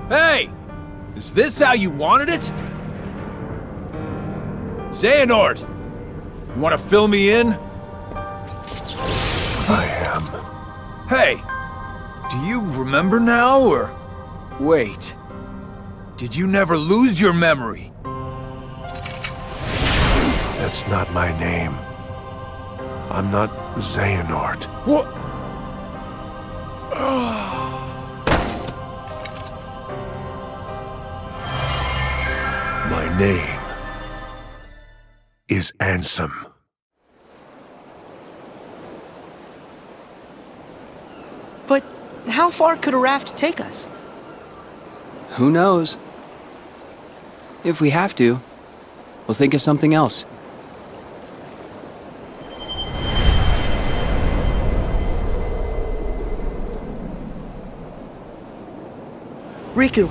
Hey! Is this how you wanted it? Xehanort! You want to fill me in? I am. Hey! Do you remember now, or... Wait. Did you never lose your memory? That's not my name. I'm not Xehanort. What? My name is Ansem. But how far could a raft take us? Who knows? If we have to, we'll think of something else. Riku,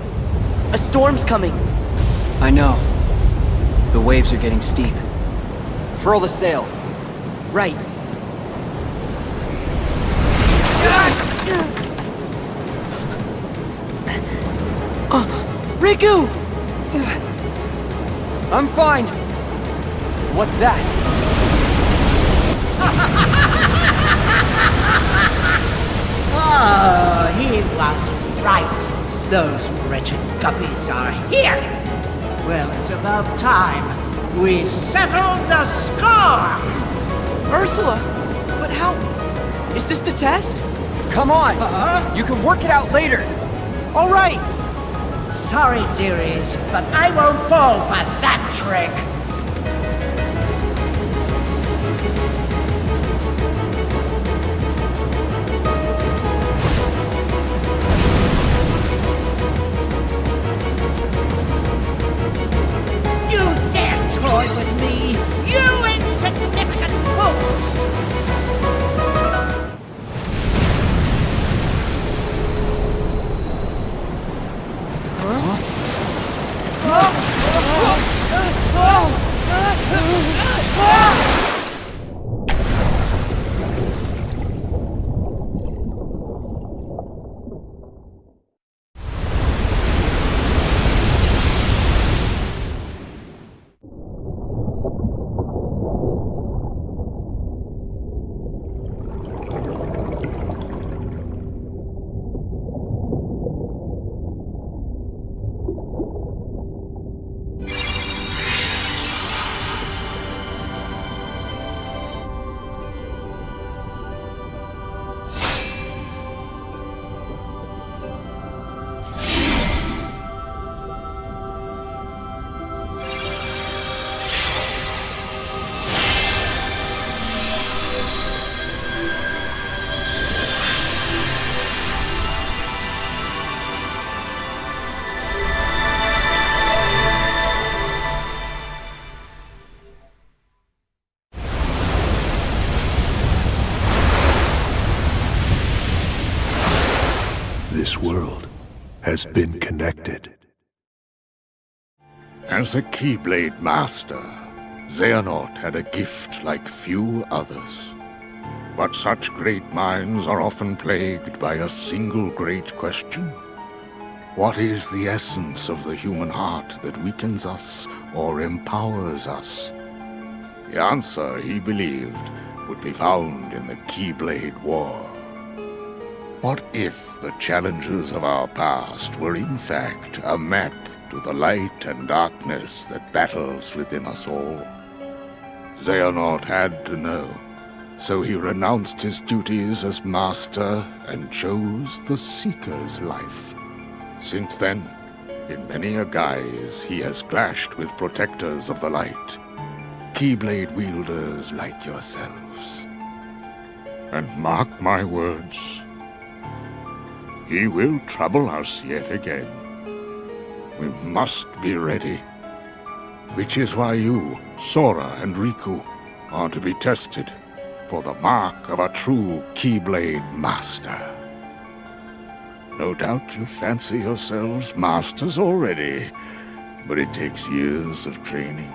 a storm's coming. I know. The waves are getting steep. Furl the sail. Right. Riku! I'm fine. What's that? Oh, he was right. Those wretched guppies are here. Well, it's about time we settled the score. Ursula! But how... Is this the test? Come on! You can work it out later! All right! Sorry, dearies, but I won't fall for that trick. You dare toy with me, you insignificant fools! This world has been connected. As a Keyblade Master, Xehanort had a gift like few others. But such great minds are often plagued by a single great question. What is the essence of the human heart that weakens us or empowers us? The answer, he believed, would be found in the Keyblade War. What if the challenges of our past were in fact a map to the light and darkness that battles within us all? Xehanort had to know, so he renounced his duties as master and chose the Seeker's life. Since then, in many a guise, he has clashed with protectors of the light, Keyblade wielders like yourselves. And mark my words, he will trouble us yet again. We must be ready. Which is why you, Sora and Riku, are to be tested for the mark of a true Keyblade Master. No doubt you fancy yourselves masters already, but it takes years of training.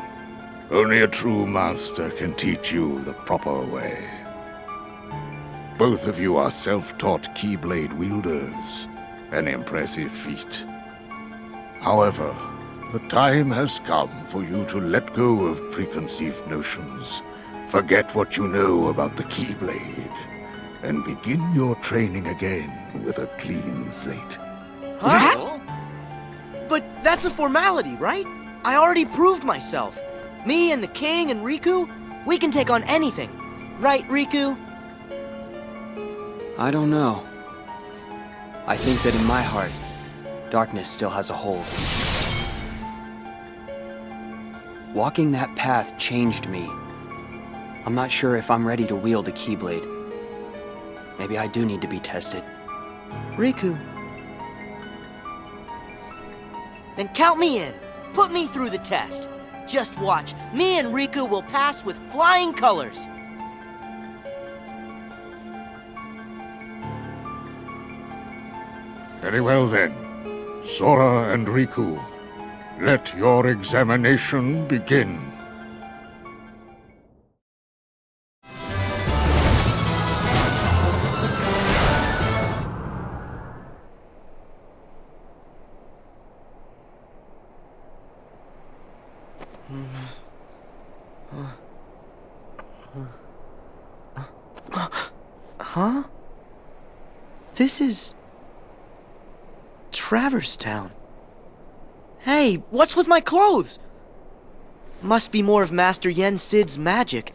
Only a true master can teach you the proper way. Both of you are self-taught Keyblade wielders, an impressive feat. However, the time has come for you to let go of preconceived notions, forget what you know about the Keyblade, and begin your training again with a clean slate. Huh? But that's a formality, right? I already proved myself. Me and the King and Riku, we can take on anything. Right, Riku? I don't know. I think that in my heart, darkness still has a hold. Walking that path changed me. I'm not sure if I'm ready to wield a Keyblade. Maybe I do need to be tested. Riku. Then count me in. Put me through the test. Just watch. Me and Riku will pass with flying colors. Very well then. Sora and Riku, let your examination begin. Huh? This is... Traverse Town. Hey, what's with my clothes? Must be more of Master Yen Sid's magic.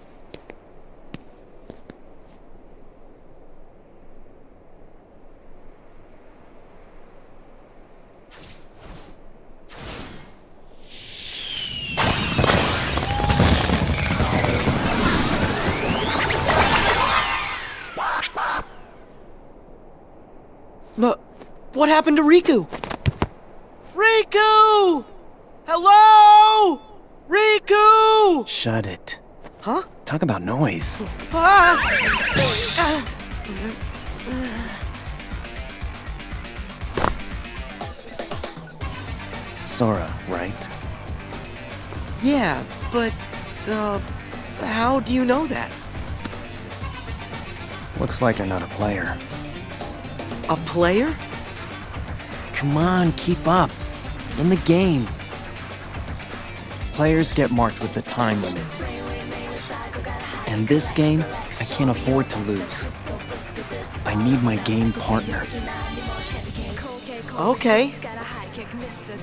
Look, what happened to Riku? Riku! Hello? Riku! Shut it. Huh? Talk about noise. Ah! Sora, right? Yeah, but, how do you know that? Looks like you're not a player. A player? Come on, keep up. In the game. Players get marked with the time limit. And this game, I can't afford to lose. I need my game partner. Okay.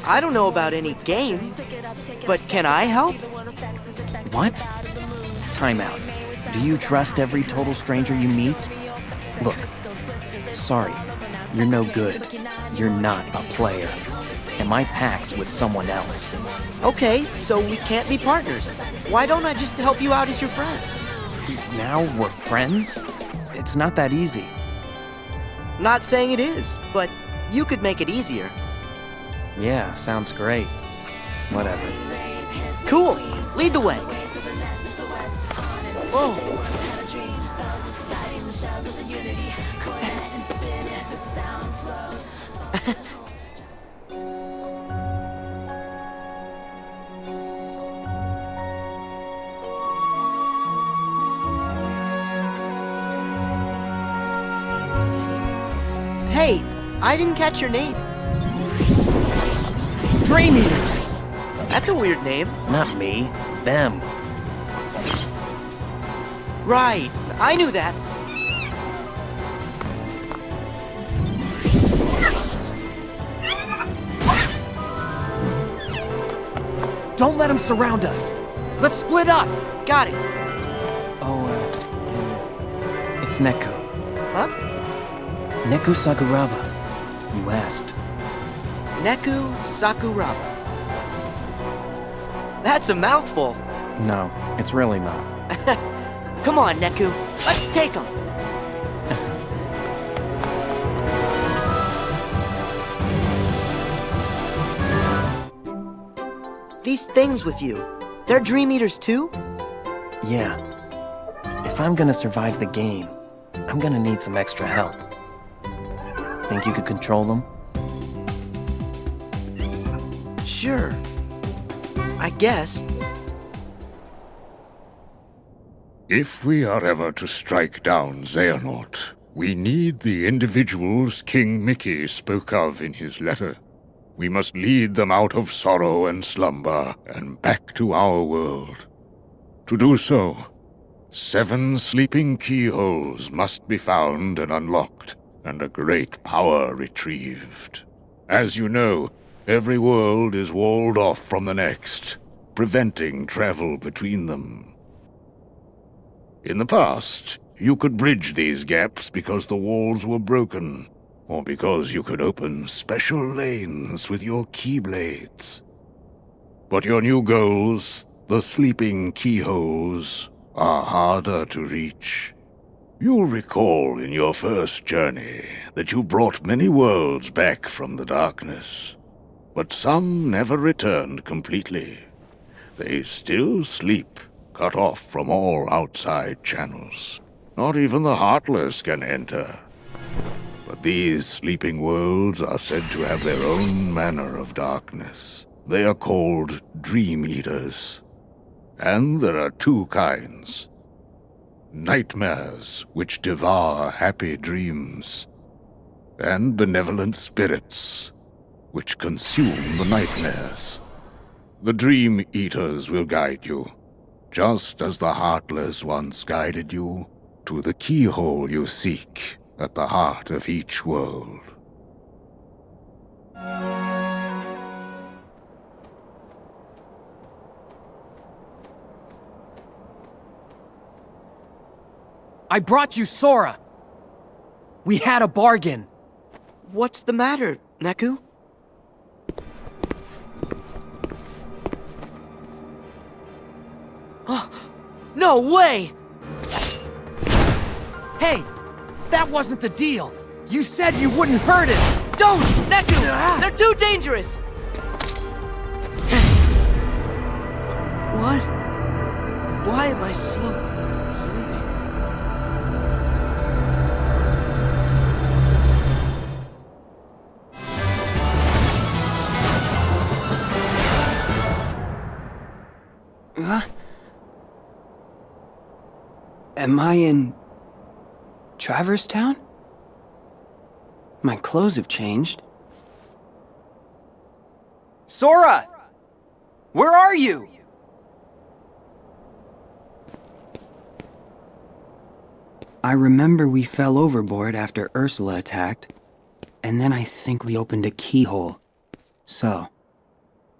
I don't know about any game, but can I help? What? Time out. Do you trust every total stranger you meet? Look, sorry, you're no good. You're not a player. And my pack's with someone else. Okay, so we can't be partners. Why don't I just help you out as your friend? Now we're friends? It's not that easy. Not saying it is, but you could make it easier. Yeah, sounds great. Whatever. Cool. Lead the way. Oh. Hey, I didn't catch your name. Dream Eaters! That's a weird name. Not me. Them. Right, I knew that. Don't let them surround us. Let's split up. Got it. Oh, it's Neku. Huh? Neku Sakuraba. You asked. Neku Sakuraba. That's a mouthful. No, it's really not. Come on, Neku. Let's take him. These things with you, they're Dream Eaters too? Yeah. If I'm gonna survive the game, I'm gonna need some extra help. Think you could control them? Sure. I guess. If we are ever to strike down Xehanort, we need the individuals King Mickey spoke of in his letter. We must lead them out of sorrow and slumber and back to our world. To do so, 7 sleeping keyholes must be found and unlocked, and a great power retrieved. As you know, every world is walled off from the next, preventing travel between them. In the past, you could bridge these gaps because the walls were broken, or because you could open special lanes with your keyblades. But your new goals, the sleeping keyholes, are harder to reach. You'll recall in your first journey that you brought many worlds back from the darkness, but some never returned completely. They still sleep, cut off from all outside channels. Not even the Heartless can enter. But these sleeping worlds are said to have their own manner of darkness. They are called Dream Eaters. And there are 2 kinds. Nightmares, which devour happy dreams. And benevolent spirits, which consume the nightmares. The Dream Eaters will guide you, just as the Heartless once guided you to the keyhole you seek at the heart of each world. I brought you Sora! We had a bargain! What's the matter, Neku? Oh, no way! Hey! That wasn't the deal! You said you wouldn't hurt it! Don't! Neku! They're too dangerous! What? Why am I so sleepy? Am I in Traverse Town? My clothes have changed. Sora! Where are you? I remember we fell overboard after Ursula attacked, and then I think we opened a keyhole. So,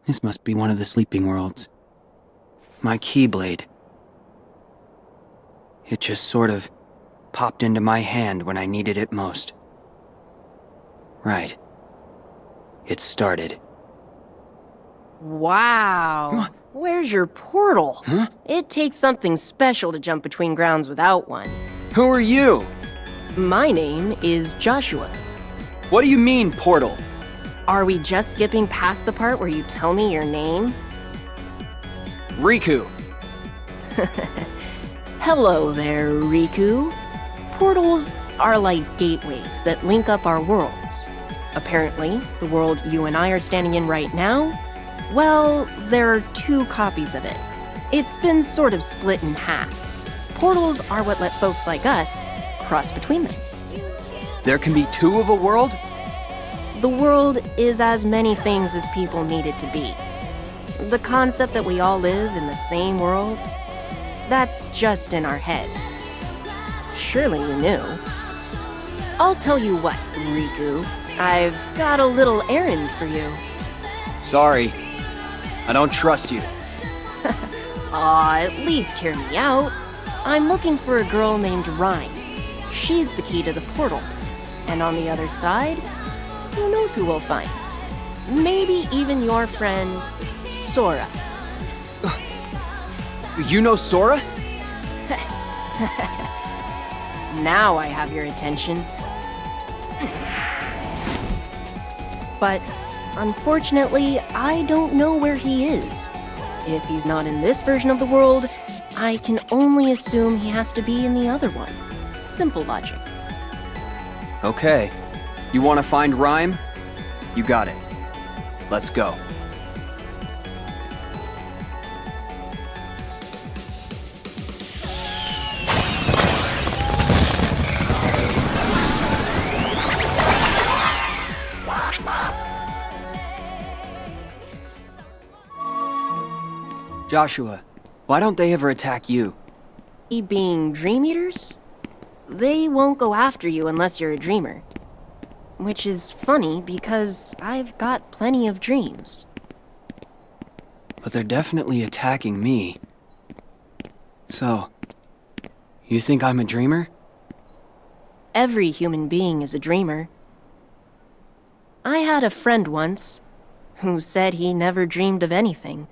this must be one of the sleeping worlds. My Keyblade. It just sort of popped into my hand when I needed it most. Right. It started. Wow. Where's your portal? Huh? It takes something special to jump between grounds without one. Who are you? My name is Joshua. What do you mean, portal? Are we just skipping past the part where you tell me your name? Riku. Hello there, Riku. Portals are like gateways that link up our worlds. Apparently, the world you and I are standing in right now, well, there are 2 copies of it. It's been sort of split in half. Portals are what let folks like us cross between them. There can be 2 of a world? The world is as many things as people need it to be. The concept that we all live in the same world, that's just in our heads. Surely you knew. I'll tell you what, Riku. I've got a little errand for you. Sorry. I don't trust you. At least hear me out. I'm looking for a girl named Rhyme. She's the key to the portal. And on the other side, who knows who we'll find? Maybe even your friend, Sora. You know Sora? Now I have your attention. But unfortunately, I don't know where he is. If he's not in this version of the world, I can only assume he has to be in the other one. Simple logic. Okay. You want to find Rhyme? You got it. Let's go. Joshua, why don't they ever attack you? Being dream eaters? They won't go after you unless you're a dreamer. Which is funny because I've got plenty of dreams. But they're definitely attacking me. So, you think I'm a dreamer? Every human being is a dreamer. I had a friend once who said he never dreamed of anything,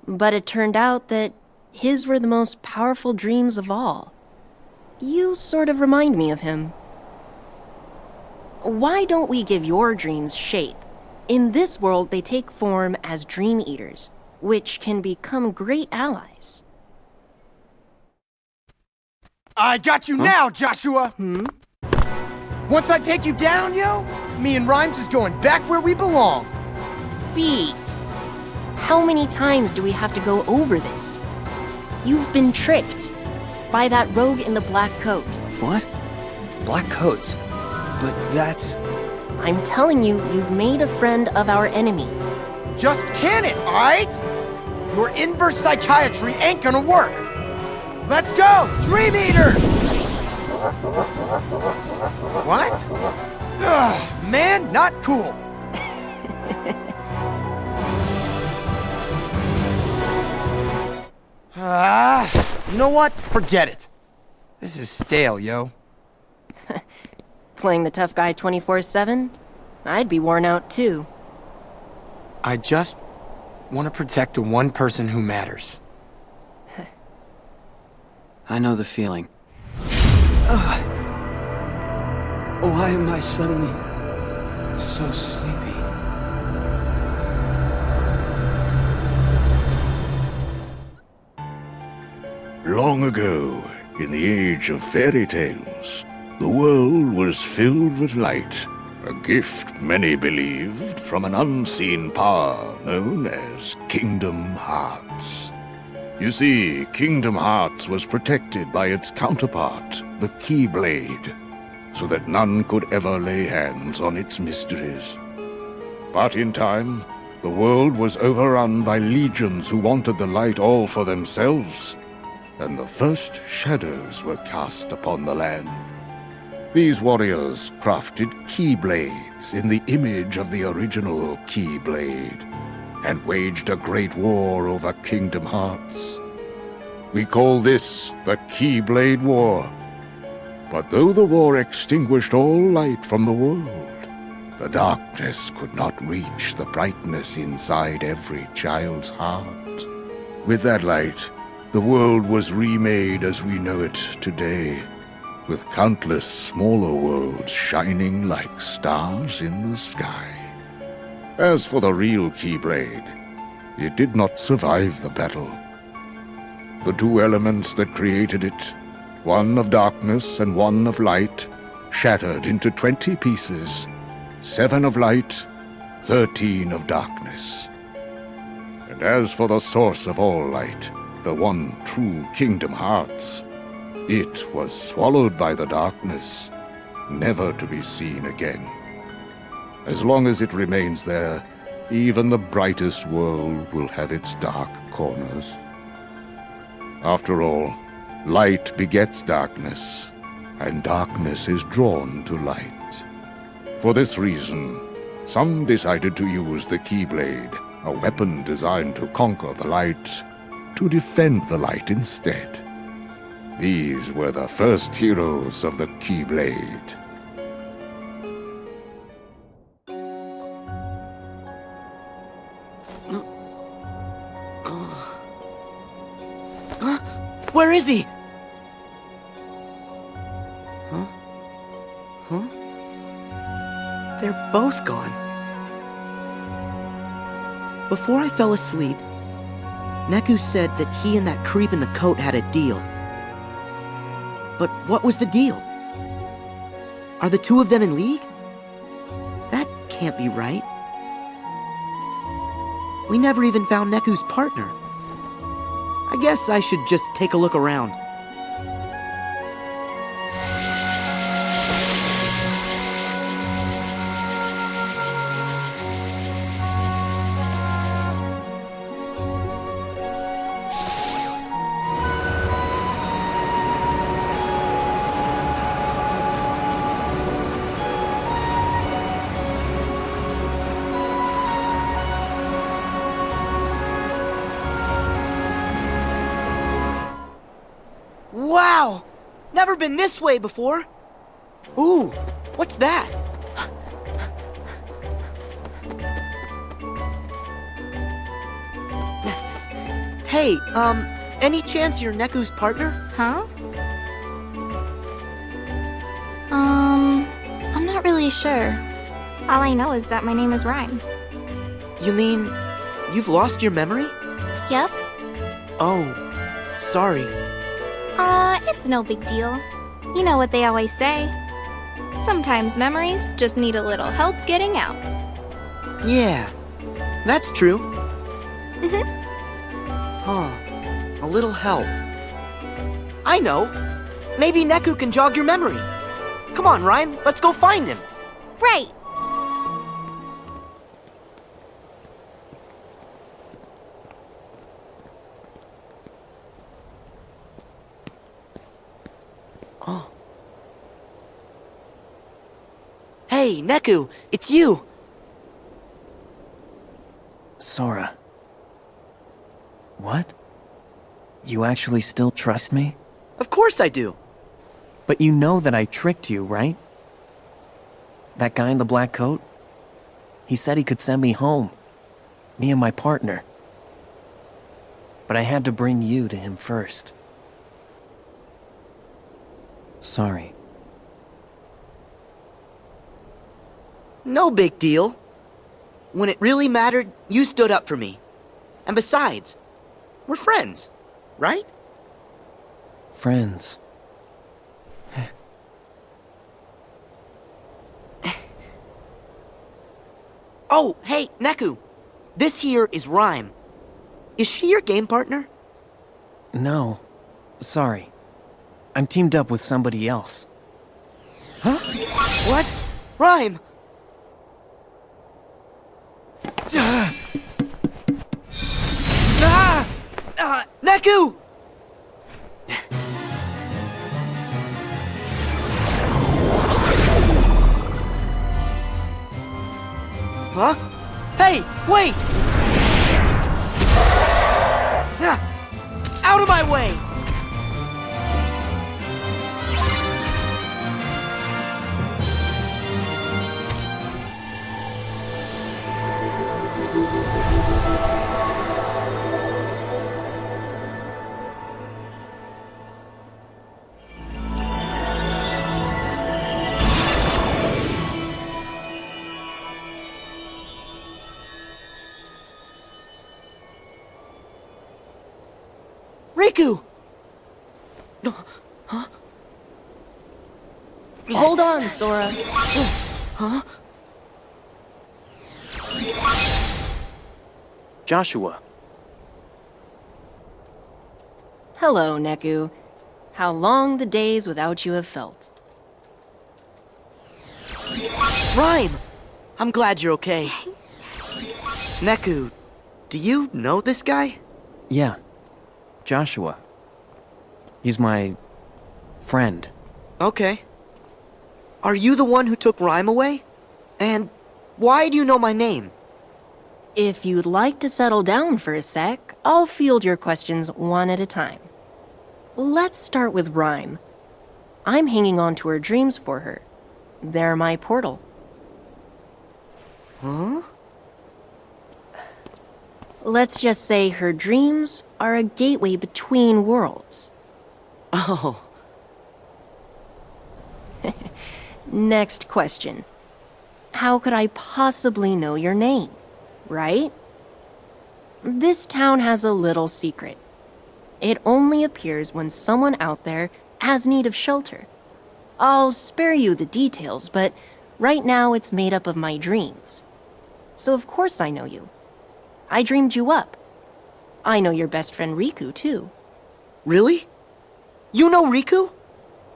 but it turned out that his were the most powerful dreams of all. You sort of remind me of him. Why don't we give your dreams shape? In this world, they take form as dream eaters, which can become great allies. I got you now, Joshua! Once I take you down, yo, me and Rhymes is going back where we belong. Beat! How many times do we have to go over this? You've been tricked by that rogue in the black coat. What? Black coats? But that's... I'm telling you, you've made a friend of our enemy. Just can it, alright? Your inverse psychiatry ain't gonna work. Let's go, Dream Eaters! What? Ugh, man, not cool. You know what? Forget it. This is stale, yo. Playing the tough guy 24/7? I'd be worn out too. I just want to protect the one person who matters. I know the feeling. Why am I suddenly so sleepy? Long ago, in the age of fairy tales, the world was filled with light, a gift many believed from an unseen power known as Kingdom Hearts. You see, Kingdom Hearts was protected by its counterpart, the Keyblade, so that none could ever lay hands on its mysteries. But in time, the world was overrun by legions who wanted the light all for themselves, and the first shadows were cast upon the land. These warriors crafted Keyblades in the image of the original Keyblade, and waged a great war over Kingdom Hearts. We call this the Keyblade War. But though the war extinguished all light from the world, the darkness could not reach the brightness inside every child's heart. With that light, the world was remade as we know it today, with countless smaller worlds shining like stars in the sky. As for the real Keyblade, it did not survive the battle. The two elements that created it, one of darkness and one of light, shattered into 20 pieces, 7 of light, 13 of darkness. And as for the source of all light, the one true Kingdom Hearts, it was swallowed by the darkness, never to be seen again. As long as it remains there, even the brightest world will have its dark corners. After all, light begets darkness, and darkness is drawn to light. For this reason, some decided to use the Keyblade, a weapon designed to conquer the light, to defend the light instead. These were the first heroes of the Keyblade. Where is he? They're both gone. Before I fell asleep, Neku said that he and that creep in the coat had a deal. But what was the deal? Are the two of them in league? That can't be right. We never even found Neku's partner. I guess I should just take a look around. Never been this way before. Ooh, what's that? Hey, any chance you're Neku's partner? Huh? I'm not really sure. All I know is that my name is Rhyme. You mean you've lost your memory? Yep. Oh, sorry. It's no big deal. You know what they always say. Sometimes memories just need a little help getting out. Yeah, that's true. Mhm. Huh, a little help. I know. Maybe Neku can jog your memory. Come on, Rhyme, let's go find him. Right. Oh. Hey, Neku, it's you. Sora. What? You actually still trust me? Of course I do. But you know that I tricked you, right? That guy in the black coat? He said he could send me home. Me and my partner. But I had to bring you to him first. Sorry. No big deal. When it really mattered, you stood up for me. And besides, we're friends, right? Friends. Oh, hey, Neku. This here is Rhyme. Is she your game partner? No. Sorry. I'm teamed up with somebody else. Huh? What? Rhyme! Neku! Huh? Hey, wait! Out of my way! Riku! Huh? Hold on, Sora. Huh? Joshua. Hello, Neku. How long the days without you have felt. Rhyme! I'm glad you're okay. Neku, do you know this guy? Yeah. Joshua. He's my friend. Okay. Are you the one who took Rhyme away? And why do you know my name? If you'd like to settle down for a sec, I'll field your questions one at a time. Let's start with Rhyme. I'm hanging on to her dreams for her. They're my portal. Huh? Let's just say her dreams are a gateway between worlds. Oh. Next question. How could I possibly know your name, right? This town has a little secret. It only appears when someone out there has need of shelter. I'll spare you the details, but right now it's made up of my dreams. So of course I know you. I dreamed you up. I know your best friend Riku, too. Really? You know Riku?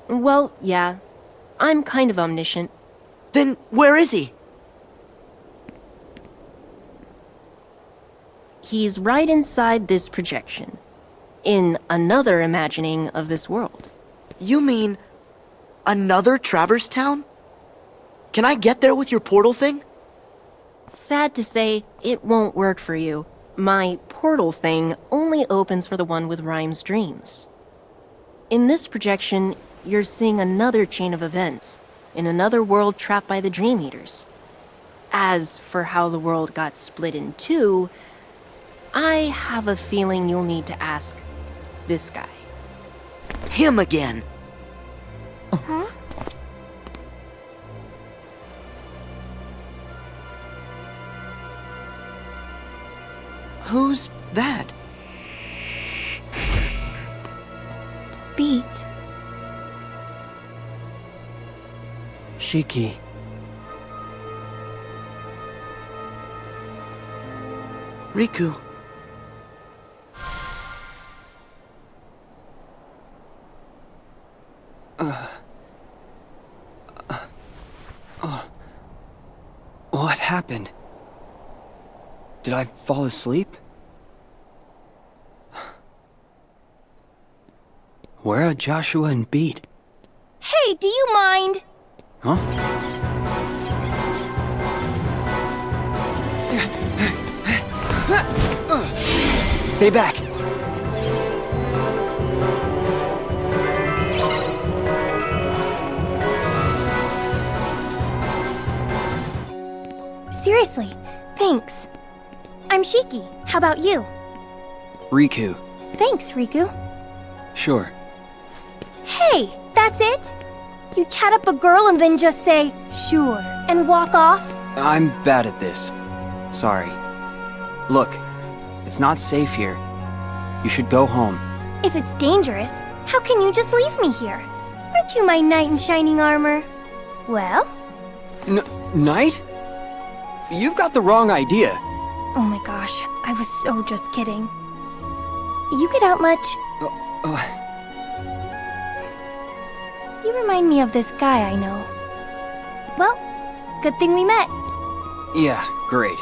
Well, yeah. I'm kind of omniscient. Then where is he? He's right inside this projection. In another imagining of this world. You mean another Traverse Town? Can I get there with your portal thing? Sad to say, it won't work for you. My portal thing only opens for the one with Rhyme's dreams. In this projection, you're seeing another chain of events in another world trapped by the Dream Eaters. As for how the world got split in two, I have a feeling you'll need to ask this guy. Him again. Huh? Who's that? Beat. Shiki. Riku. What happened? Did I fall asleep? Where are Joshua and Beat? Hey, do you mind? Huh? Stay back! Seriously, thanks. I'm Shiki. How about you? Riku. Thanks, Riku. Sure. Hey, that's it? You chat up a girl and then just say, sure, and walk off? I'm bad at this. Sorry. Look, it's not safe here. You should go home. If it's dangerous, how can you just leave me here? Aren't you my knight in shining armor? Well? Knight? You've got the wrong idea. Oh my gosh, I was so just kidding. You get out much? You remind me of this guy I know. Well, good thing we met. Yeah, great.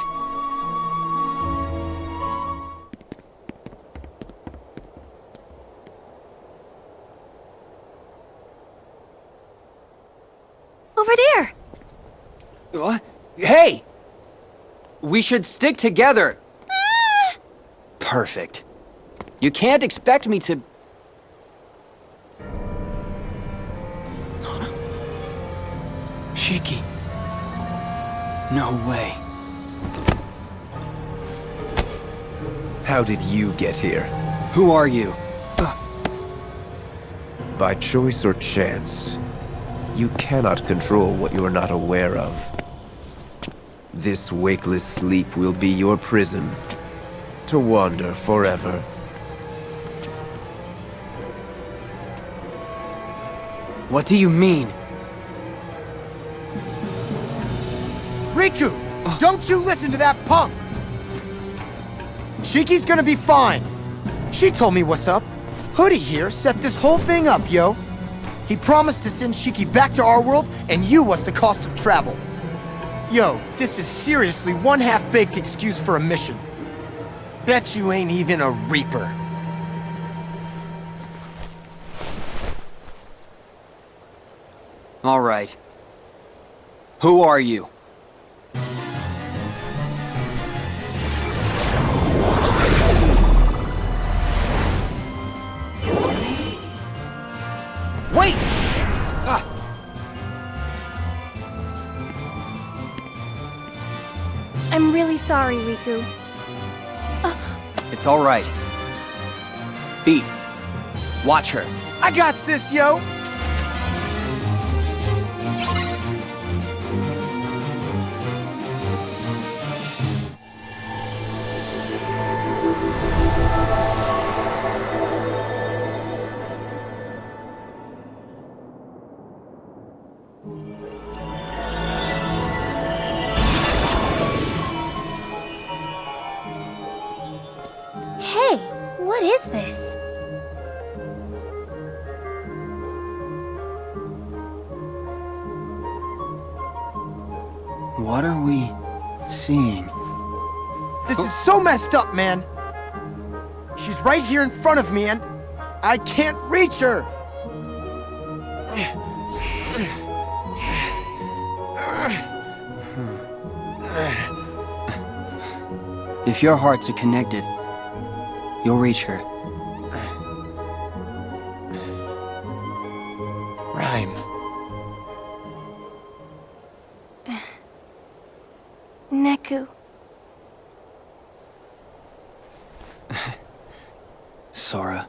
Over there! What? Hey! We should stick together! Ah! Perfect. You can't expect me to... Shiki. No way. How did you get here? Who are you? By choice or chance, you cannot control what you are not aware of. This wakeless sleep will be your prison, to wander forever. What do you mean? Riku! Don't you listen to that punk! Shiki's gonna be fine. She told me what's up. Hoodie here set this whole thing up, yo. He promised to send Shiki back to our world, and you was the cost of travel. Yo, this is seriously one half-baked excuse for a mission. Bet you ain't even a Reaper. All right. Who are you? Wait! I'm really sorry, Riku. It's all right. Beat. Watch her. I got this, yo! Hey, what is this? What are we seeing? This is so messed up, man! She's right here in front of me, and I can't reach her! If your hearts are connected, you'll reach her. Neku. Sora.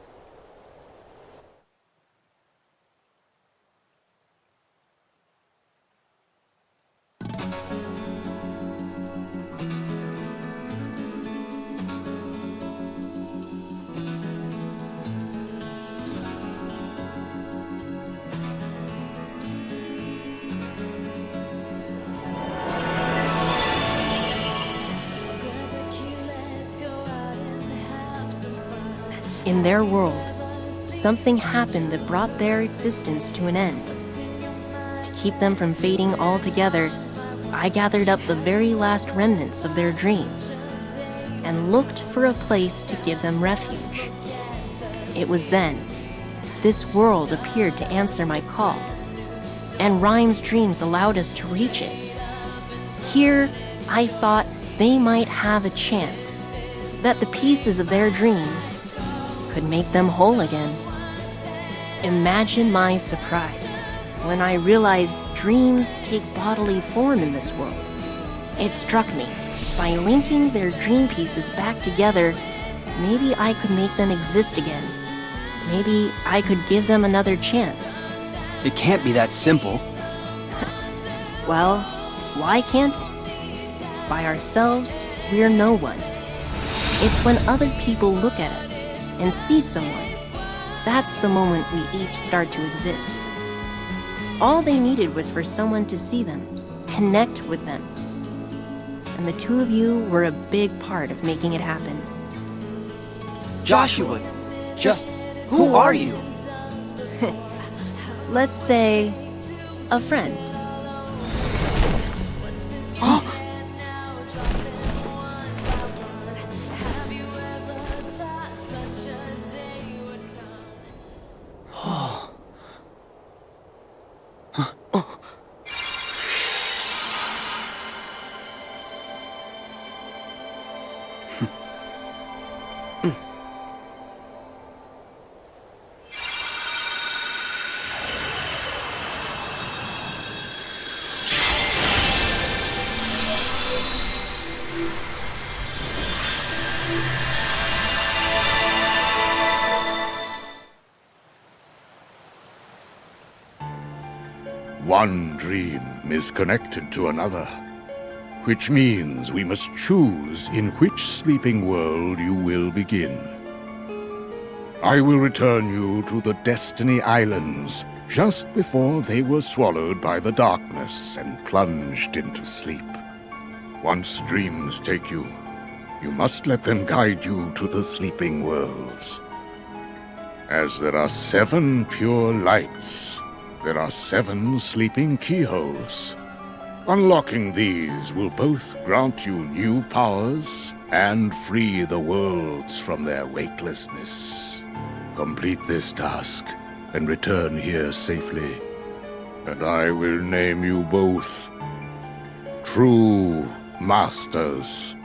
In their world, something happened that brought their existence to an end. To keep them from fading altogether, I gathered up the very last remnants of their dreams and looked for a place to give them refuge. It was then this world appeared to answer my call, and Rhyme's dreams allowed us to reach it. Here, I thought they might have a chance, that the pieces of their dreams could make them whole again. Imagine my surprise when I realized dreams take bodily form in this world. It struck me, by linking their dream pieces back together, maybe I could make them exist again. Maybe I could give them another chance. It can't be that simple. Well, why can't it? By ourselves, we're no one. It's when other people look at us and see someone, that's the moment we each start to exist. All they needed was for someone to see them, connect with them. And the two of you were a big part of making it happen. Joshua, just who are you? Let's say, a friend. One dream is connected to another, which means we must choose in which sleeping world you will begin. I will return you to the Destiny Islands just before they were swallowed by the darkness and plunged into sleep. Once dreams take you, you must let them guide you to the sleeping worlds. As there are 7 pure lights, there are 7 sleeping keyholes. Unlocking these will both grant you new powers and free the worlds from their wakelessness. Complete this task and return here safely, and I will name you both True Masters.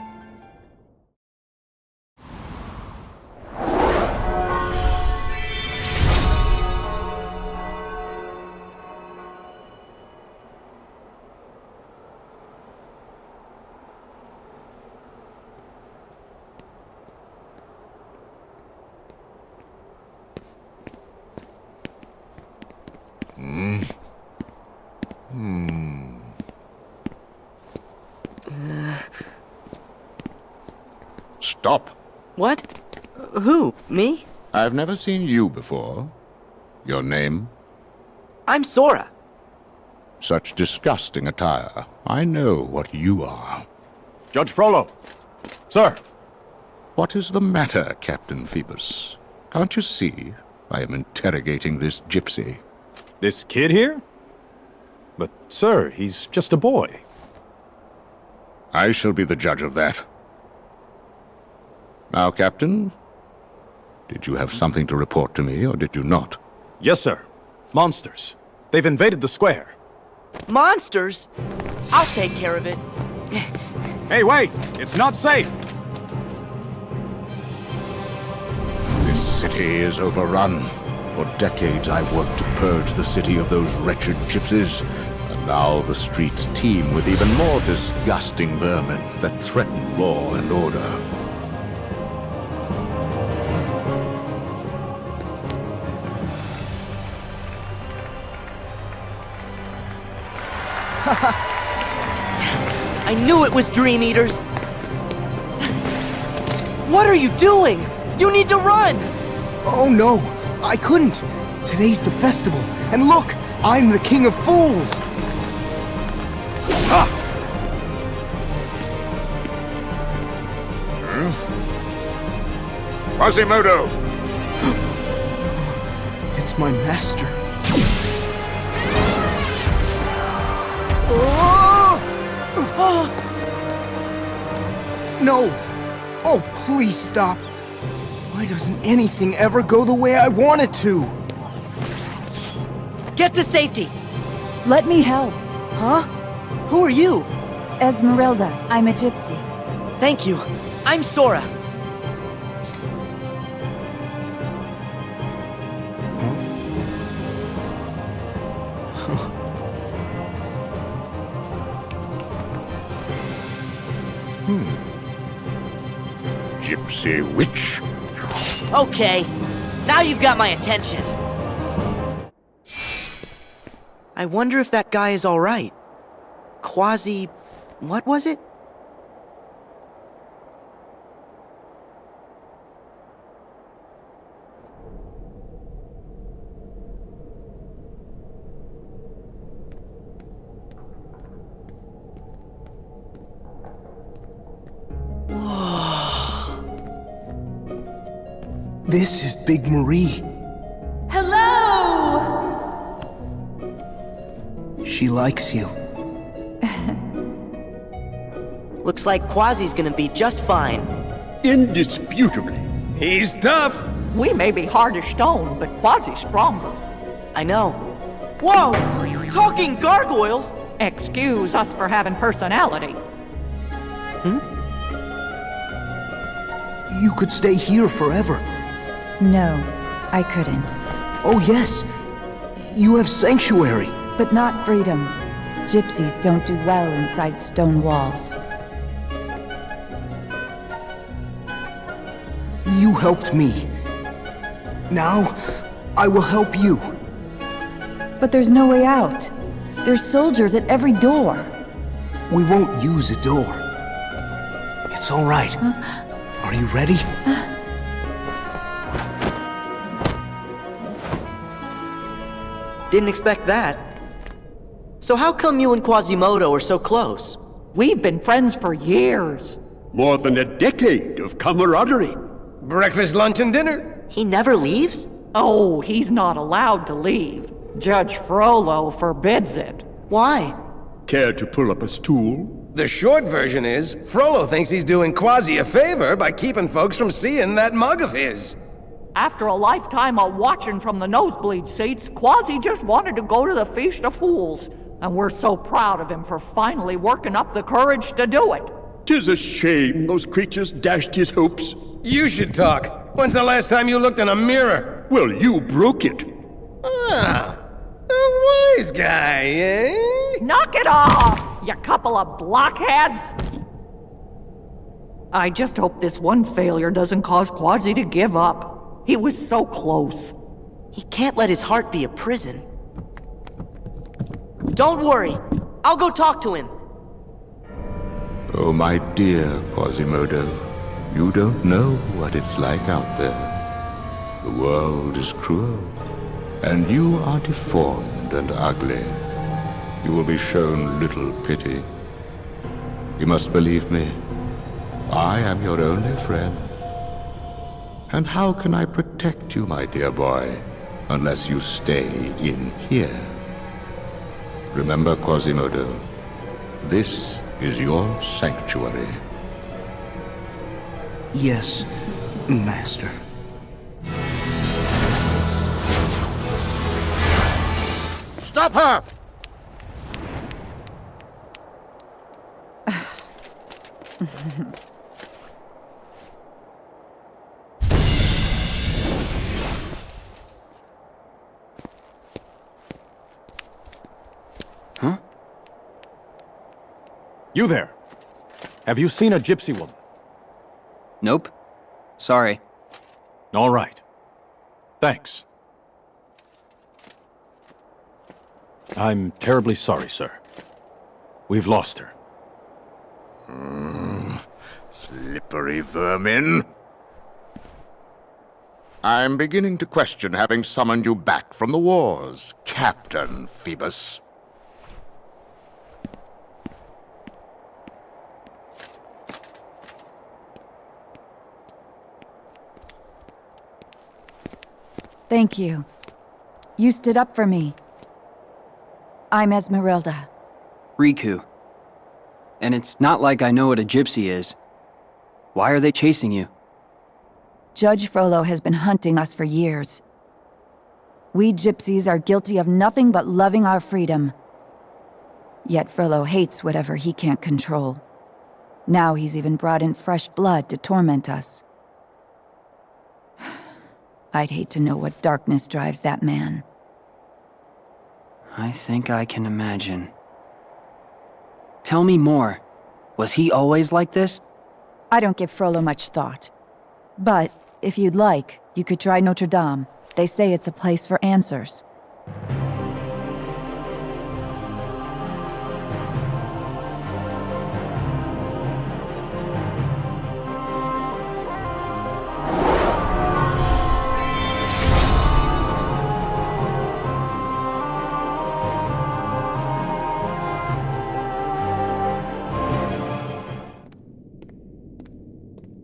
Stop. What? Who? Me? I've never seen you before. Your name? I'm Sora. Such disgusting attire. I know what you are. Judge Frollo. Sir. What is the matter, Captain Phoebus? Can't you see I am interrogating this gypsy? This kid here? But, sir, he's just a boy. I shall be the judge of that. Now, Captain, did you have something to report to me, or did you not? Yes, sir. Monsters. They've invaded the square. Monsters? I'll take care of it. Hey, wait! It's not safe! This city is overrun. For decades I've worked to purge the city of those wretched gypsies, and Now the streets teem with even more disgusting vermin that threaten law and order. I knew it was Dream Eaters! What are you doing? You need to run! Oh no, I couldn't. Today's the festival, and look, I'm the King of Fools! Quasimodo! It's my master. No! Oh, please stop. Why doesn't anything ever go the way I want it to? Get to safety! Let me help. Huh? Who are you? Esmeralda, I'm a gypsy. Thank you. I'm Sora. Gypsy witch. Okay, now you've got my attention. I wonder if that guy is alright. What was it? This is Big Marie. Hello! She likes you. Looks like Quasi's gonna be just fine. Indisputably. He's tough. We may be hard as stone, but Quasi's stronger. I know. Whoa! Talking gargoyles! Excuse us for having personality. You could stay here forever. No, I couldn't. Oh yes, you have sanctuary. But not freedom. Gypsies don't do well inside stone walls. You helped me. Now, I will help you. But there's no way out. There's soldiers at every door. We won't use a door. It's all right. Are you ready? Didn't expect that. So how come you and Quasimodo are so close? We've been friends for years. More than a decade of camaraderie. Breakfast, lunch, and dinner. He never leaves? Oh, he's not allowed to leave. Judge Frollo forbids it. Why? Care to pull up a stool? The short version is, Frollo thinks he's doing Quasi a favor by keeping folks from seeing that mug of his. After a lifetime of watching from the nosebleed seats, Quasi just wanted to go to the Feast of Fools. And we're so proud of him for finally working up the courage to do it. 'Tis a shame those creatures dashed his hopes. You should talk. When's the last time you looked in a mirror? Well, you broke it. Ah, a wise guy, eh? Knock it off, you couple of blockheads! I just hope this one failure doesn't cause Quasi to give up. He was so close. He can't let his heart be a prison. Don't worry. I'll go talk to him. Oh, my dear Quasimodo, you don't know what it's like out there. The world is cruel, and you are deformed and ugly. You will be shown little pity. You must believe me. I am your only friend. And how can I protect you, my dear boy, unless you stay in here? Remember, Quasimodo, this is your sanctuary. Yes, Master. Stop her! Huh? You there! Have you seen a gypsy woman? Nope. Sorry. All right. Thanks. I'm terribly sorry, sir. We've lost her. Slippery vermin. I'm beginning to question having summoned you back from the wars, Captain Phoebus. Thank you. You stood up for me. I'm Esmeralda. Riku. And it's not like I know what a gypsy is. Why are they chasing you? Judge Frollo has been hunting us for years. We gypsies are guilty of nothing but loving our freedom. Yet Frollo hates whatever he can't control. Now he's even brought in fresh blood to torment us. I'd hate to know what darkness drives that man. I think I can imagine. Tell me more. Was he always like this? I don't give Frollo much thought. But, if you'd like, you could try Notre Dame. They say it's a place for answers.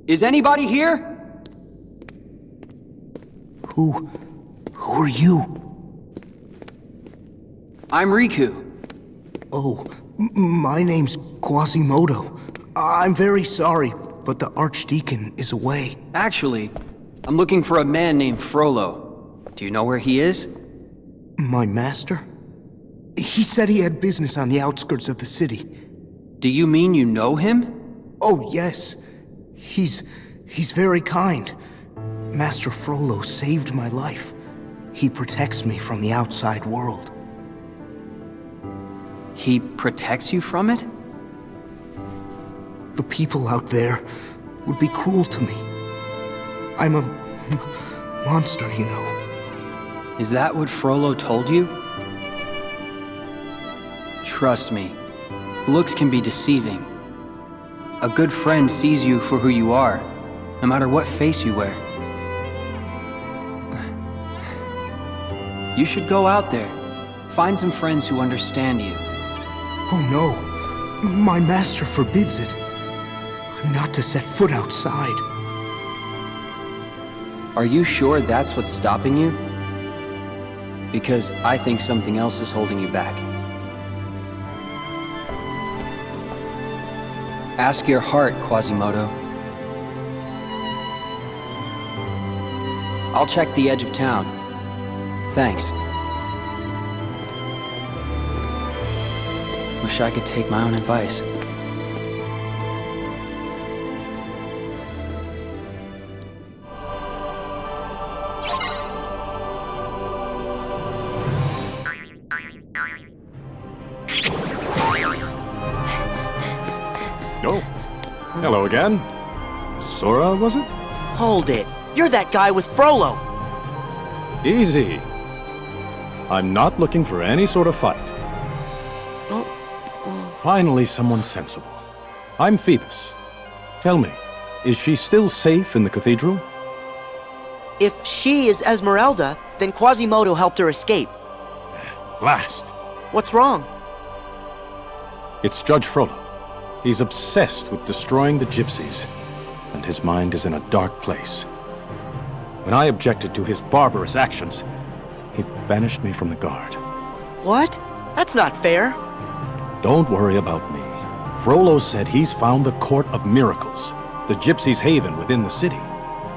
Is anybody here? Who are you? I'm Riku. Oh, my name's Quasimodo. I'm very sorry, but the Archdeacon is away. Actually, I'm looking for a man named Frollo. Do you know where he is? My master? He said he had business on the outskirts of the city. Do you mean you know him? Oh, yes. He's very kind. Master Frollo saved my life. He protects me from the outside world. He protects you from it? The people out there would be cruel to me. I'm a monster, you know. Is that what Frollo told you? Trust me, looks can be deceiving. A good friend sees you for who you are, no matter what face you wear. You should go out there. Find some friends who understand you. Oh no, my master forbids it. I'm not to set foot outside. Are you sure that's what's stopping you? Because I think something else is holding you back. Ask your heart, Quasimodo. I'll check the edge of town. Thanks. Wish I could take my own advice. Oh, hello again. Sora, was it? Hold it. You're that guy with Frollo. Easy. I'm not looking for any sort of fight. Finally, someone sensible. I'm Phoebus. Tell me, is she still safe in the cathedral? If she is Esmeralda, then Quasimodo helped her escape. Blast. What's wrong? It's Judge Frollo. He's obsessed with destroying the gypsies, and his mind is in a dark place. When I objected to his barbarous actions, he banished me from the guard. What? That's not fair. Don't worry about me. Frollo said he's found the Court of Miracles, the gypsies' haven within the city.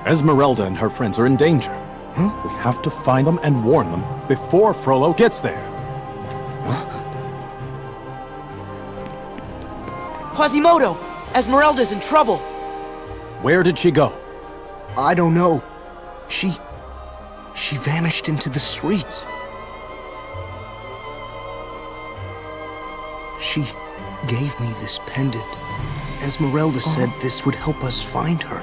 Esmeralda and her friends are in danger. Huh? We have to find them and warn them before Frollo gets there. Quasimodo! Esmeralda's in trouble! Where did she go? I don't know. She vanished into the streets. gave me this pendant. Esmeralda said this would help us find her.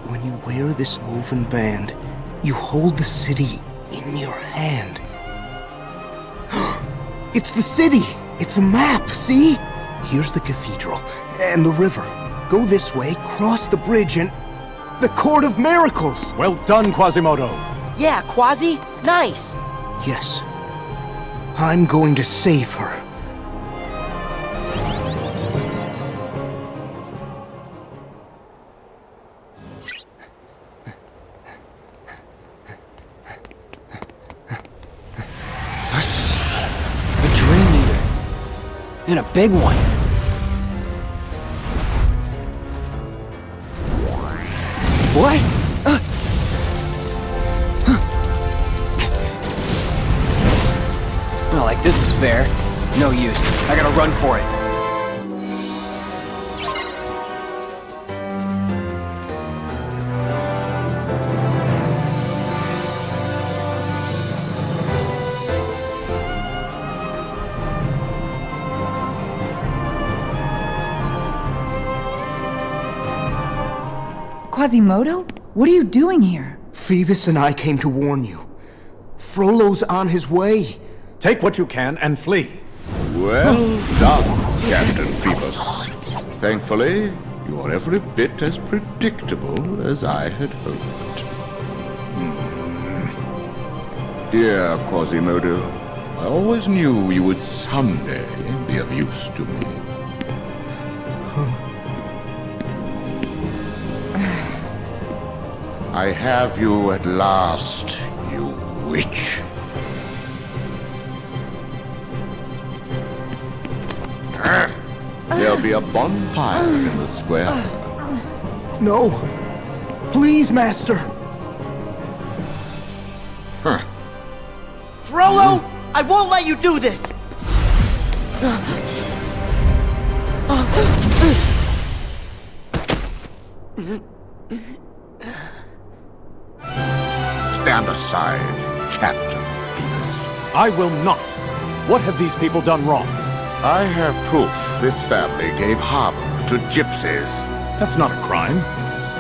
When you wear this woven band, you hold the city in your hand. It's the city! It's a map, see? Here's the cathedral, and the river. Go this way, cross the bridge, and... the Court of Miracles! Well done, Quasimodo! Yeah, Quasi, nice! Yes. I'm going to save her. A Dream Eater. And a big one. What? Not like this is fair. No use. I gotta run for it. Quasimodo? What are you doing here? Phoebus and I came to warn you. Frollo's on his way. Take what you can and flee. Well done, Captain Phoebus. Thankfully, you are every bit as predictable as I had hoped. Dear Quasimodo, I always knew you would someday be of use to me. I have you at last, you witch. There'll be a bonfire in the square. No. Please, Master. Huh. Frollo, I won't let you do this! Stand aside, Captain Phoebus. I will not. What have these people done wrong? I have proof this family gave harbor to gypsies. That's not a crime.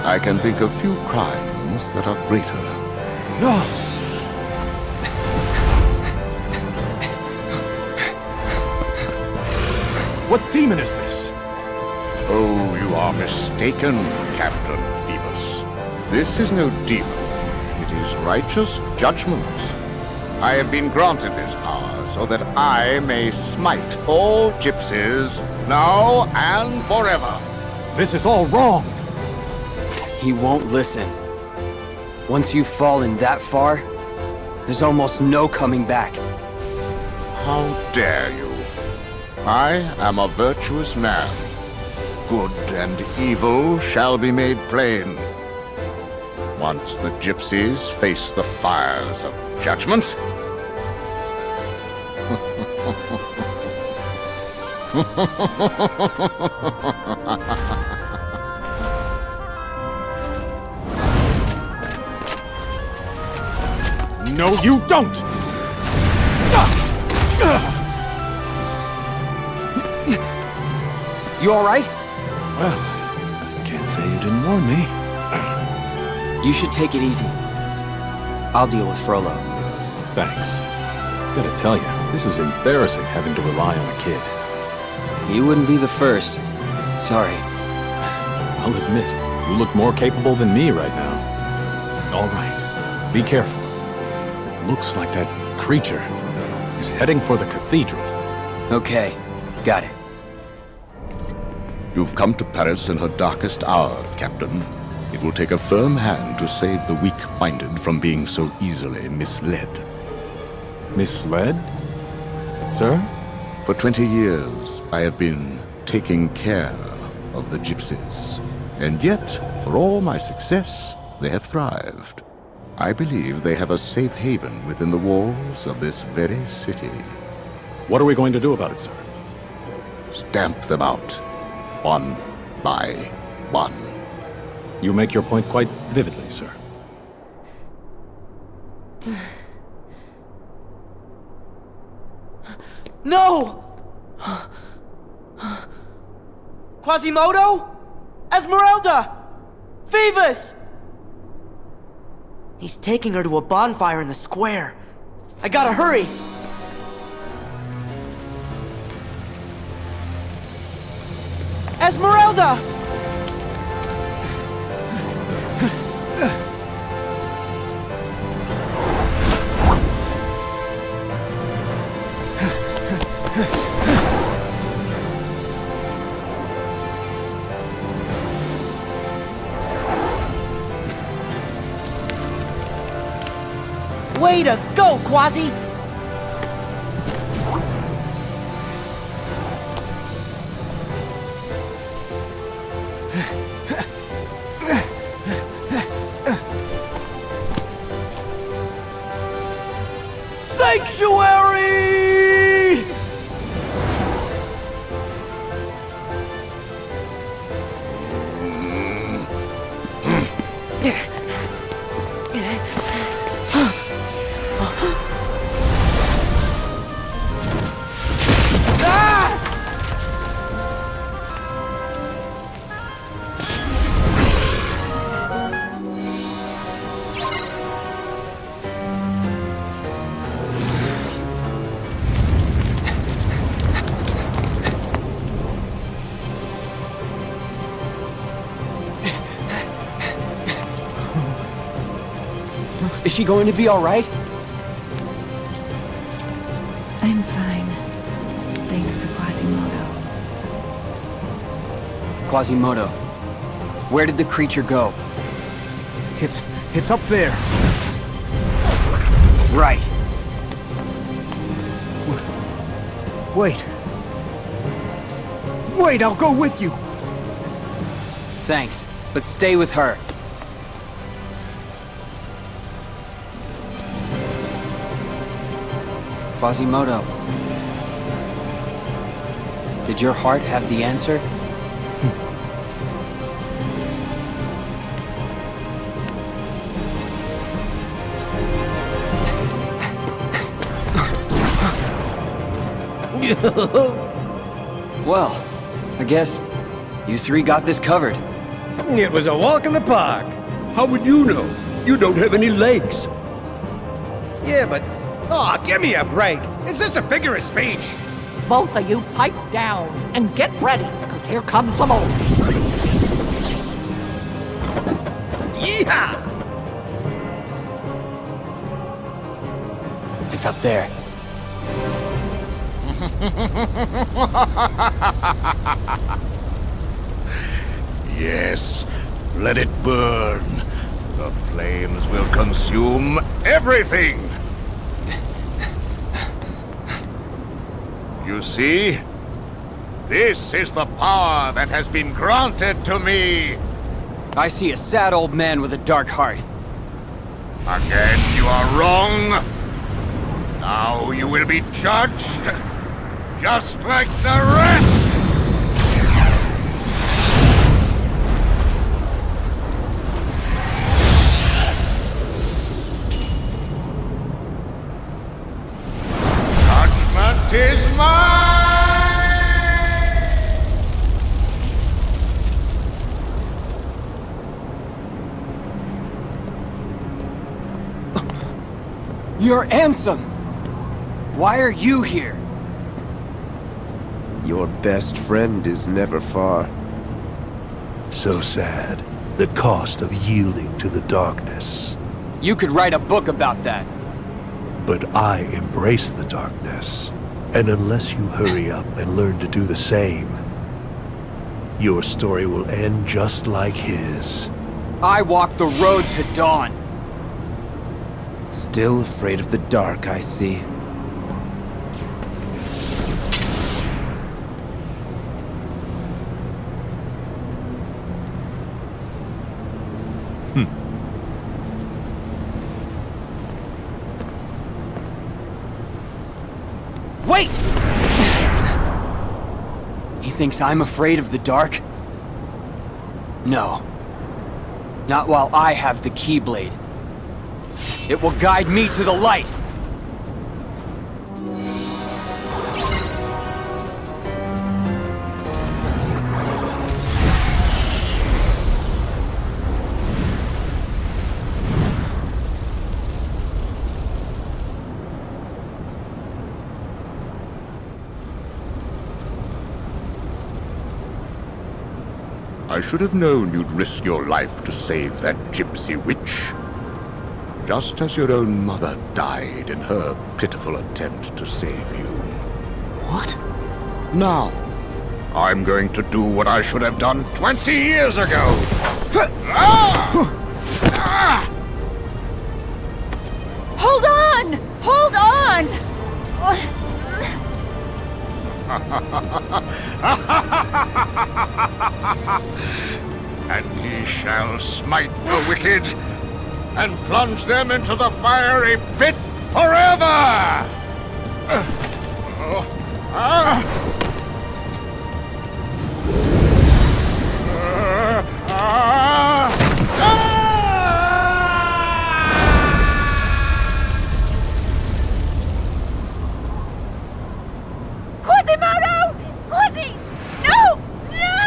I can think of few crimes that are greater. No. What demon is this? Oh, you are mistaken, Captain Phoebus. This is no demon. It is righteous judgment. I have been granted this power so that I may smite all gypsies, now and forever. This is all wrong. He won't listen. Once you've fallen that far, there's almost no coming back. How dare you? I am a virtuous man. Good and evil shall be made plain. Once the gypsies face the fires of judgment. No, you don't! You alright? Well, can't say you didn't warn me. You should take it easy. I'll deal with Frollo. Thanks. Gotta tell you, this is embarrassing having to rely on a kid. You wouldn't be the first. Sorry. I'll admit, you look more capable than me right now. All right, be careful. It looks like that creature is heading for the cathedral. Okay, got it. You've come to Paris in her darkest hour, Captain. It will take a firm hand to save the weak-minded from being so easily misled. Misled? Sir? For 20 years, I have been taking care of the gypsies. And yet, for all my success, they have thrived. I believe they have a safe haven within the walls of this very city. What are we going to do about it, sir? Stamp them out, one by one. You make your point quite vividly, sir. No! Quasimodo? Esmeralda! Phoebus! He's taking her to a bonfire in the square. I gotta hurry! Esmeralda! Way to go, Quasi! Sanctuary! Is she going to be all right? I'm fine. Thanks to Quasimodo. Quasimodo, where did the creature go? It's up there. Right. Wait. Wait, I'll go with you. Thanks, but stay with her. Quasimodo, did your heart have the answer? Well, I guess you three got this covered. It was a walk in the park. How would you know? You don't have any legs. Yeah, but... Oh, give me a break. It's just a figure of speech. Both of you pipe down and get ready, because here comes some more. Yeehaw! It's up there. Yes, let it burn. The flames will consume everything. You see? This is the power that has been granted to me. I see a sad old man with a dark heart. Again, you are wrong. Now you will be judged, just like the rest. Judgment is mine! You're Ansem! Why are you here? Your best friend is never far. So sad. The cost of yielding to the darkness. You could write a book about that. But I embrace the darkness. And unless you hurry up and learn to do the same, your story will end just like his. I walk the road to dawn. Still afraid of the dark, I see. Wait! He thinks I'm afraid of the dark? No. Not while I have the Keyblade. It will guide me to the light! I should have known you'd risk your life to save that gypsy witch. Just as your own mother died in her pitiful attempt to save you. What? Now, I'm going to do what I should have done 20 years ago! Hold on! Hold on! And he shall smite the wicked and plunge them into the fiery pit forever! Quasimodo! No! No!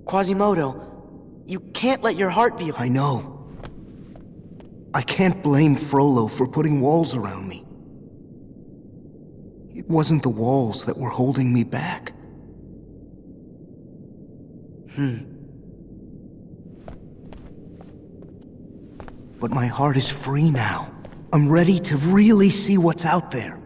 Quasimodo, you can't let your heart be... I know. I can't blame Frollo for putting walls around me. It wasn't the walls that were holding me back. But my heart is free now. I'm ready to really see what's out there.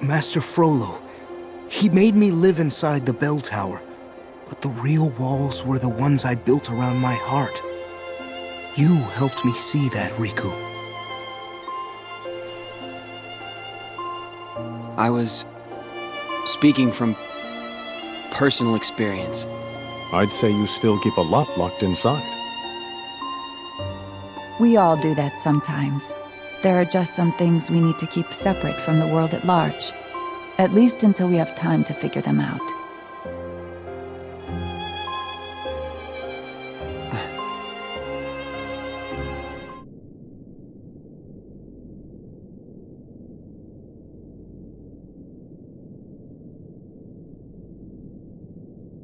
Master Frollo, he made me live inside the bell tower, but the real walls were the ones I built around my heart. You helped me see that, Riku. I was speaking from personal experience. I'd say you still keep a lot locked inside. We all do that sometimes. There are just some things we need to keep separate from the world at large. At least until we have time to figure them out.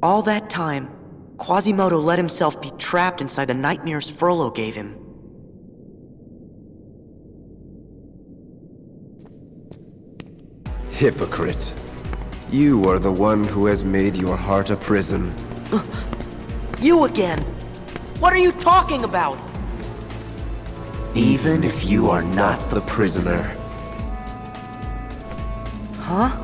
All that time, Quasimodo let himself be trapped inside the nightmares Frollo gave him. Hypocrite. You are the one who has made your heart a prison. You again! What are you talking about? Even if you are not the prisoner. Huh?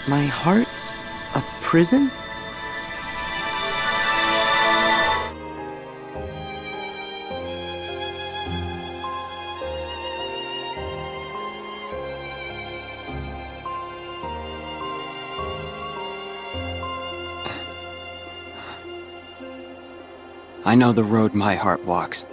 My heart's a prison? I know the road my heart walks.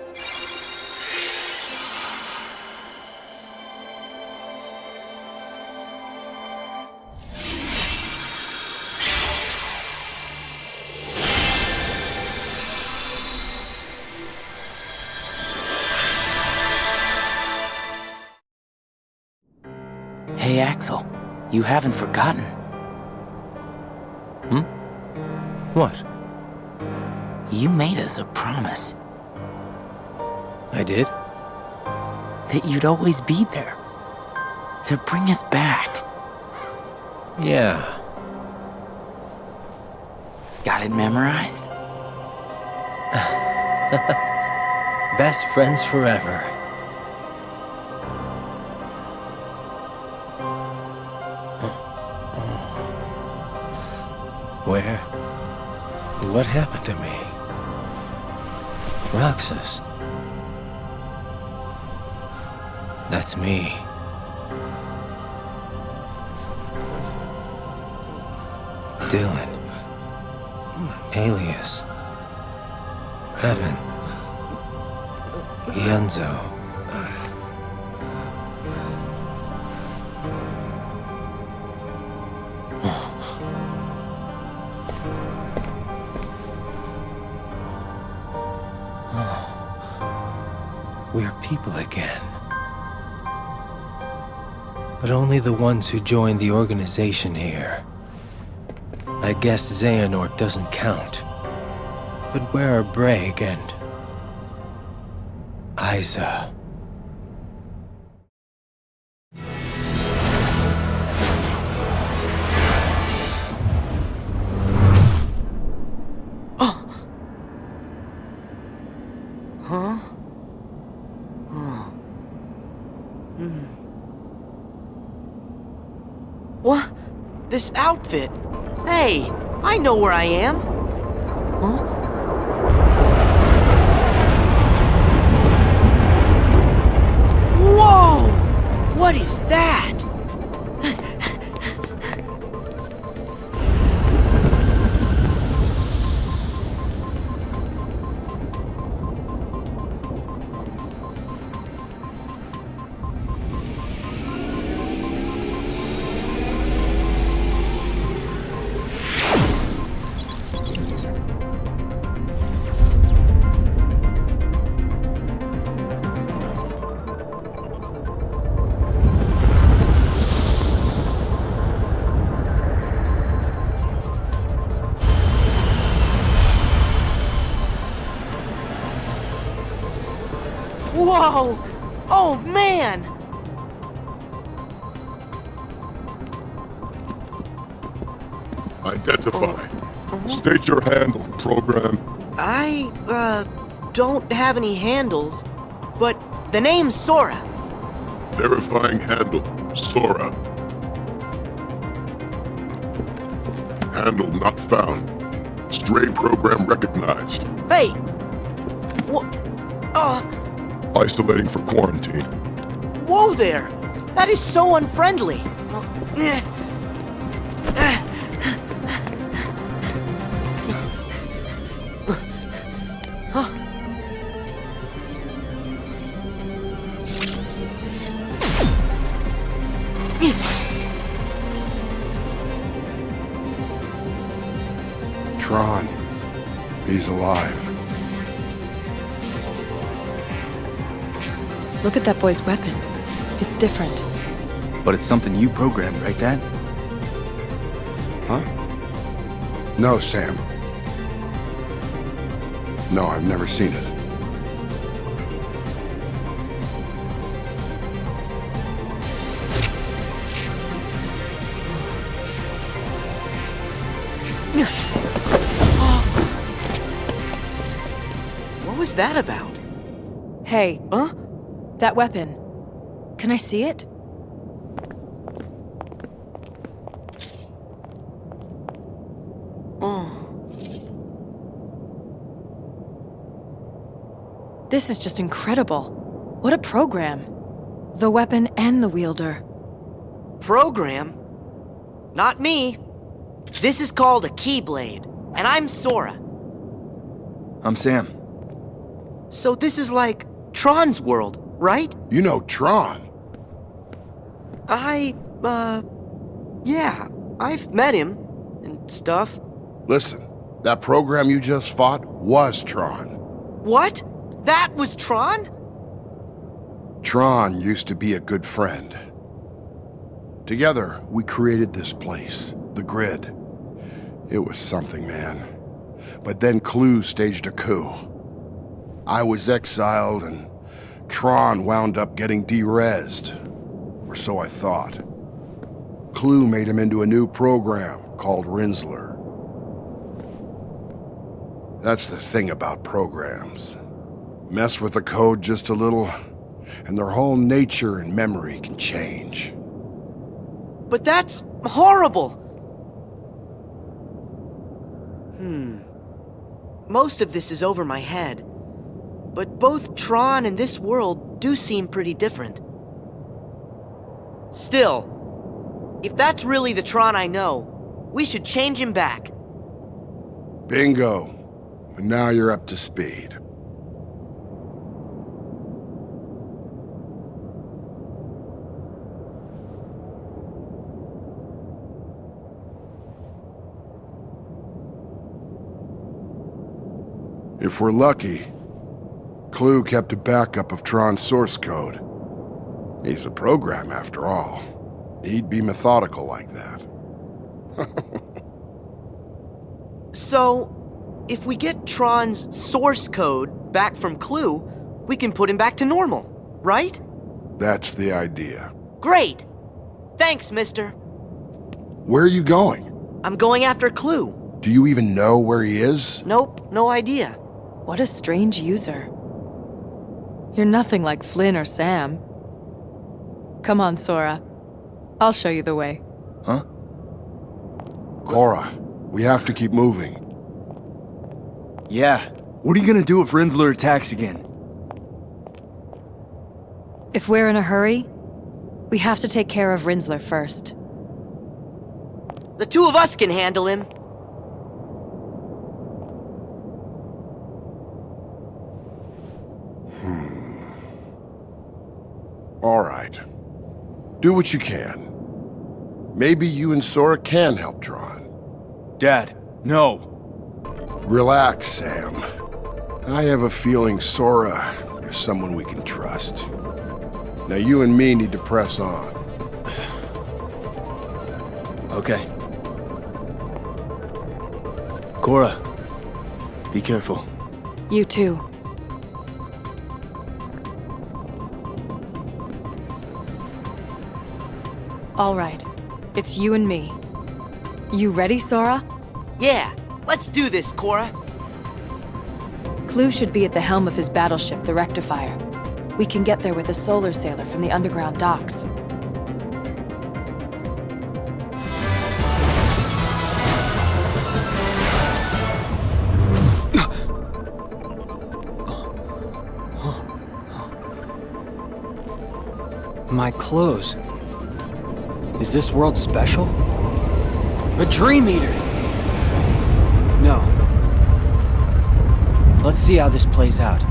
Hey, Axel, you haven't forgotten. What? You made us a promise I did? that you'd always be there. To bring us back. Yeah. Got it memorized? Best friends forever. Where? What happened to me? Roxas. That's me. Dylan. Alias. Evan. Yenzo. We're people again. But only the ones who joined the organization here. I guess Xehanort doesn't count. But where are Braig and Isa? What? This outfit? Hey, I know where I am. Huh? Whoa! What is that? Whoa! Oh, man! Identify. State your handle, program. I, don't have any handles, but the name's Sora. Verifying handle, Sora. Handle not found. Stray program recognized. Hey! What? Isolating for quarantine. Whoa there! That is so unfriendly. Tron. He's alive. Look at that boy's weapon. It's different. But it's something you programmed, right, Dad? Huh? No, Sam. No, I've never seen it. What was that about? Hey. Huh? That weapon. Can I see it? This is just incredible. What a program. The weapon and the wielder. Program? Not me. This is called a Keyblade, and I'm Sora. I'm Sam. So this is like Tron's world, right? You know Tron. Yeah, I've met him and stuff. Listen, that program you just fought was Tron. What? That was Tron? Tron used to be a good friend. Together, we created this place, the Grid. It was something, man. But then Clue staged a coup. I was exiled, and Tron wound up getting de-rezzed. Or so I thought. Clue made him into a new program called Rinsler. That's the thing about programs. Mess with the code just a little, and their whole nature and memory can change. But that's horrible! Most of this is over my head. But both Tron and this world do seem pretty different. Still, if that's really the Tron I know, we should change him back. Bingo. And now you're up to speed. If we're lucky, Clue kept a backup of Tron's source code. He's a program, after all. He'd be methodical like that. So, if we get Tron's source code back from Clue, we can put him back to normal, right? That's the idea. Great! Thanks, mister. Where are you going? I'm going after Clue. Do you even know where he is? Nope, no idea. What a strange user. You're nothing like Flynn or Sam. Come on, Sora. I'll show you the way. Huh? Cora, we have to keep moving. Yeah. What are you gonna do if Rinsler attacks again? If we're in a hurry, we have to take care of Rinsler first. The two of us can handle him. All right. Do what you can. Maybe you and Sora can help Tron. Dad, no. Relax, Sam. I have a feeling Sora is someone we can trust. Now you and me need to press on. Okay. Cora, be careful. You too. All right. It's you and me. You ready, Sora? Yeah, let's do this, Cora. Clue should be at the helm of his battleship, the Rectifier. We can get there with a solar sailor from the underground docks. My clothes. Is this world special? A Dream Eater! No. Let's see how this plays out.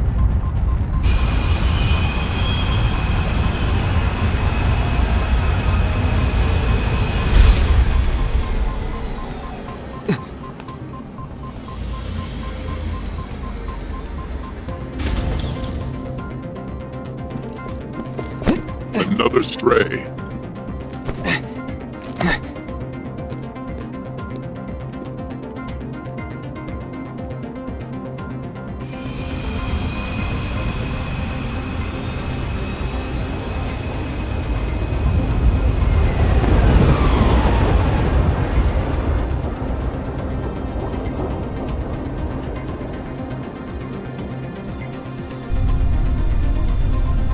Another stray.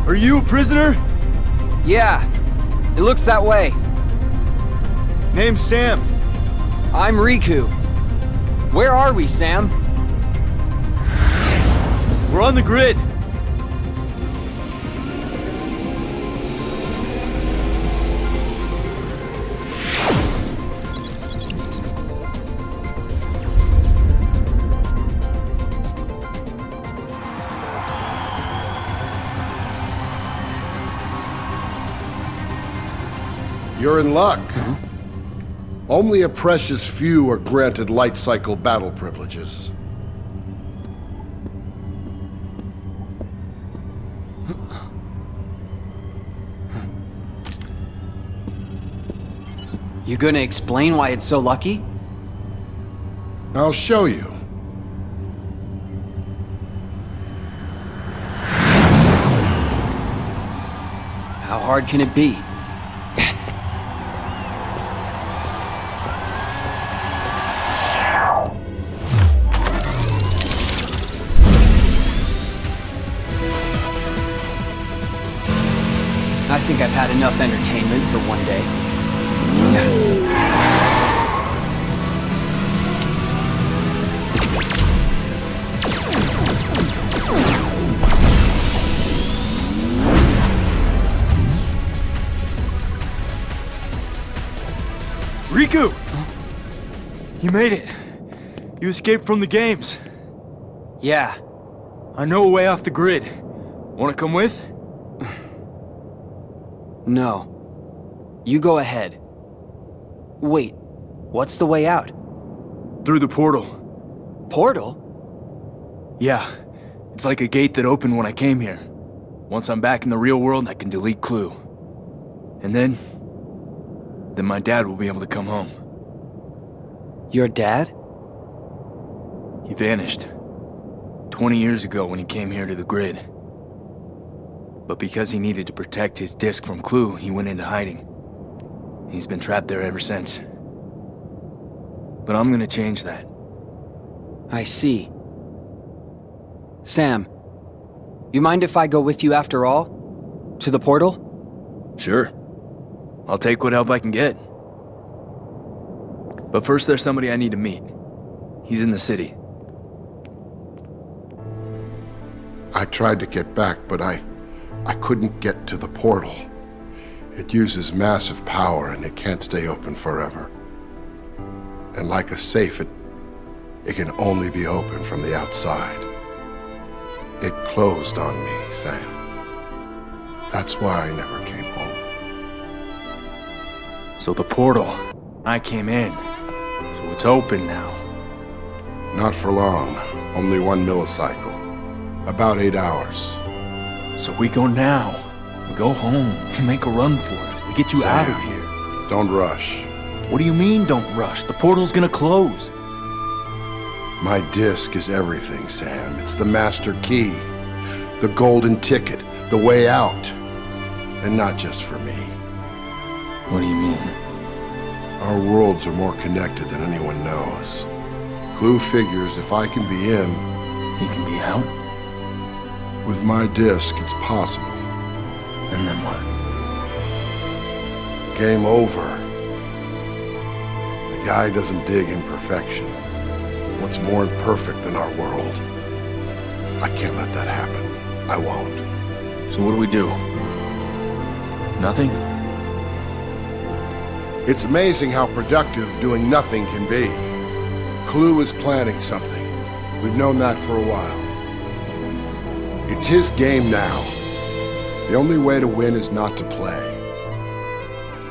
Are you a prisoner? Yeah, it looks that way. Name's Sam. I'm Riku. Where are we, Sam? We're on the grid. You're in luck. Only a precious few are granted light cycle battle privileges. You gonna explain why it's so lucky? I'll show you. How hard can it be? I think I've had enough entertainment for one day. Riku! You made it. You escaped from the games. Yeah. I know a way off the grid. Wanna come with? No. You go ahead. Wait, what's the way out? Through the portal. Portal? Yeah. It's like a gate that opened when I came here. Once I'm back in the real world, I can delete Clue. And then my dad will be able to come home. Your dad? He vanished 20 years ago when he came here to the grid. But because he needed to protect his disc from Clue, he went into hiding. He's been trapped there ever since. But I'm gonna change that. I see. Sam, you mind if I go with you after all? To the portal? Sure. I'll take what help I can get. But first there's somebody I need to meet. He's in the city. I tried to get back, but I couldn't get to the portal. It uses massive power and it can't stay open forever. And like a safe, it can only be opened from the outside. It closed on me, Sam. That's why I never came home. So the portal, I came in. So it's open now. Not for long. Only 1 millicycle. About 8 hours. So we go now. We go home. We make a run for it. We get you Sam, out of here. Don't rush. What do you mean, don't rush? The portal's gonna close. My disc is everything, Sam. It's the master key. The golden ticket. The way out. And not just for me. What do you mean? Our worlds are more connected than anyone knows. Clue figures if I can be in... He can be out? With my disc, it's possible. And then what? Game over. The guy doesn't dig imperfection. What's more imperfect than our world? I can't let that happen. I won't. So what do we do? Nothing? It's amazing how productive doing nothing can be. Clue is planning something. We've known that for a while. It's his game now. The only way to win is not to play.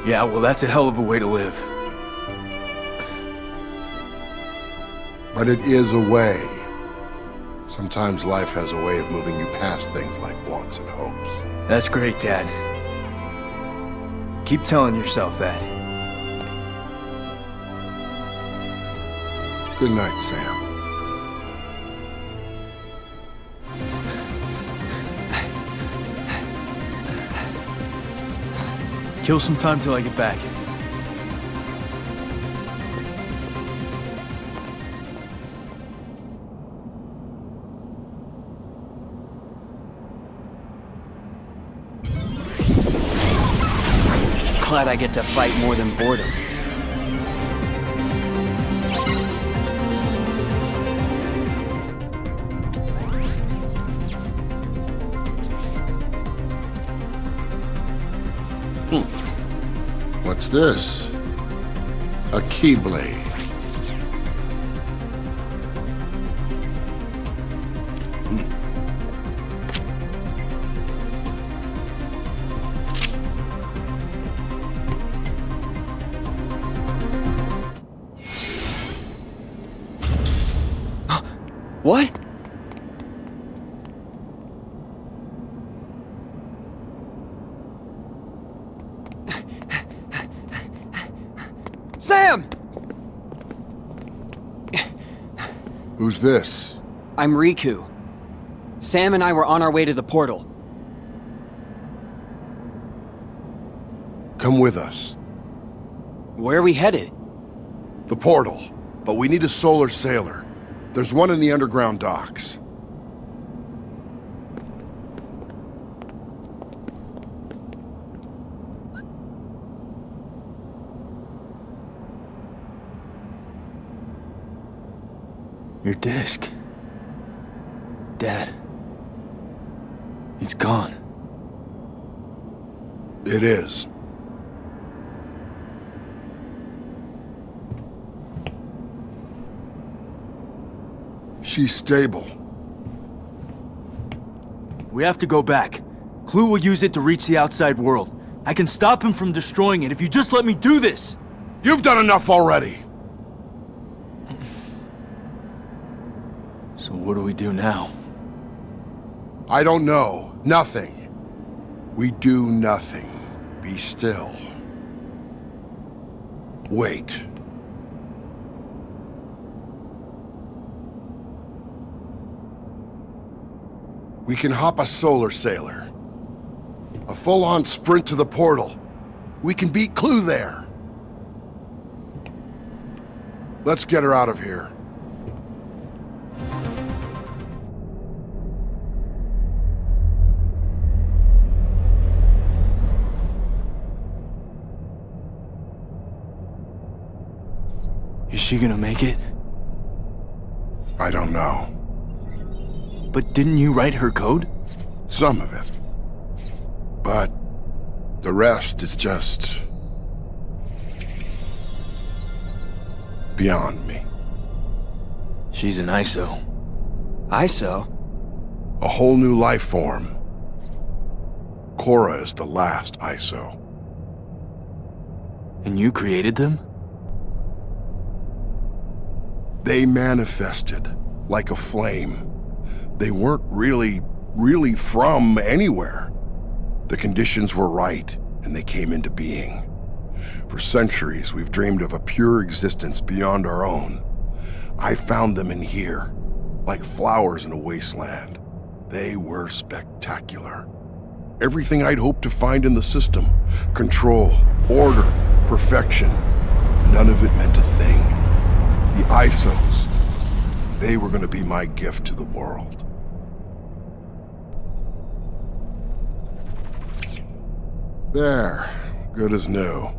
Yeah, well, that's a hell of a way to live. But it is a way. Sometimes life has a way of moving you past things like wants and hopes. That's great, Dad. Keep telling yourself that. Good night, Sam. Kill some time till I get back. Glad I get to fight more than boredom. What's this? A keyblade. What? Sam! Who's this? I'm Riku. Sam and I were on our way to the portal. Come with us. Where are we headed? The portal. But we need a solar sailor. There's one in the underground docks. Your disc. Dad. It's gone. It is. She's stable. We have to go back. Clue will use it to reach the outside world. I can stop him from destroying it if you just let me do this! You've done enough already! So what do we do now? I don't know. Nothing. We do nothing. Be still. Wait. We can hop a solar sailor. A full-on sprint to the portal. We can beat Clue there. Let's get her out of here. Is she gonna make it? I don't know. But didn't you write her code? Some of it. But the rest is just beyond me. She's an ISO. ISO? A whole new life form. Korra is the last ISO. And you created them? They manifested like a flame. They weren't really from anywhere. The conditions were right, and they came into being. For centuries, we've dreamed of a pure existence beyond our own. I found them in here, like flowers in a wasteland. They were spectacular. Everything I'd hoped to find in the system. Control, order, perfection. None of it meant a thing. The ISOs, they were gonna be my gift to the world. There, good as new.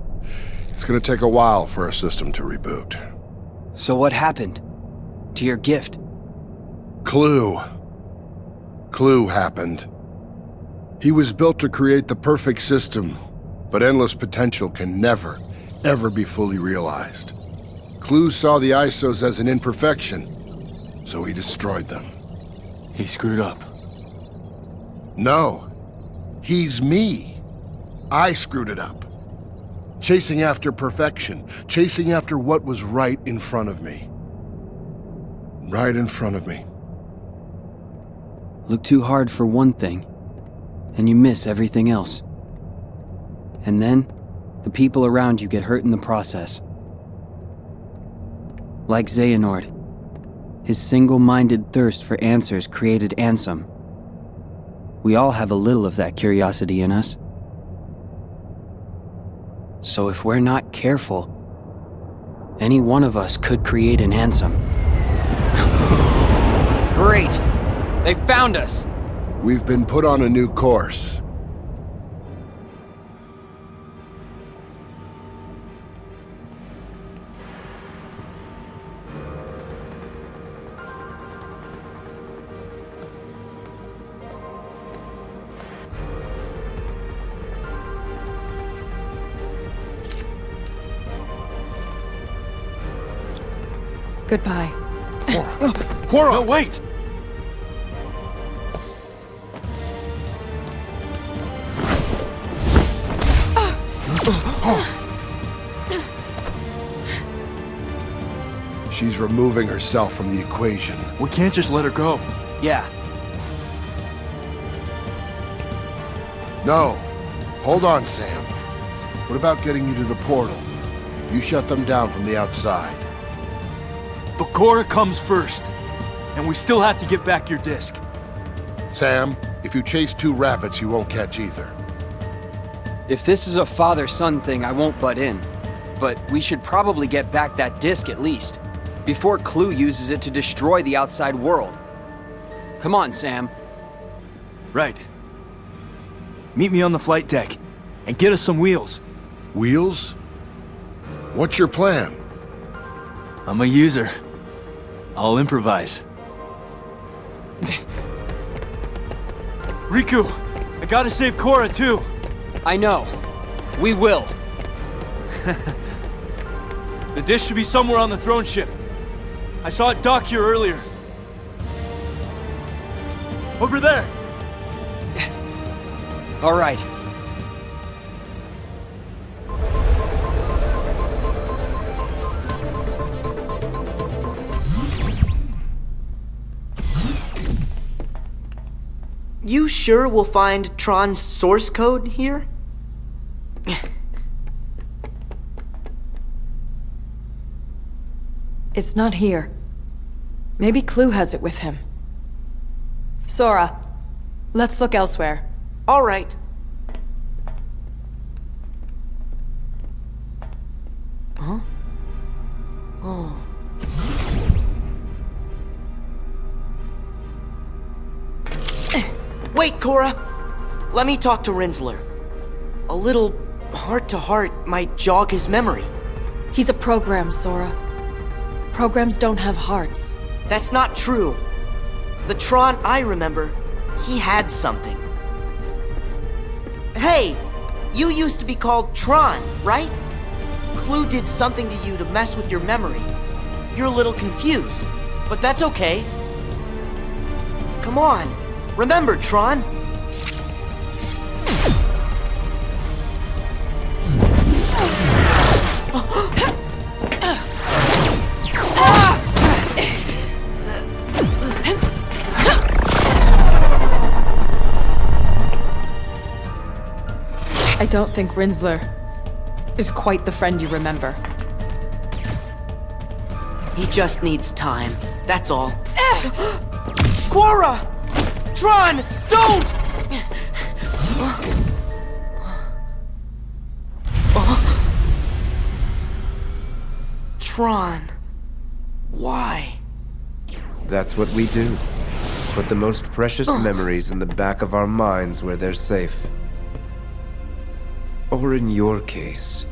It's gonna take a while for our system to reboot. So what happened to your gift? Clue happened. He was built to create the perfect system, but endless potential can never, ever be fully realized. Clue saw the ISOs as an imperfection, so he destroyed them. He screwed up. No, he's me. I screwed it up. Chasing after perfection, chasing after what was right in front of me. Right in front of me. Look too hard for one thing, and you miss everything else. And then, the people around you get hurt in the process. Like Xehanort, his single-minded thirst for answers created Ansem. We all have a little of that curiosity in us. So if we're not careful, any one of us could create an Ansem. Great! They found us! We've been put on a new course. Goodbye. Korra! No, wait! She's removing herself from the equation. We can't just let her go. Yeah. No. Hold on, Sam. What about getting you to the portal? You shut them down from the outside. But Cora comes first, and we still have to get back your disc. Sam, if you chase two rabbits, you won't catch either. If this is a father-son thing, I won't butt in. But we should probably get back that disc at least, before Clue uses it to destroy the outside world. Come on, Sam. Right. Meet me on the flight deck, and get us some wheels. Wheels? What's your plan? I'm a user. I'll improvise. Riku, I gotta save Cora too. I know. We will. The dish should be somewhere on the throne ship. I saw it dock here earlier. Over there. All right. You sure we'll find Tron's source code here? It's not here. Maybe Clue has it with him. Sora, let's look elsewhere. All right. Huh? Oh. Wait, Cora! Let me talk to Rinsler. A little heart-to-heart might jog his memory. He's a program, Sora. Programs don't have hearts. That's not true. The Tron I remember, he had something. Hey! You used to be called Tron, right? Clue did something to you to mess with your memory. You're a little confused, but that's okay. Come on. Remember, Tron? I don't think Rinsler is quite the friend you remember. He just needs time, that's all. Cora! Tron, don't! Tron, why? That's what we do. Put the most precious memories in the back of our minds where they're safe. Or in your case,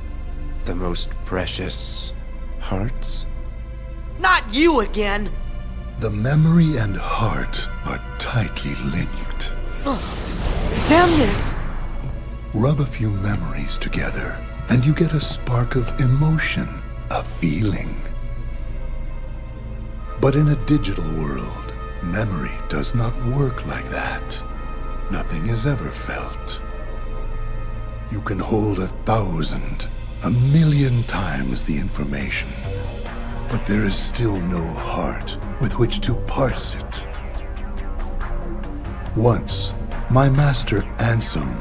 the most precious hearts? Not you again! The memory and heart are tightly linked. Samnus! Rub a few memories together, and you get a spark of emotion, a feeling. But in a digital world, memory does not work like that. Nothing is ever felt. You can hold 1,000, 1,000,000 times the information, but there is still no heart with which to parse it. Once, my master Ansem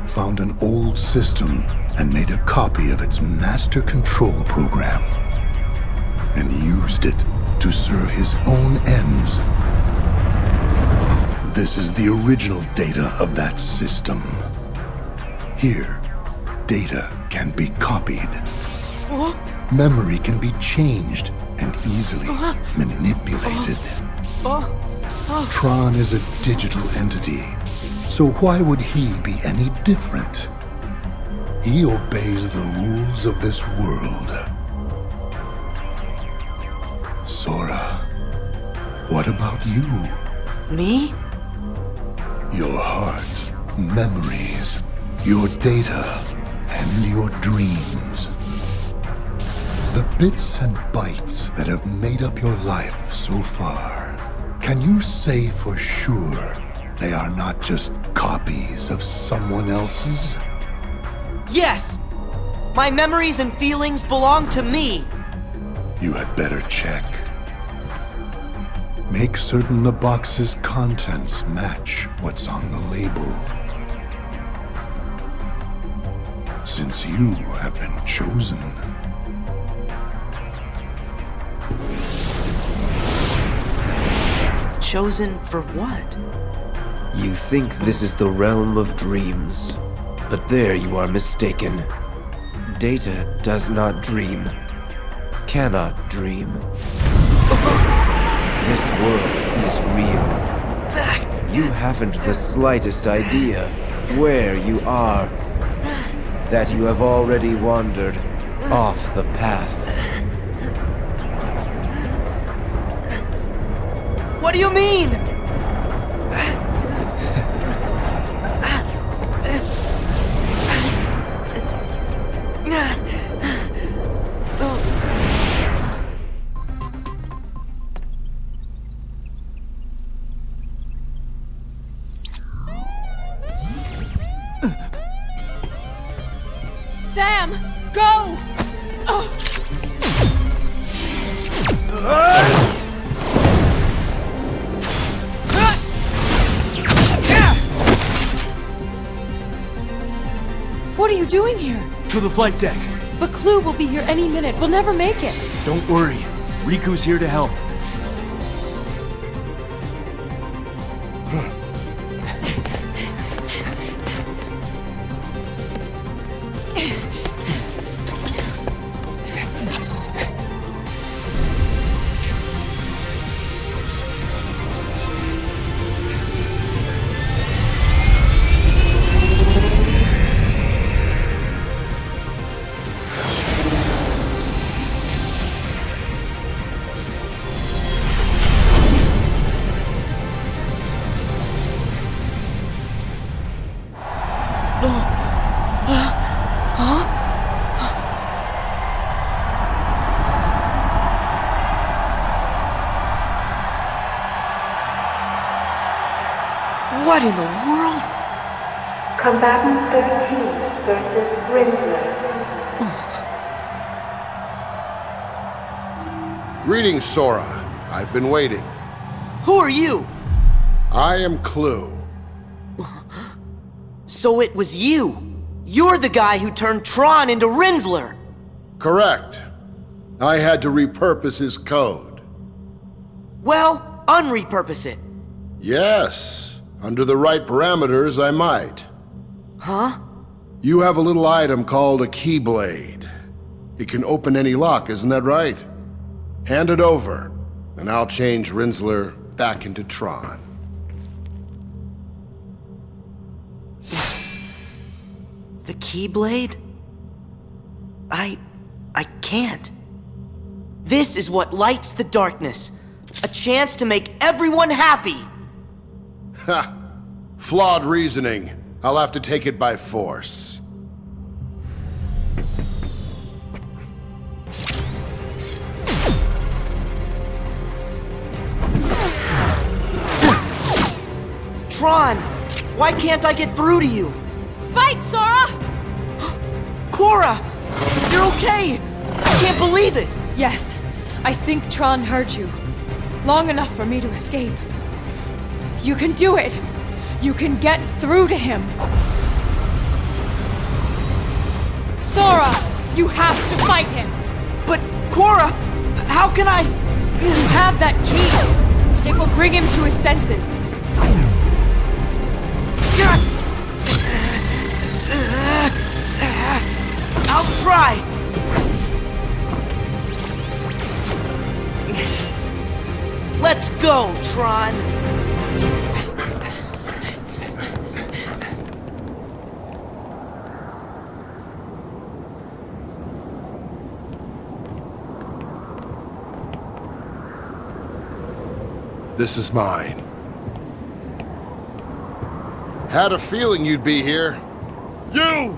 found an old system and made a copy of its master control program, and used it to serve his own ends. This is the original data of that system. Here, data can be copied. Memory can be changed and easily manipulated. Tron is a digital entity, so why would he be any different? He obeys the rules of this world. Sora, what about you? Me? Your heart, memories, your data, and your dreams. The bits and bytes that have made up your life so far, can you say for sure they are not just copies of someone else's? Yes! My memories and feelings belong to me! You had better check. Make certain the box's contents match what's on the label. Since you have been chosen, Chosen for what? You think this is the realm of dreams, but there you are mistaken. Data does not dream, cannot dream. This world is real. You haven't the slightest idea where you are, that you have already wandered off the path. What do you mean? Sam, go! What are you doing here? To the flight deck. But Clue will be here any minute. We'll never make it. Don't worry. Riku's here to help. What in the world? Combatant 13 versus Rinsler. Greetings, Sora. I've been waiting. Who are you? I am Clue. So it was you. You're the guy who turned Tron into Rinsler. Correct. I had to repurpose his code. Well, unrepurpose it. Yes. Under the right parameters, I might. Huh? You have a little item called a Keyblade. It can open any lock, isn't that right? Hand it over, and I'll change Rinsler back into Tron. The Keyblade? I can't. This is what lights the darkness. A chance to make everyone happy. Ha! Flawed reasoning. I'll have to take it by force. Tron! Why can't I get through to you? Fight, Sora! Cora! You're okay! I can't believe it! Yes, I think Tron heard you. Long enough for me to escape. You can do it! You can get through to him! Sora! You have to fight him! But, Cora, how can I... You have that key! It will bring him to his senses. I'll try! Let's go, Tron! This is mine. Had a feeling you'd be here. You!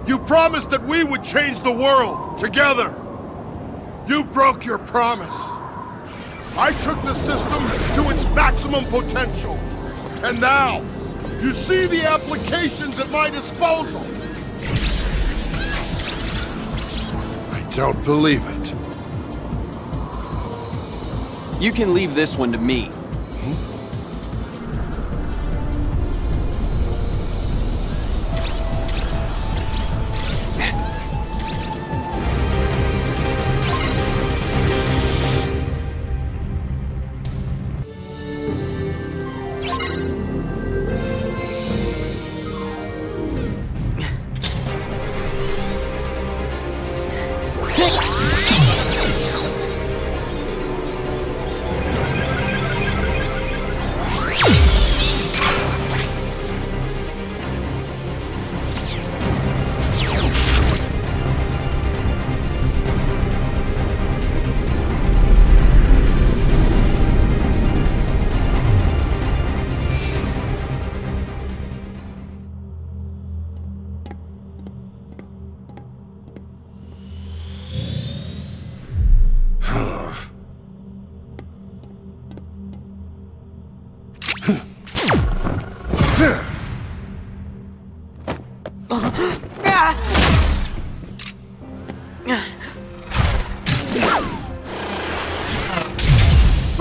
You promised that we would change the world, together! You broke your promise. I took the system to its maximum potential. And now, you see the applications at my disposal. I don't believe it. You can leave this one to me.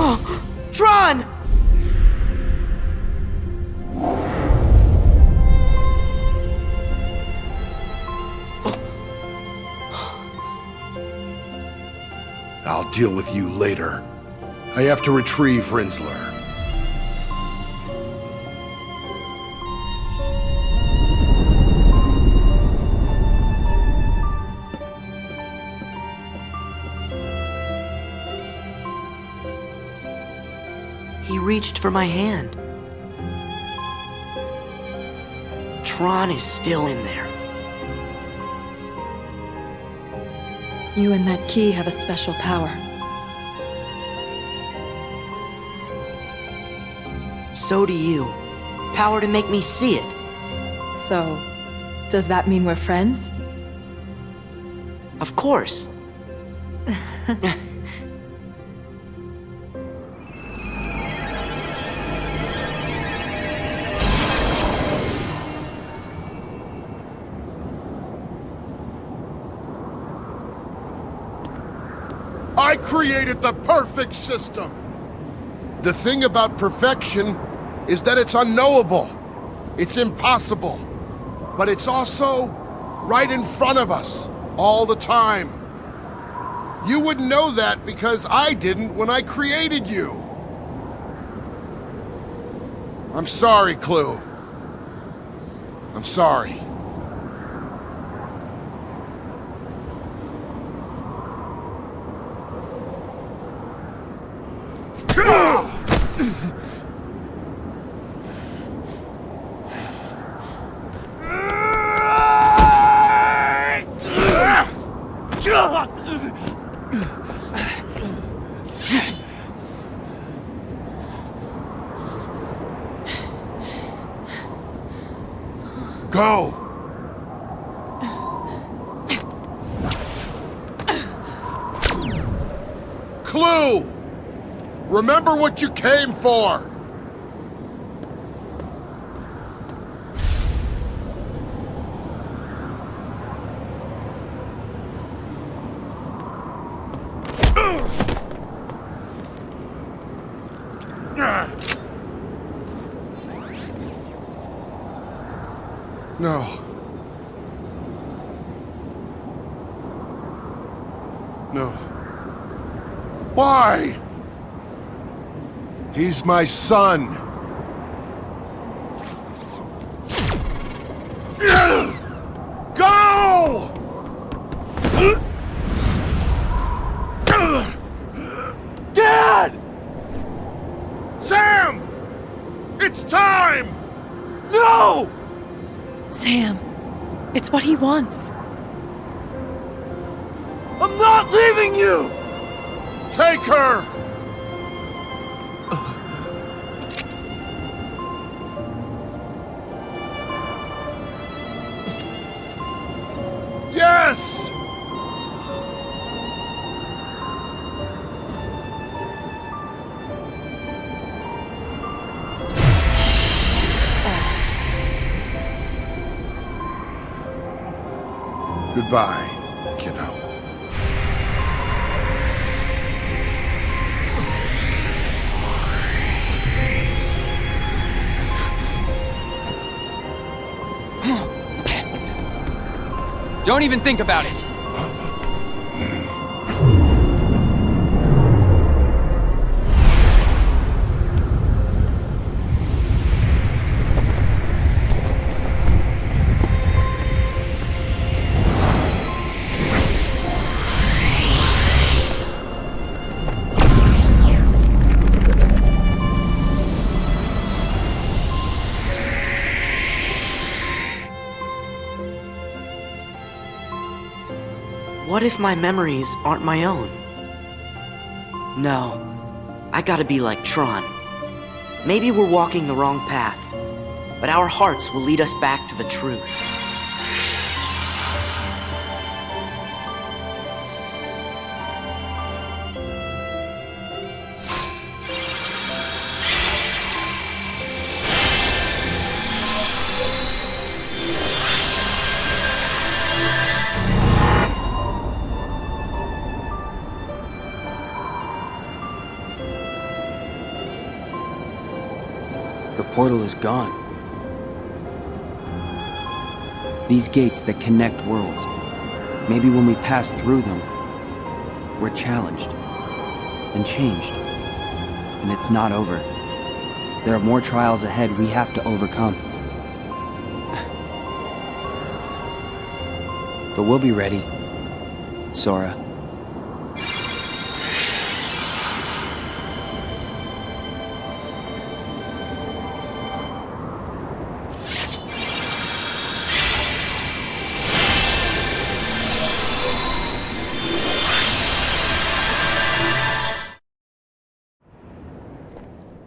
Oh, Tron! I'll deal with you later. I have to retrieve Rinsler. He reached for my hand. Tron is still in there. You and that key have a special power. So do you. Power to make me see it. So, does that mean we're friends? Of course. I created the perfect system! The thing about perfection is that it's unknowable. It's impossible. But it's also right in front of us, all the time. You wouldn't know that because I didn't when I created you. I'm sorry, Clue. I'm sorry. Go! Clue! Remember what you came for! No. No. Why? He's my son. Go! Dad! Sam! It's time! No! Sam, it's what he wants. I'm not leaving you! Take her! Yes! Goodbye, kiddo. Don't even think about it! What if my memories aren't my own? No, I gotta be like Tron. Maybe we're walking the wrong path, but our hearts will lead us back to the truth. portal is gone. These gates that connect worlds, maybe when we pass through them, we're challenged and changed. And it's not over. There are more trials ahead we have to overcome. But we'll be ready, Sora.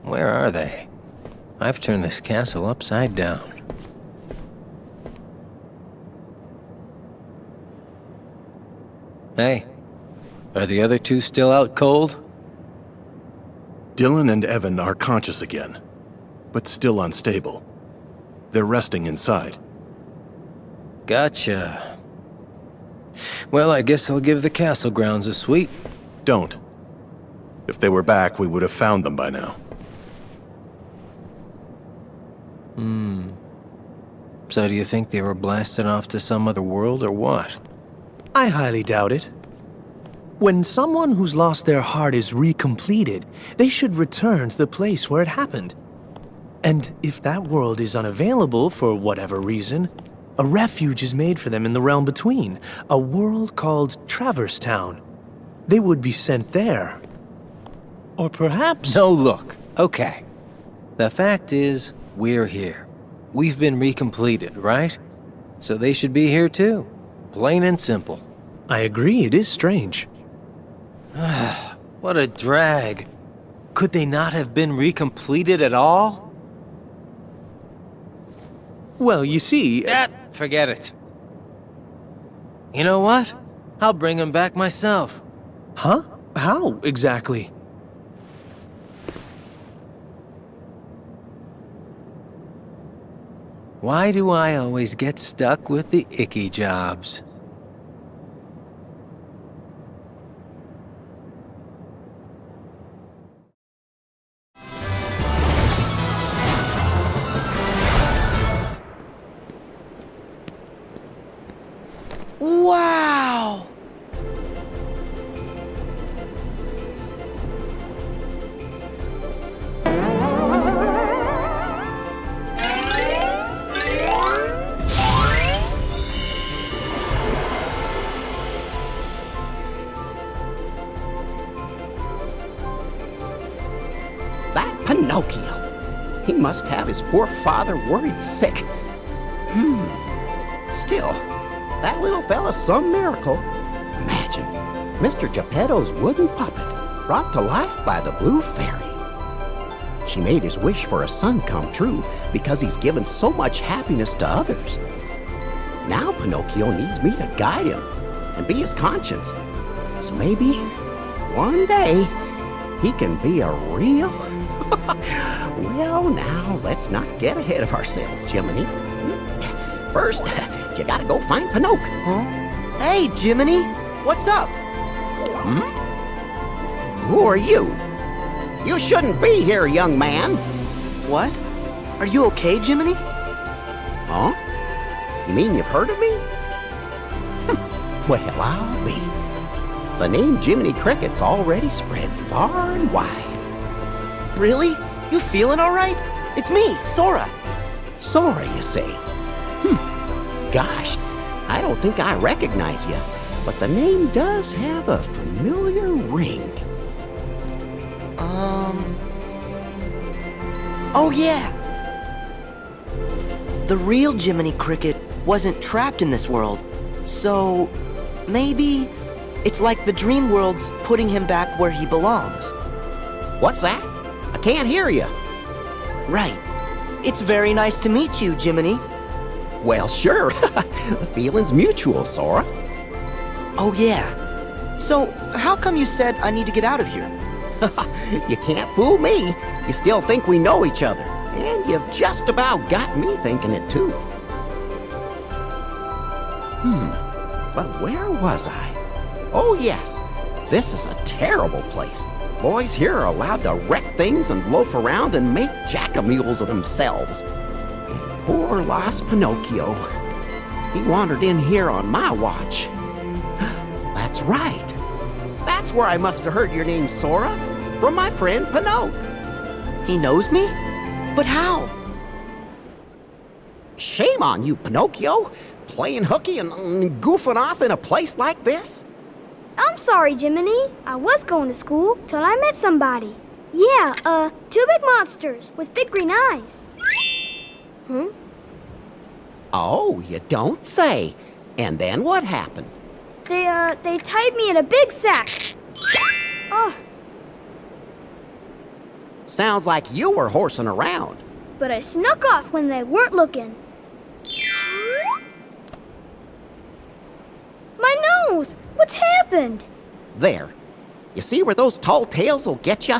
Where are they? I've turned this castle upside down. Hey, are the other two still out cold? Dylan and Evan are conscious again, but still unstable. They're resting inside. Gotcha. Well, I guess I'll give the castle grounds a sweep. Don't. If they were back, we would have found them by now. So do you think they were blasted off to some other world, or what? I highly doubt it. When someone who's lost their heart is recompleted, they should return to the place where it happened. And if that world is unavailable for whatever reason, a refuge is made for them in the realm between, a world called Traverse Town. They would be sent there. Or perhaps... No, look. Okay. The fact is, we're here. We've been recompleted, right? So they should be here too. Plain and simple. I agree, it is strange. What a drag. Could they not have been recompleted at all? Well, you see... Forget it. You know what? I'll bring them back myself. Huh? How, exactly? Why do I always get stuck with the icky jobs? Wow! That Pinocchio. He must have his poor father worried sick. Still, that little fella's some miracle. Imagine, Mr. Geppetto's wooden puppet brought to life by the Blue Fairy. She made his wish for a son come true because he's given so much happiness to others. Now Pinocchio needs me to guide him and be his conscience. So maybe, one day, he can be a real... Well, now, let's not get ahead of ourselves, Jiminy. First, you gotta go find Pinocchio. Huh? Hey, Jiminy, what's up? Who are you? You shouldn't be here, young man. What? Are you okay, Jiminy? Huh? You mean you've heard of me? Well, I'll be. The name Jiminy Cricket's already spread far and wide. Really? You feeling all right? It's me, Sora. Sora, you say? Gosh, I don't think I recognize you, but the name does have a familiar ring. Oh yeah! The real Jiminy Cricket wasn't trapped in this world, so maybe it's like the dream world's putting him back where he belongs. What's that? I can't hear you. Right. It's very nice to meet you, Jiminy. Well, sure. The feeling's mutual, Sora. Oh, yeah. So, how come you said I need to get out of here? You can't fool me. You still think we know each other. And you've just about got me thinking it, too. But where was I? Oh, yes. This is a terrible place. Boys here are allowed to wreck things and loaf around and make jack-a-mules of themselves. And poor lost Pinocchio. He wandered in here on my watch. That's right. That's where I must have heard your name, Sora, from my friend Pinocchio. He knows me? But how? Shame on you, Pinocchio. Playing hooky and goofing off in a place like this? I'm sorry, Jiminy. I was going to school till I met somebody. Yeah, two big monsters with big green eyes. Oh, you don't say. And then what happened? They tied me in a big sack. Oh, Sounds like you were horsing around. but I snuck off when they weren't looking. My nose! What's happened? There. You see where those tall tales will get you?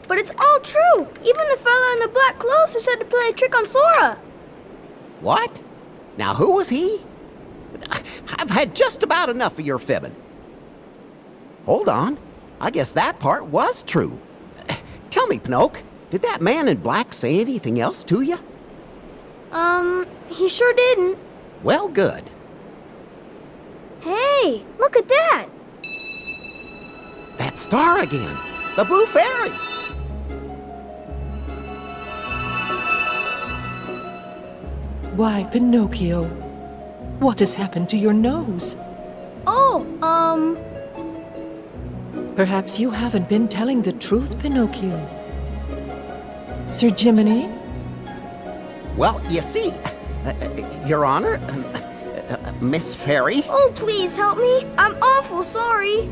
But it's all true. Even the fella in the black clothes who said to play a trick on Sora. What? Now who was he? I've had just about enough of your fibbing. Hold on. I guess that part was true. Tell me, Pinocchio, did that man in black say anything else to you? He sure didn't. Well, good. Hey, look at that. That star again. The Blue Fairy. Why, Pinocchio? What has happened to your nose? Oh, Perhaps you haven't been telling the truth, Pinocchio. Sir Jiminy? Well, you see, Your Honor, Miss Fairy. Oh, please help me. I'm awful sorry.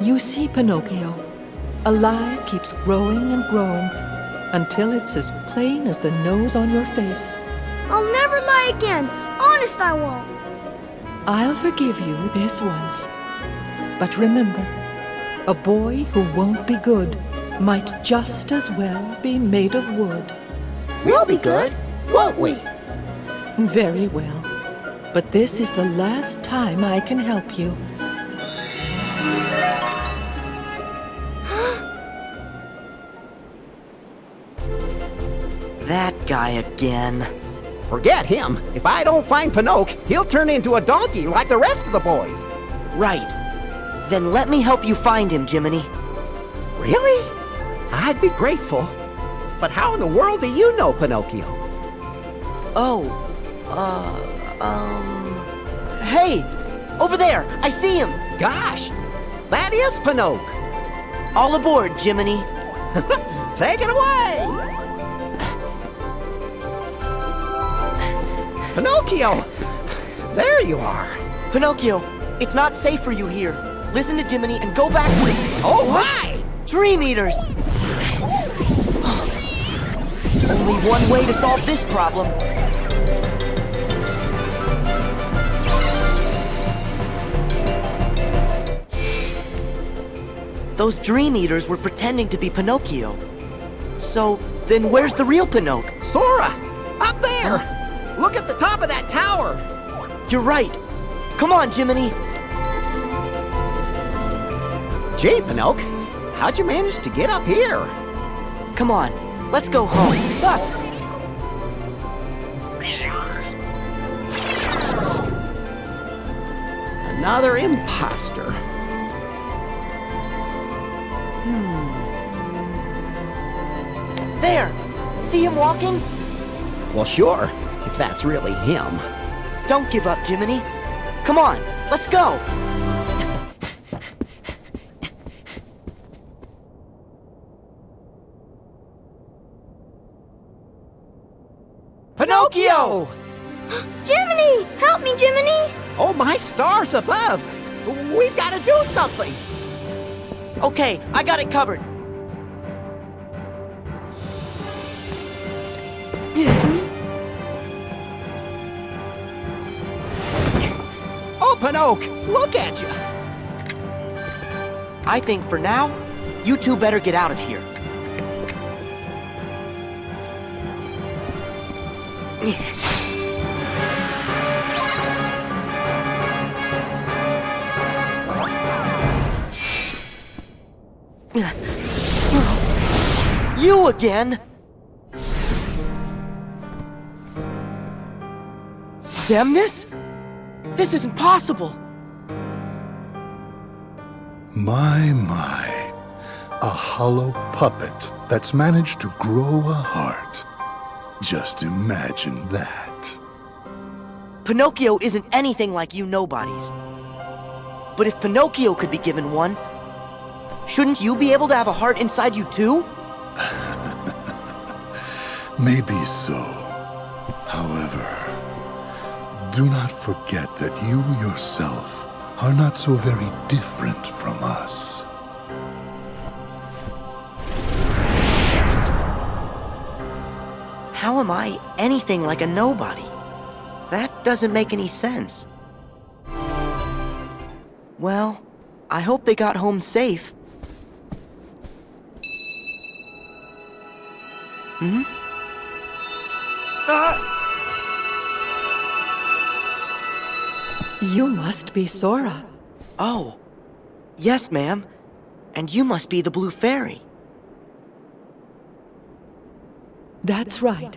You see, Pinocchio, a lie keeps growing and growing until it's as plain as the nose on your face. I'll never lie again. Honest, I won't. I'll forgive you this once. But remember, a boy who won't be good might just as well be made of wood. We'll be good, won't we? Very well. But this is the last time I can help you. That guy again. Forget him. If I don't find Pinocchio, he'll turn into a donkey like the rest of the boys. Right. Then let me help you find him, Jiminy. Really? I'd be grateful. But how in the world do you know Pinocchio? Oh, hey! Over there! I see him! Gosh! That is Pinocchio! All aboard, Jiminy! Take it away! Pinocchio! There you are! Pinocchio, it's not safe for you here. Listen to Jiminy and go back to the... Oh, my! Dream Eaters! Only one way to solve this problem. Those Dream Eaters were pretending to be Pinocchio. So, then where's the real Pinocchio? Sora! Up there! Look at the top of that tower! You're right. Come on, Jiminy. Gee, Pinocchio, how'd you manage to get up here? Come on, let's go home. Another imposter. There! See him walking? Well, sure, if that's really him. Don't give up, Jiminy. Come on, let's go! Pinocchio! Jiminy! Help me, Jiminy! Oh, my stars above! We've got to do something! Okay, I got it covered. Oh, Pinocchio, look at you! I think for now, you two better get out of here. You again? Xemnas? This isn't possible. My. A hollow puppet that's managed to grow a heart. Just imagine that. Pinocchio isn't anything like you nobodies. But if Pinocchio could be given one, shouldn't you be able to have a heart inside you too? Maybe so. However, do not forget that you yourself are not so very different from us. How am I anything like a nobody? That doesn't make any sense. Well, I hope they got home safe. Hmm? You must be Sora. Oh. Yes, ma'am. And you must be the Blue Fairy. That's right.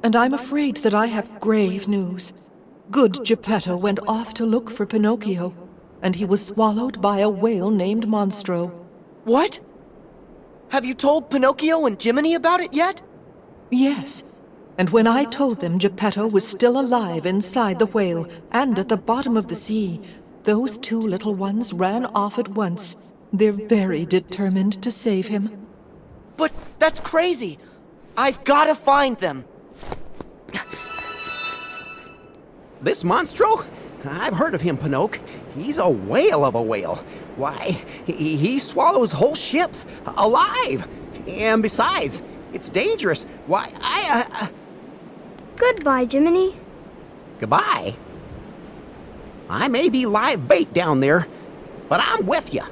And I'm afraid that I have grave news. Good Geppetto went off to look for Pinocchio, and he was swallowed by a whale named Monstro. What? Have you told Pinocchio and Jiminy about it yet? Yes. And when I told them Geppetto was still alive inside the whale and at the bottom of the sea, those two little ones ran off at once. They're very determined to save him. But that's crazy! I've gotta find them! This Monstro? I've heard of him, Pinocchio. He's a whale of a whale. Why, he swallows whole ships, alive. And besides, it's dangerous. Why, Goodbye, Jiminy. Goodbye? I may be live bait down there, but I'm with you.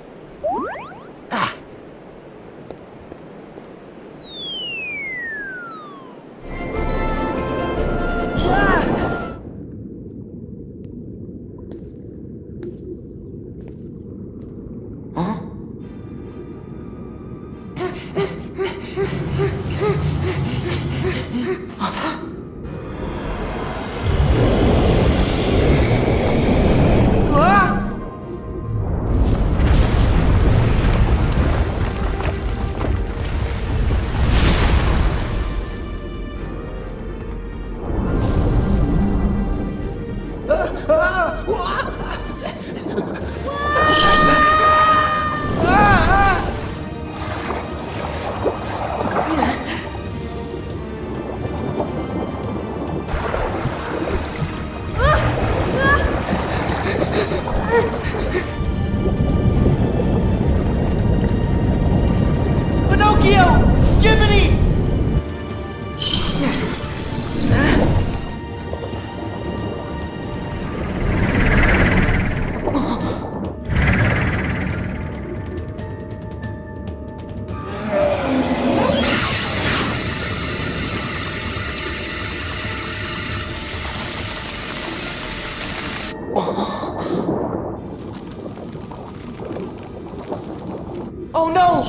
Oh no!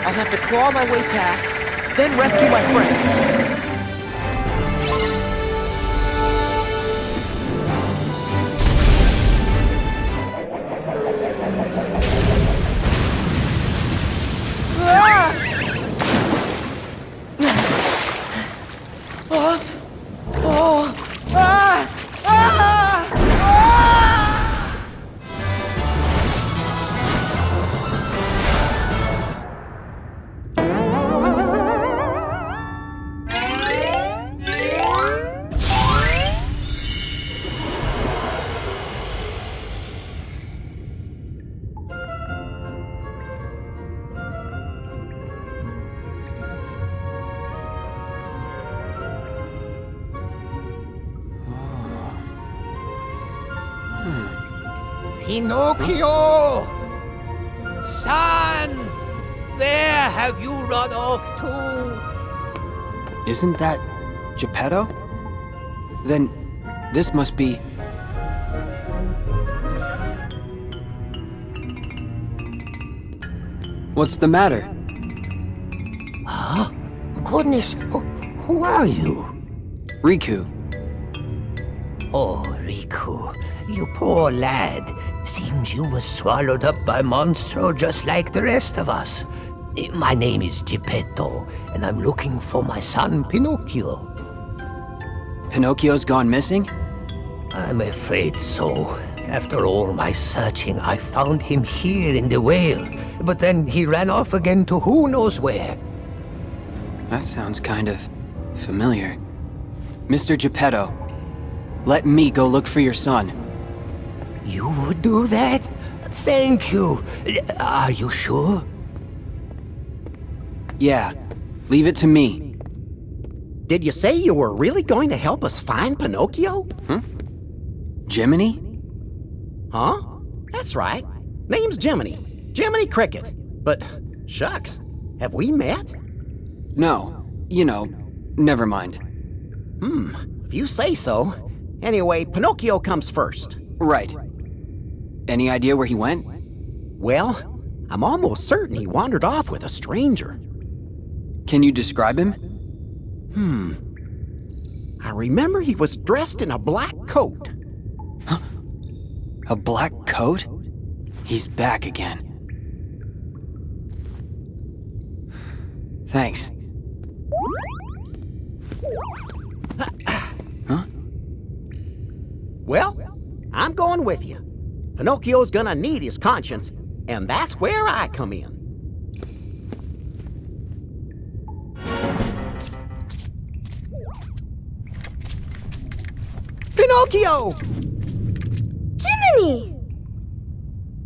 I'll have to claw my way past, then rescue my friends. Pinocchio! Son! Where have you run off to? Isn't that Geppetto? Then This must be... What's the matter? Huh? Goodness, who are you? Riku. Oh, Riku, you poor lad. Seems you was swallowed up by monstro just like the rest of us. My name is Geppetto, and I'm looking for my son Pinocchio. Pinocchio's gone missing? I'm afraid so. After all my searching, I found him here in the whale, but then he ran off again to who knows where. That sounds kind of familiar. Mr. Geppetto, let me go look for your son. You would do that? Thank you. Are you sure? Yeah, leave it to me. Did you say you were really going to help us find Pinocchio? Jiminy? Huh? That's right. Name's Jiminy. Jiminy Cricket. But, shucks, have we met? No, never mind. If you say so. Anyway, Pinocchio comes first. Right. Any idea where he went? Well, I'm almost certain he wandered off with a stranger. Can you describe him? I remember he was dressed in a black coat. A black coat? He's back again. Thanks. Huh? Well, I'm going with you. Pinocchio's gonna need his conscience, and that's where I come in. Pinocchio! Jiminy!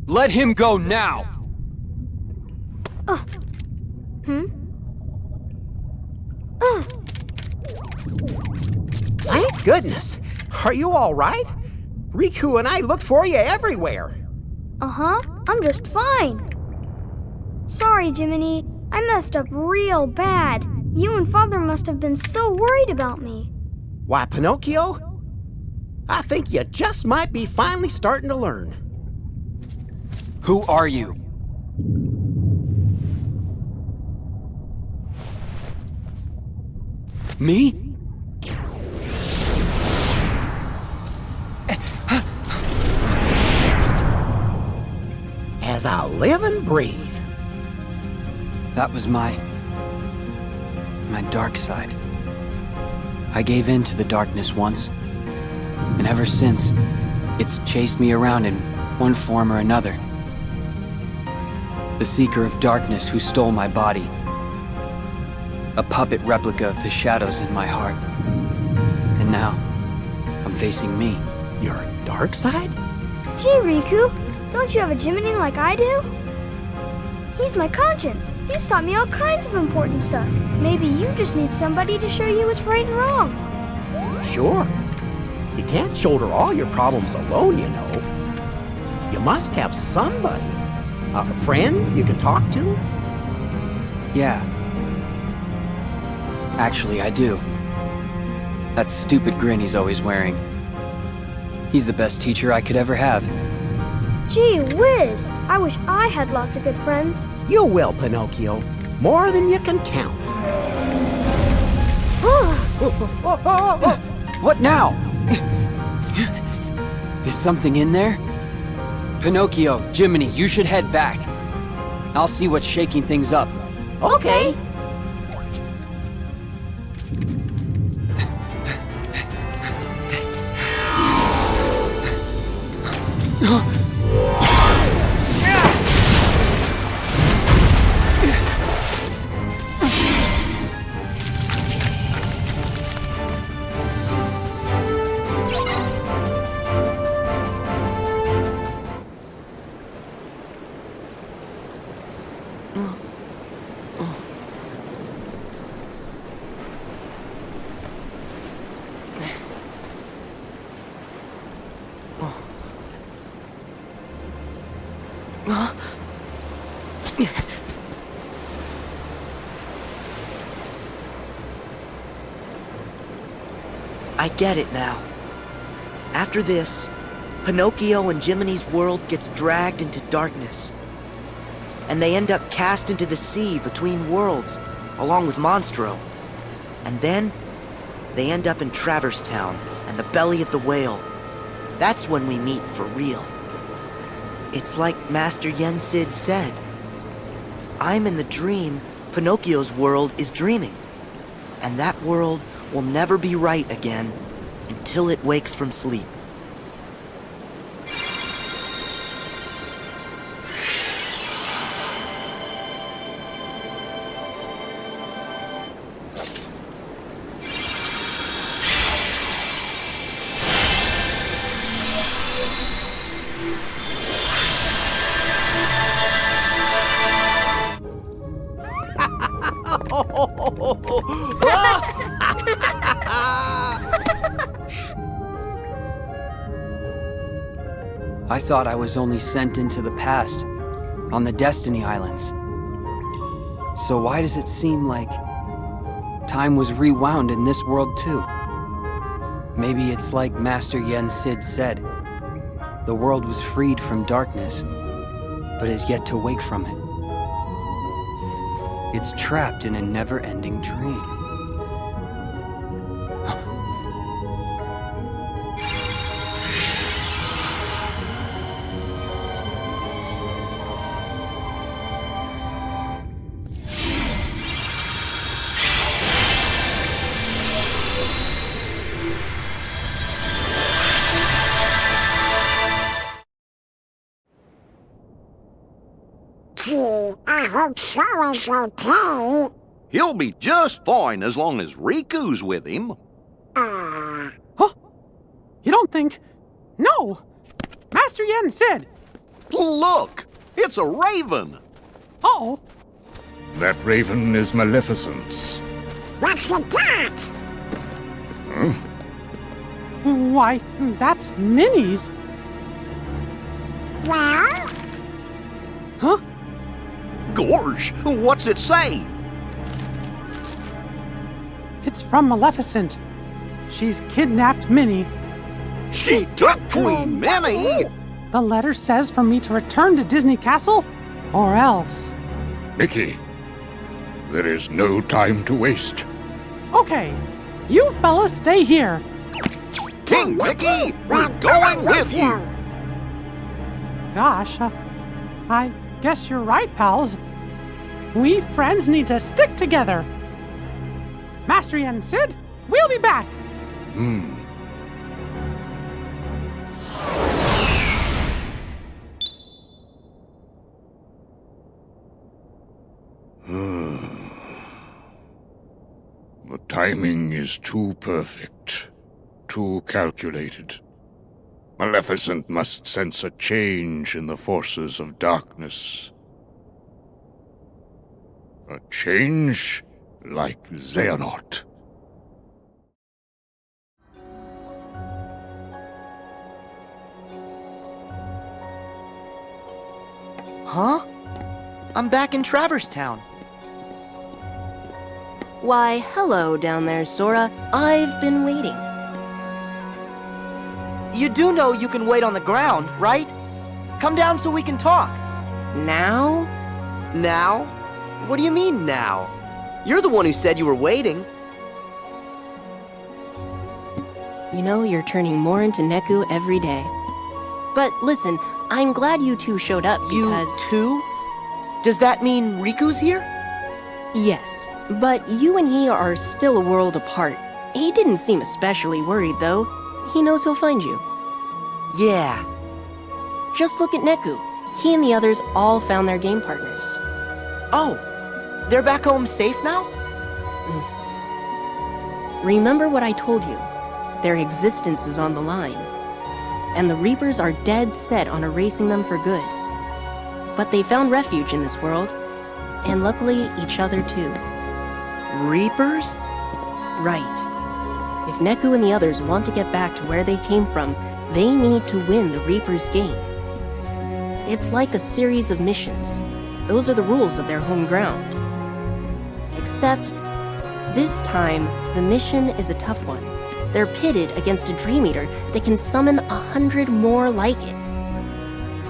Let him go now! Thank goodness! Are you all right? Riku and I looked for you everywhere. Uh-huh, I'm just fine. Sorry, Jiminy. I messed up real bad. You and Father must have been so worried about me. Why, Pinocchio? I think you just might be finally starting to learn. Who are you? Me? As I live and breathe. That was my dark side. I gave in to the darkness once, and ever since, it's chased me around in one form or another. The Seeker of Darkness who stole my body. A puppet replica of the shadows in my heart. And now, I'm facing me. Your dark side? Gee, Riku, don't you have a Jiminy like I do? He's my conscience. He's taught me all kinds of important stuff. Maybe you just need somebody to show you what's right and wrong. Sure. You can't shoulder all your problems alone, you know. You must have somebody. A friend you can talk to? Yeah. Actually, I do. That stupid grin he's always wearing. He's the best teacher I could ever have. Gee whiz! I wish I had lots of good friends. You will, Pinocchio. More than you can count. What now? Is something in there? Pinocchio, Jiminy, you should head back. I'll see what's shaking things up. Okay. I get it now. After this, Pinocchio and Jiminy's world gets dragged into darkness. And they end up cast into the sea between worlds, along with Monstro. And then, they end up in Traverse Town and the belly of the whale. That's when we meet for real. It's like Master Yen Sid said. I'm in the dream, Pinocchio's world is dreaming. And that world will never be right again until it wakes from sleep. I thought I was only sent into the past, on the Destiny Islands. So why does it seem like time was rewound in this world too? Maybe it's like Master Yen Sid said. The world was freed from darkness, but is yet to wake from it. It's trapped in a never-ending dream. I hope so is okay. He'll be just fine as long as Riku's with him. Ah. Huh? You don't think... No! Master Yen said... Look! It's a raven! Oh! That raven is Maleficent's. What's the got? Huh? Why, that's Minnie's. Well? Huh? Gorge, what's it say? It's from Maleficent. She's kidnapped Minnie. She took Queen Minnie? The letter says for me to return to Disney Castle, or else. Mickey, there is no time to waste. Okay, you fellas stay here. King Mickey, we're going with you! Gosh, I guess you're right, pals. We friends need to stick together. Master Yen Sid, we'll be back. The timing is too perfect, too calculated. Maleficent must sense a change in the forces of darkness. A change like Xehanort. Huh? I'm back in Traverse Town. Why, hello down there, Sora. I've been waiting. You do know you can wait on the ground, right? Come down so we can talk. Now? Now? What do you mean, now? You're the one who said you were waiting. You know, you're turning more into Neku every day. But listen, I'm glad you two showed up because... You two? Does that mean Riku's here? Yes, but you and he are still a world apart. He didn't seem especially worried, though. He knows he'll find you. Yeah. Just look at Neku. He and the others all found their game partners. Oh, they're back home safe now? Remember what I told you. Their existence is on the line. And the Reapers are dead set on erasing them for good. But they found refuge in this world. And luckily, each other too. Reapers? Right. If Neku and the others want to get back to where they came from, they need to win the Reapers' game. It's like a series of missions. Those are the rules of their home ground. Except, this time, the mission is a tough one. They're pitted against a Dream Eater that can summon 100 more like it.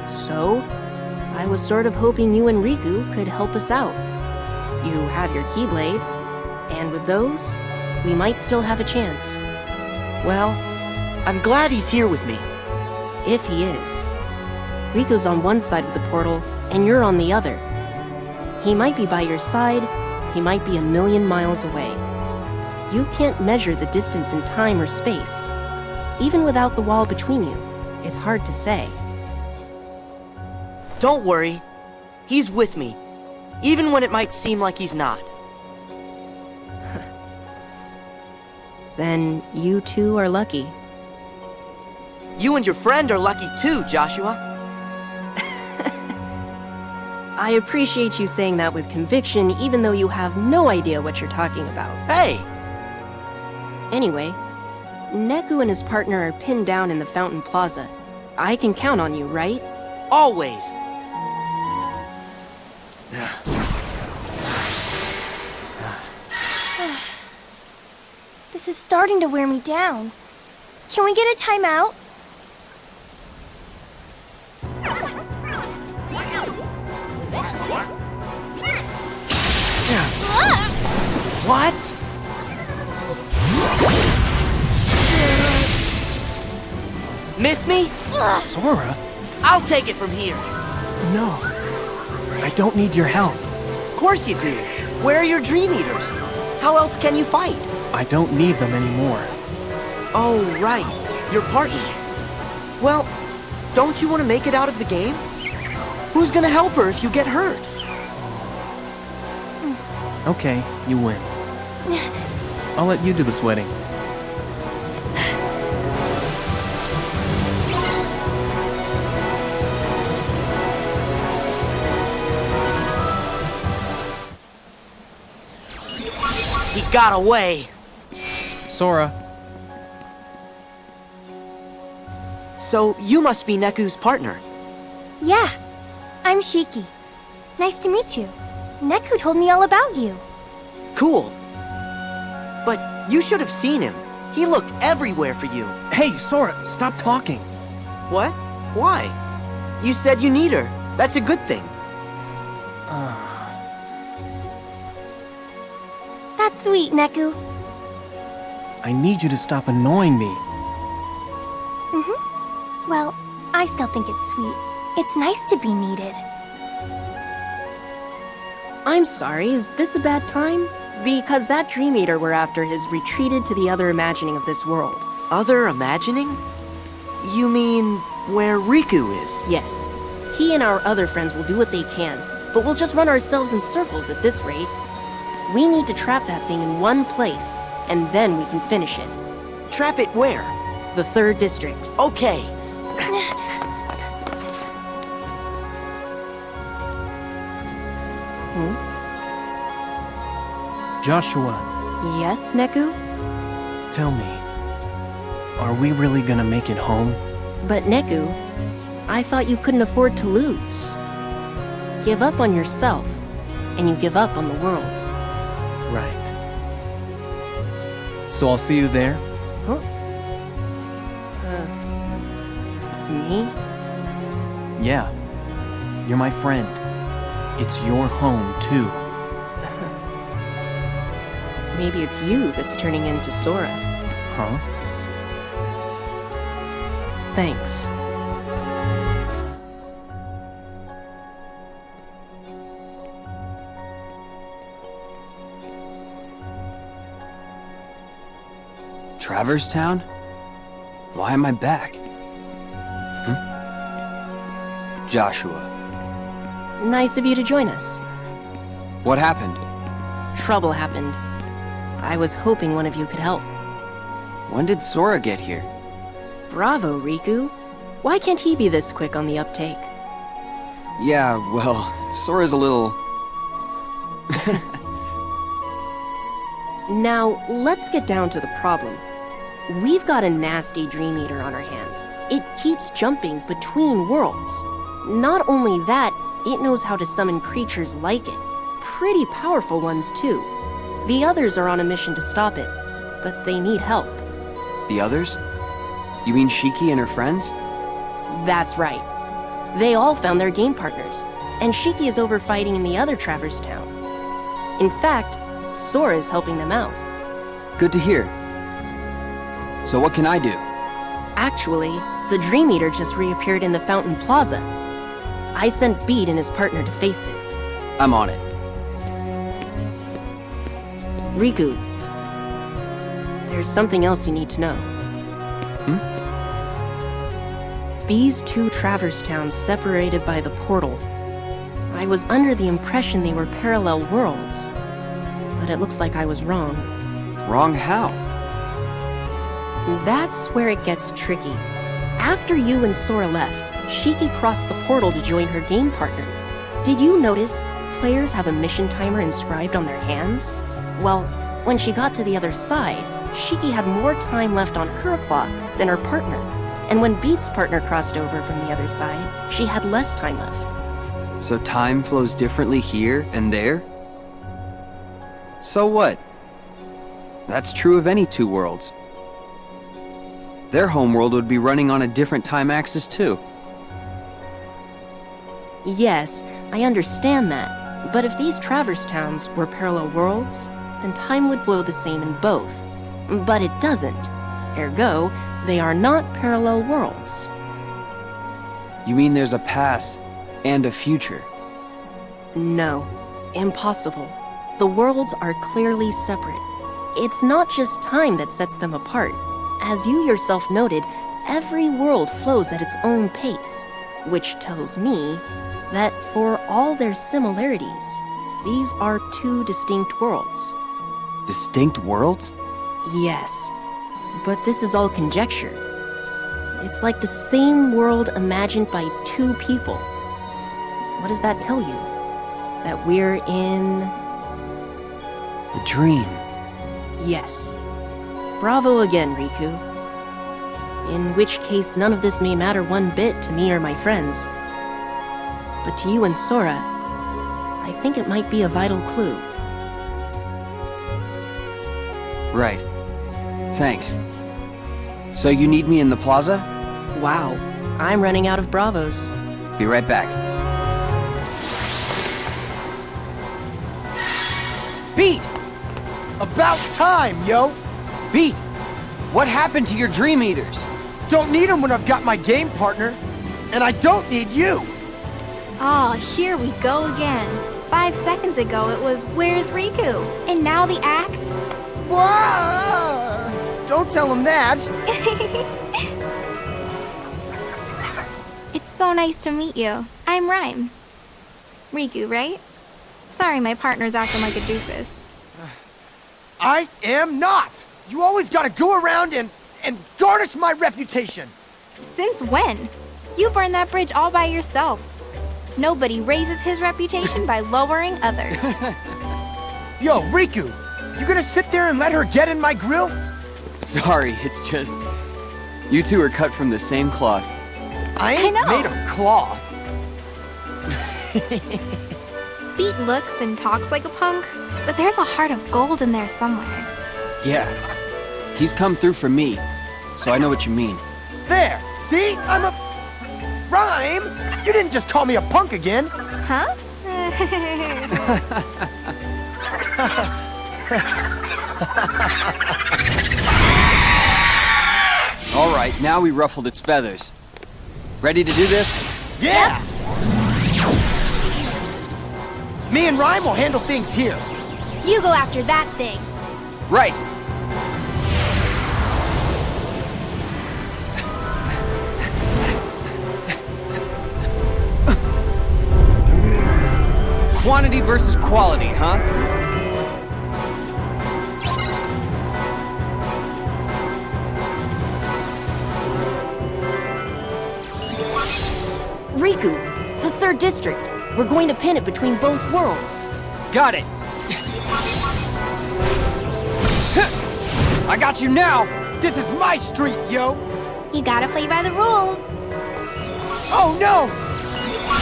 So, I was sort of hoping you and Riku could help us out. You have your Keyblades, and with those, we might still have a chance. Well, I'm glad he's here with me. If he is. Riku's on one side of the portal, and you're on the other. He might be by your side, he might be 1,000,000 miles away. You can't measure the distance in time or space. Even without the wall between you, it's hard to say. Don't worry. He's with me, even when it might seem like he's not. Then you two are lucky. You and your friend are lucky too, Joshua. I appreciate you saying that with conviction, even though you have no idea what you're talking about. Hey! Anyway, Neku and his partner are pinned down in the Fountain Plaza. I can count on you, right? Always! This is starting to wear me down. Can we get a timeout? What? Miss me? Sora? I'll take it from here. No. I don't need your help. Of course you do. Where are your Dream Eaters? How else can you fight? I don't need them anymore. Oh, right. Your partner. Well, don't you want to make it out of the game? Who's gonna help her if you get hurt? Okay, you win. I'll let you do the sweating. He got away. Sora. So you must be Neku's partner. Yeah, I'm Shiki. Nice to meet you. Neku told me all about you. Cool. But you should have seen him. He looked everywhere for you. Hey, Sora, stop talking. What? Why? You said you need her. That's a good thing. That's sweet, Neku. I need you to stop annoying me. Well, I still think it's sweet. It's nice to be needed. I'm sorry, is this a bad time? Because that Dream Eater we're after has retreated to the other imagining of this world. Other imagining? You mean where Riku is? Yes. He and our other friends will do what they can, but we'll just run ourselves in circles at this rate. We need to trap that thing in one place, and then we can finish it. Trap it where? The 3rd district. Okay. Joshua. Yes, Neku? Tell me, are we really gonna make it home? But Neku, I thought you couldn't afford to lose. Give up on yourself, and you give up on the world. Right. So I'll see you there? Huh? Me? Yeah. You're my friend. It's your home, too. Maybe it's you that's turning into Sora. Huh? Thanks. Traverse Town? Why am I back? Joshua. Nice of you to join us. What happened? Trouble happened. I was hoping one of you could help. When did Sora get here? Bravo, Riku. Why can't he be this quick on the uptake? Yeah, well, Sora's a little... Now, let's get down to the problem. We've got a nasty Dream Eater on our hands. It keeps jumping between worlds. Not only that, it knows how to summon creatures like it. Pretty powerful ones, too. The others are on a mission to stop it, but they need help. The others? You mean Shiki and her friends? That's right. They all found their game partners, and Shiki is over fighting in the other Traverse Town. In fact, Sora is helping them out. Good to hear. So what can I do? Actually, the Dream Eater just reappeared in the Fountain Plaza. I sent Beat and his partner to face it. I'm on it. Riku, there's something else you need to know. These two Traverse Towns separated by the portal. I was under the impression they were parallel worlds, but it looks like I was wrong. Wrong how? That's where it gets tricky. After you and Sora left, Shiki crossed the portal to join her game partner. Did you notice players have a mission timer inscribed on their hands? Well, when she got to the other side, Shiki had more time left on her clock than her partner. And when Beat's partner crossed over from the other side, she had less time left. So time flows differently here and there? So what? That's true of any two worlds. Their homeworld would be running on a different time axis too. Yes, I understand that. But if these Traverse Towns were parallel worlds, then time would flow the same in both. But it doesn't. Ergo, they are not parallel worlds. You mean there's a past and a future? No, impossible. The worlds are clearly separate. It's not just time that sets them apart. As you yourself noted, every world flows at its own pace, which tells me that for all their similarities, these are two distinct worlds. Distinct worlds? Yes, but this is all conjecture. It's like the same world imagined by two people. What does that tell you? That we're in... a dream. Yes. Bravo again, Riku. In which case, none of this may matter one bit to me or my friends. But to you and Sora, I think it might be a vital clue. Right. Thanks. So you need me in the plaza? Wow. I'm running out of bravos. Be right back. Beat! About time, yo! Beat! What happened to your Dream Eaters? Don't need them when I've got my game partner. And I don't need you! Oh, here we go again. 5 seconds ago it was, "Where's Riku?" And now the act? Whoa! Don't tell him that! It's so nice to meet you. I'm Rhyme. Riku, right? Sorry, my partner's acting like a doofus. I am not! You always gotta go around and garnish my reputation! Since when? You burned that bridge all by yourself. Nobody raises his reputation by lowering others. Yo, Riku! You gonna sit there and let her get in my grill? Sorry, it's just... you two are cut from the same cloth. I ain't made of cloth. Beat looks and talks like a punk, but there's a heart of gold in there somewhere. Yeah. He's come through for me, so I know what you mean. There! See? I'm a... Rhyme! You didn't just call me a punk again! Huh? All right, now we ruffled its feathers. Ready to do this? Yeah! Me and Rhyme will handle things here. You go after that thing. Right. Quantity versus quality, huh? Riku, the third district. We're going to pin it between both worlds. Got it. I got you now. This is my street, yo. You gotta play by the rules. Oh, no!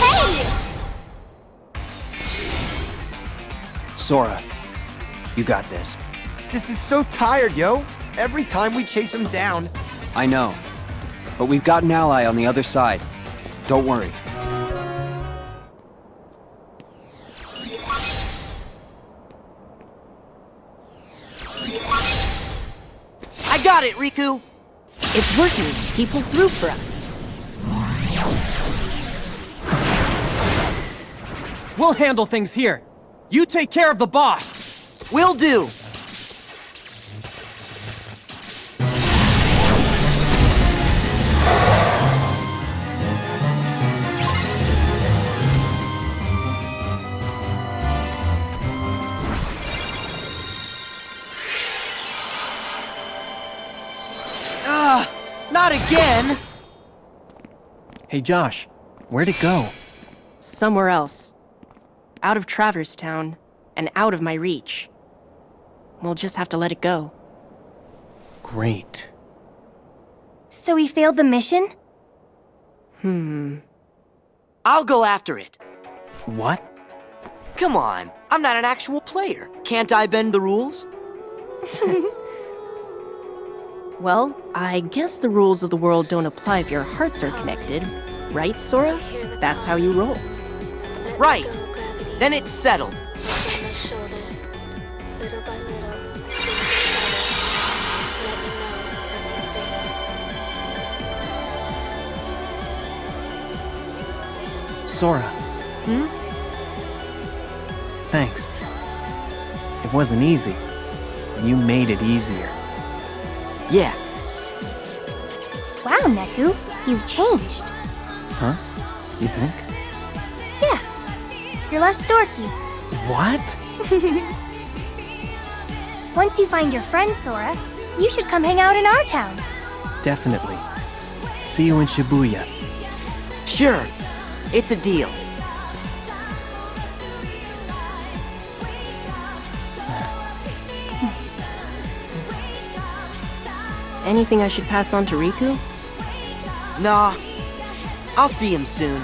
Hey! Sora, you got this. This is so tired, yo. every time we chase him down. I know. But we've got an ally on the other side. Don't worry. I got it, Riku! It's working. He pulled through for us. We'll handle things here. You take care of the boss. Will do! Not again! Hey Josh, where'd it go? Somewhere else. Out of Traverse Town, and out of my reach. We'll just have to let it go. Great. So we failed the mission? I'll go after it. What? Come on, I'm not an actual player. Can't I bend the rules? Well, I guess the rules of the world don't apply if your hearts are connected. Right, Sora? That's how you roll. Right. Then it's settled. Sora. Thanks. It wasn't easy. You made it easier. Yeah. Wow, Neku, you've changed. Huh? You think? Yeah. You're less dorky. What? Once you find your friend, Sora, you should come hang out in our town. Definitely. See you in Shibuya. Sure. It's a deal. Anything I should pass on to Riku? Nah. I'll see him soon.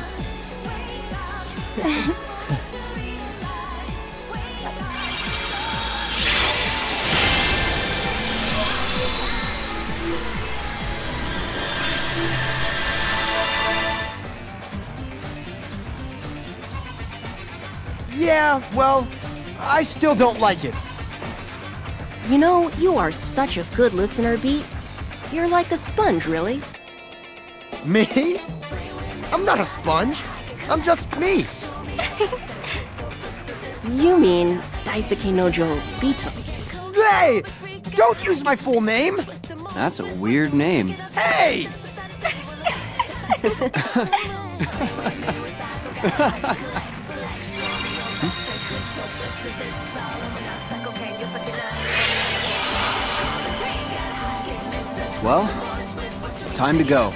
Yeah, well, I still don't like it. You know, you are such a good listener, Beat. You're like a sponge, really. Me? I'm not a sponge. I'm just me. You mean Daisuke Nojo Bito. Hey! Don't use my full name! That's a weird name. Hey! Well, it's time to go.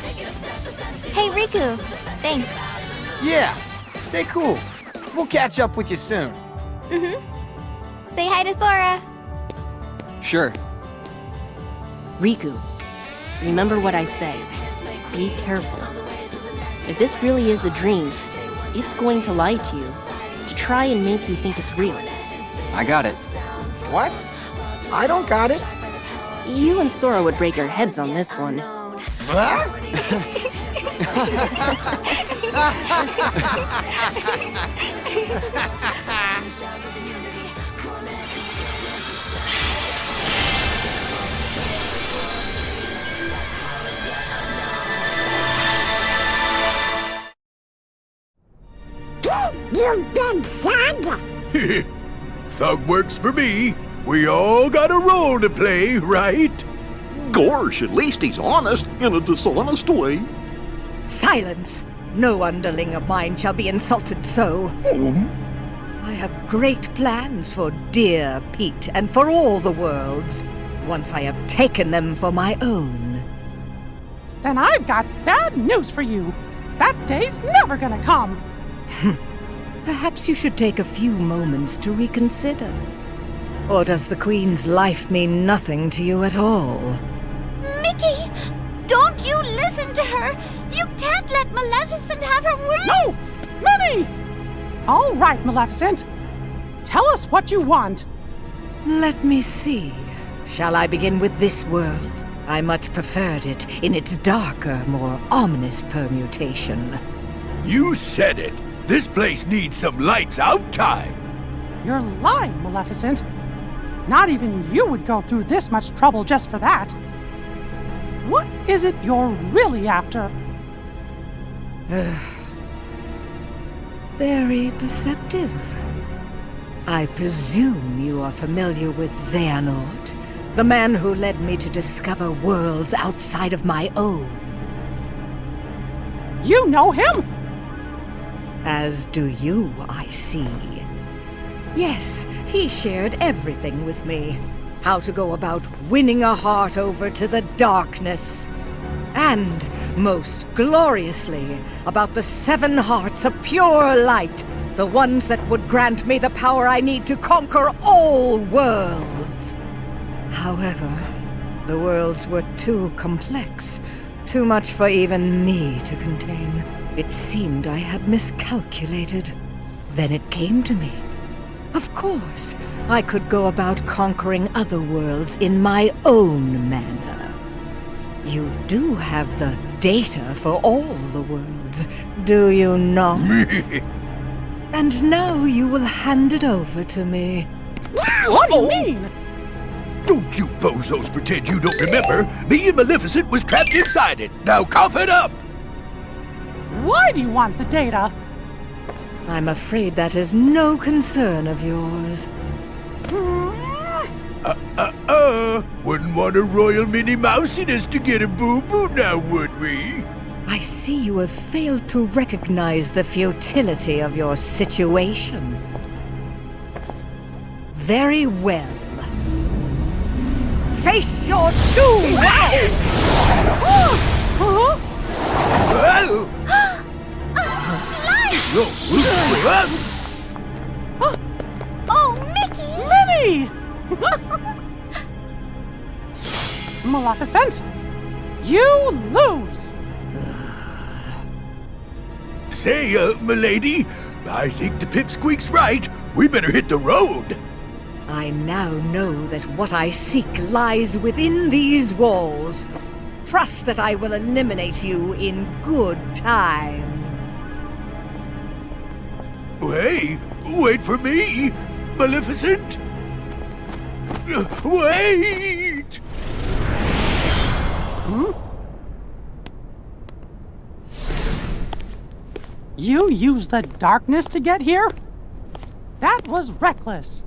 Hey, Riku. Thanks. Yeah, stay cool. We'll catch up with you soon. Say hi to Sora. Sure. Riku, remember what I say. Be careful. If this really is a dream, it's going to lie to you, to try and make you think it's real. I got it. What? I don't got it. You and Sora would break your heads on this one. Huh? You big son! Thug works for me. We all got a role to play, right? Gosh, at least he's honest in a dishonest way. Silence! No underling of mine shall be insulted so. I have great plans for dear Pete and for all the worlds, once I have taken them for my own. Then I've got bad news for you. That day's never gonna come. Perhaps you should take a few moments to reconsider. Or does the Queen's life mean nothing to you at all? Mickey! Don't you listen to her! You can't let Maleficent have her way! No! Minnie! All right, Maleficent. Tell us what you want. Let me see. Shall I begin with this world? I much preferred it in its darker, more ominous permutation. You said it. This place needs some lights out time. You're lying, Maleficent. Not even you would go through this much trouble just for that. What is it you're really after? Very perceptive. I presume you are familiar with Xehanort, the man who led me to discover worlds outside of my own. You know him? As do you, I see. Yes, he shared everything with me. How to go about winning a heart over to the darkness. And, most gloriously, about the 7 hearts of pure light, the ones that would grant me the power I need to conquer all worlds. However, the worlds were too complex, too much for even me to contain. It seemed I had miscalculated. Then it came to me. Of course, I could go about conquering other worlds in my own manner. You do have the data for all the worlds, do you not? And now you will hand it over to me. What do you mean? Don't you bozos pretend you don't remember. Me and Maleficent was trapped inside it. Now cough it up. Why do you want the data? I'm afraid that is no concern of yours. Wouldn't want a royal Minnie Mousiness to get a boo-boo now, would we? I see you have failed to recognize the futility of your situation. Very well. Face your doom! Oh, Mickey! Minnie! Maleficent, you lose! Say, milady, I think the pipsqueak's right. We better hit the road. I now know that what I seek lies within these walls. Trust that I will eliminate you in good time. Hey, wait for me, Maleficent. Wait! You used the darkness to get here? That was reckless.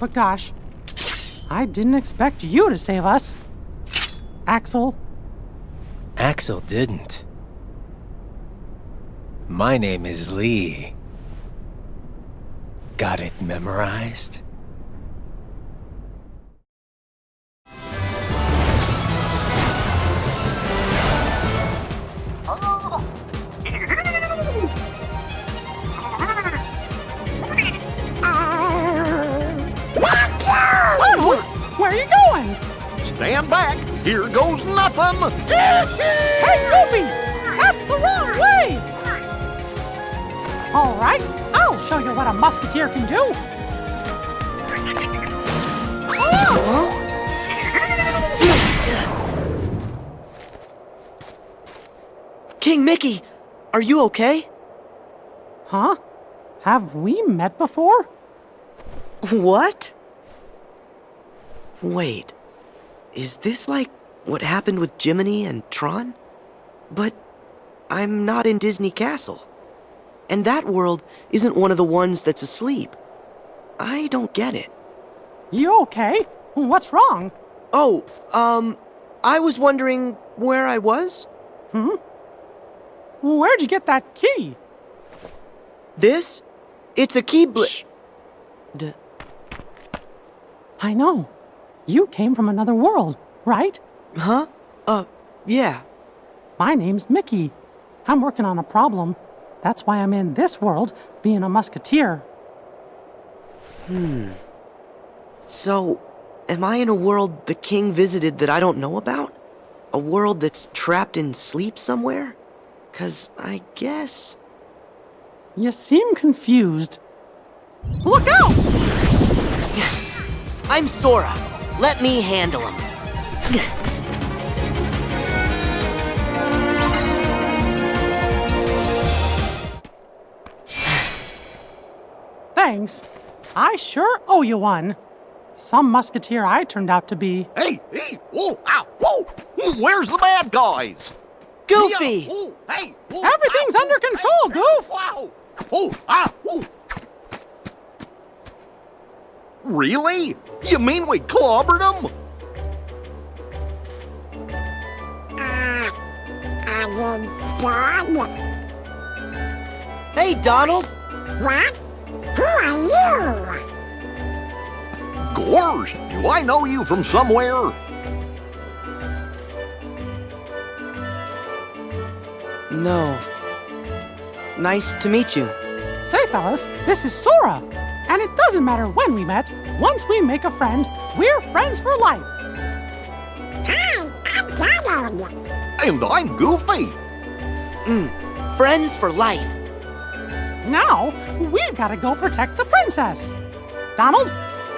But gosh, I didn't expect you to save us. Axel. Axel didn't. My name is Lee. Got it memorized? Where are you going? Stand back. Here goes nothing. Hey, Goofy! That's the wrong way! All right, I'll show you what a musketeer can do. King Mickey, are you okay? Huh? Have we met before? What? Wait, is this like what happened with Jiminy and Tron? But I'm not in Disney Castle. And that world isn't one of the ones that's asleep. I don't get it. You okay? What's wrong? Oh, I was wondering where I was? Where'd you get that key? This? It's a key I know. You came from another world, right? Huh? Yeah. My name's Mickey. I'm working on a problem. That's why I'm in this world, being a musketeer. So, am I in a world the king visited that I don't know about? A world that's trapped in sleep somewhere? 'Cause I guess... You seem confused. Look out! I'm Sora. Let me handle him. Thanks. I sure owe you one. Some musketeer I turned out to be. Hey, whoa, ow, whoa! Where's the bad guys? Goofy! Yeah, whoa, hey, whoa, Everything's under control, Goof! Wow! Oh, whoa! Really? You mean we clobbered them? Hey, Donald! What? Who are you? Gorsh, do I know you from somewhere? No. Nice to meet you. Say, fellas, this is Sora. And it doesn't matter when we met. Once we make a friend, we're friends for life. Hi, I'm Donald. And I'm Goofy. Friends for life. Now, we've got to go protect the princess. Donald,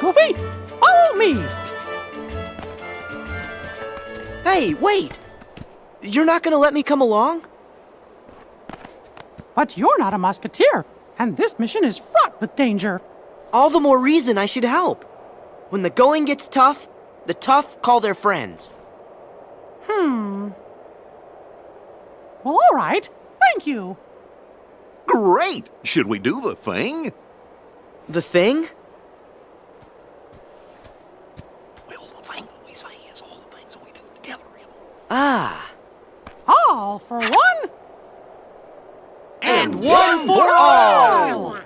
Goofy, follow me. Hey, wait! You're not gonna let me come along? But you're not a musketeer, and this mission is fraught with danger. All the more reason I should help. When the going gets tough, the tough call their friends. Well, all right. Thank you. Great! Should we do the thing? The thing? Well, the thing that we say is all the things that we do together. Ah. All for one. And one for all!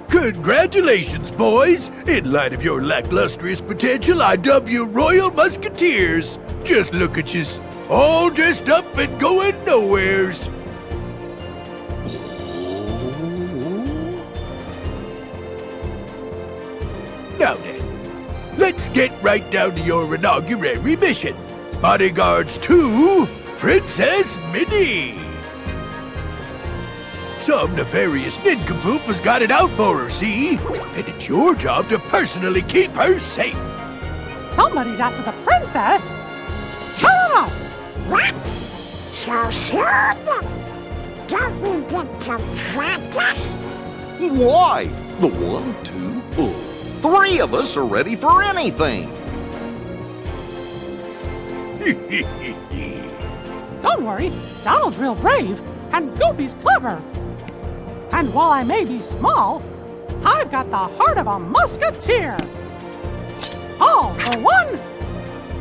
Congratulations, boys! In light of your lacklustrous potential, I dub you Royal Musketeers. Just look at yous, all dressed up and going nowheres. Now then, let's get right down to your inaugural mission. Bodyguards to Princess Minnie. Some nefarious nincompoop has got it out for her, see? And it's your job to personally keep her safe. Somebody's after the princess. Tell us. What? So soon? Don't we get some practice? Why? The 1, 2, 3 of us are ready for anything. Don't worry, Donald's real brave, and Goofy's clever. And while I may be small, I've got the heart of a musketeer. All for one,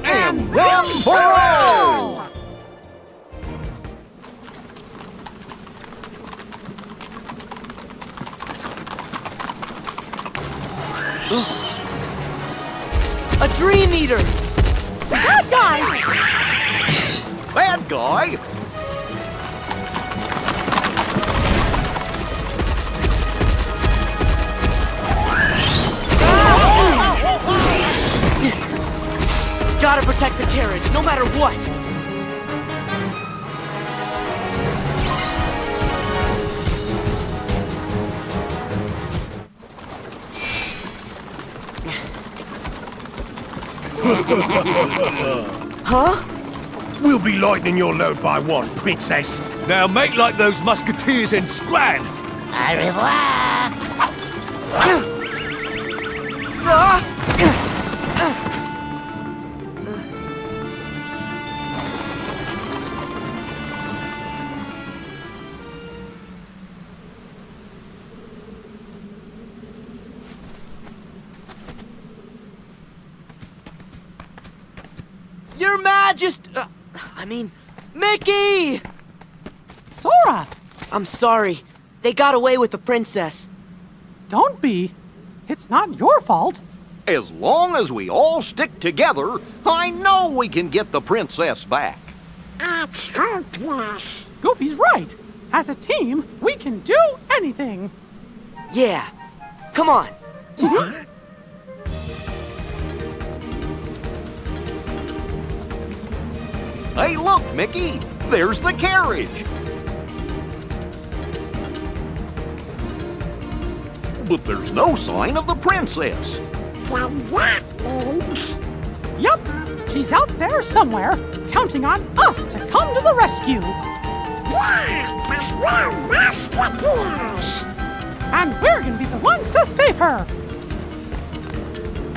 and one for all! A Dream Eater! Bad guy! Bad guy? Gotta protect the carriage, no matter what! Huh? We'll be lightening your load by 1, Princess. Now make like those musketeers and scram! Au revoir! Your Majesty! Mickey! Sora! I'm sorry. They got away with the princess. Don't be. It's not your fault. As long as we all stick together, I know we can get the princess back. It's hopeless. Goofy's right. As a team, we can do anything. Yeah. Come on. Hey, look, Mickey! There's the carriage! But there's no sign of the princess. So that means... Yup, she's out there somewhere, counting on us to come to the rescue. Yeah, 'cause we're musketeers! And we're gonna be the ones to save her.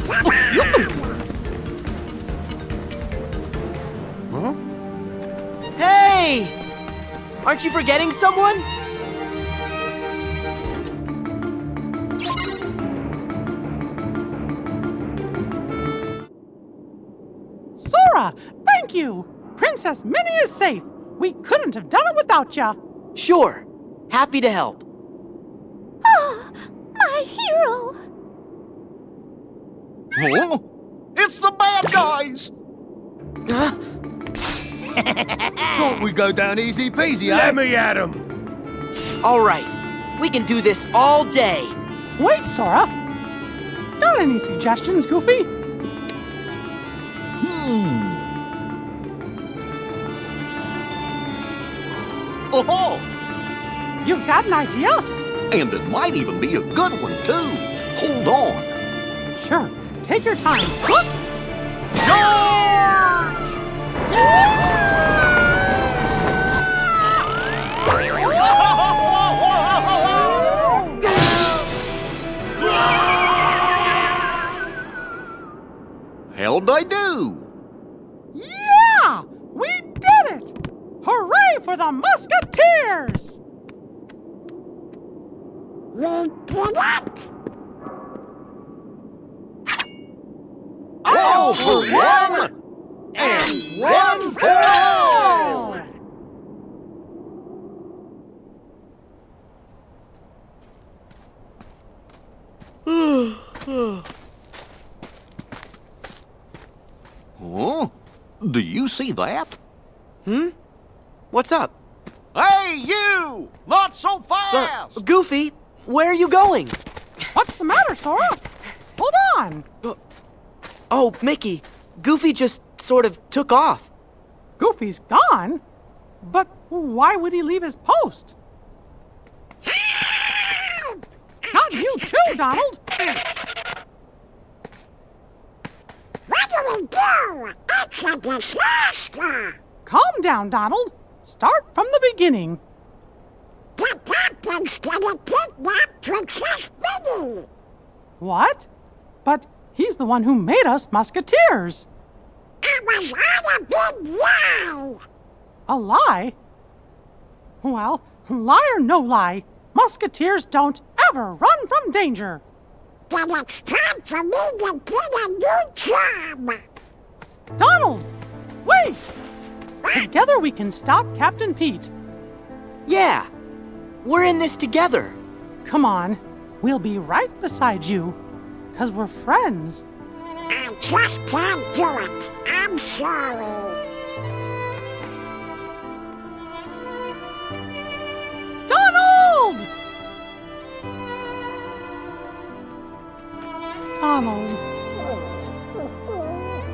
Come on! Huh? Hey! Aren't you forgetting someone? Sora, thank you! Princess Minnie is safe. We couldn't have done it without ya. Sure. Happy to help. Oh, my hero! Huh? It's the bad guys! Huh? Thought we go down easy peasy, Let me at him! All right. We can do this all day. Wait, Sora. Got any suggestions, Goofy? Oh! You've got an idea? And it might even be a good one, too. Hold on. Sure. Take your time. How'd I do? Yeah! We did it! Hooray for the Musketeers! We did it! All for one, and one for all! Huh? Do you see that? What's up? Hey, you! Not so fast! Goofy, where are you going? What's the matter, Sora? Hold on. Oh, Mickey, Goofy just sort of took off. Goofy's gone? But why would he leave his post? Not you too, Donald! What do we do? It's a disaster! Calm down, Donald. Start from the beginning. The captain's gonna kidnap Princess Minnie! What? But he's the one who made us Musketeers. It was all a big lie! A lie? Well, lie or no lie, Musketeers don't ever run from danger. Then it's time for me to get a new job! Donald, wait! Together we can stop Captain Pete. Yeah, we're in this together. Come on, we'll be right beside you, 'cause we're friends. I just can't do it. I'm sorry. Donald! Donald.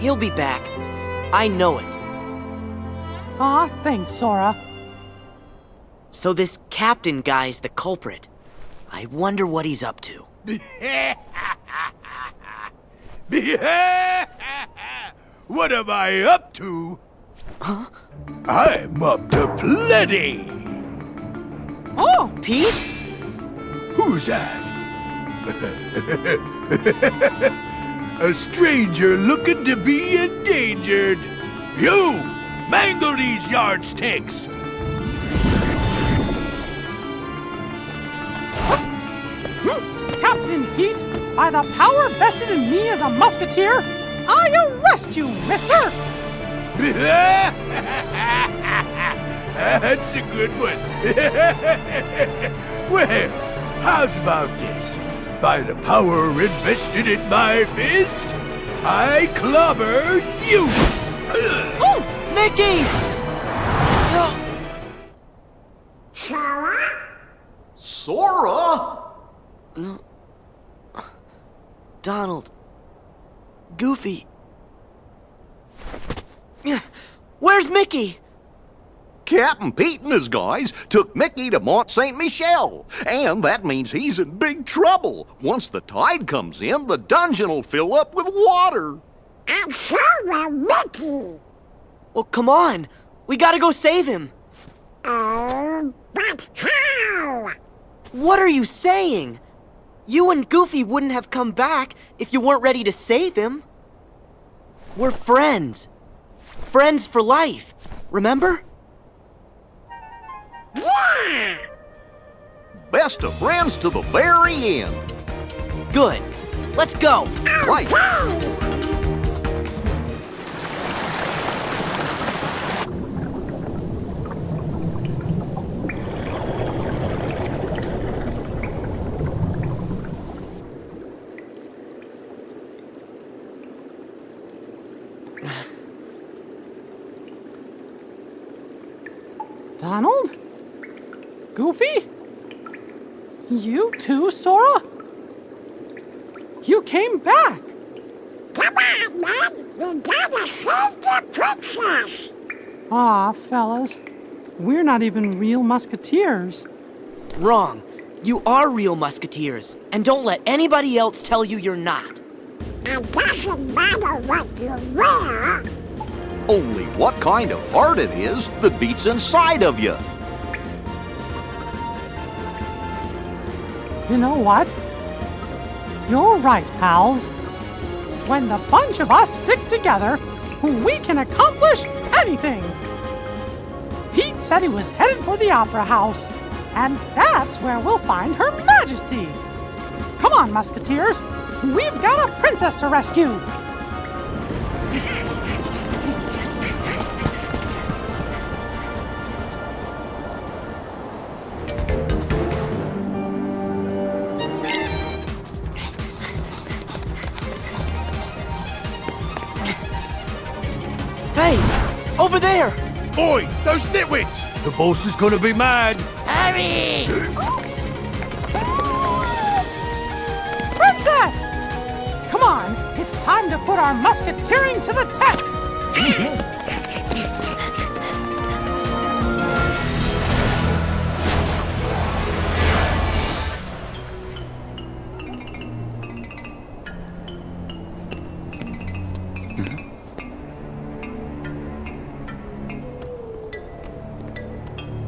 He'll be back. I know it. Aw, thanks, Sora. So this captain guy's the culprit. I wonder what he's up to. What am I up to? Huh? I'm up to plenty! Oh, Pete? Who's that? A stranger looking to be endangered. You! Mangle these yardsticks! Captain Pete, by the power vested in me as a musketeer, I arrest you, mister! That's a good one. Well, how's about this? By the power invested in my fist, I clobber you! Oh, Mickey! Sora? Sora? No. Donald. Goofy. Where's Mickey? Captain Pete and his guys took Mickey to Mont Saint Michel, and that means he's in big trouble. Once the tide comes in, the dungeon will fill up with water. And so will Mickey. Well, come on. We gotta go save him. But how? What are you saying? You and Goofy wouldn't have come back if you weren't ready to save him. We're friends. Friends for life. Remember? Yeah! Best of friends to the very end. Good. Let's go. Right. Donald? Goofy? You too, Sora? You came back! Come on, man! We gotta save the princess! Aw, fellas. We're not even real musketeers. Wrong. You are real musketeers, and don't let anybody else tell you you're not. It doesn't matter what you wear. Only what kind of heart it is that beats inside of you. You know what? You're right, pals. When the bunch of us stick together, we can accomplish anything. Pete said he was headed for the Opera House, and that's where we'll find Her Majesty. Come on, Musketeers. We've got a princess to rescue. Hey! Over there! Oi! Those nitwits! The boss is gonna be mad! Hurry! Princess! Come on, it's time to put our musketeering to the test!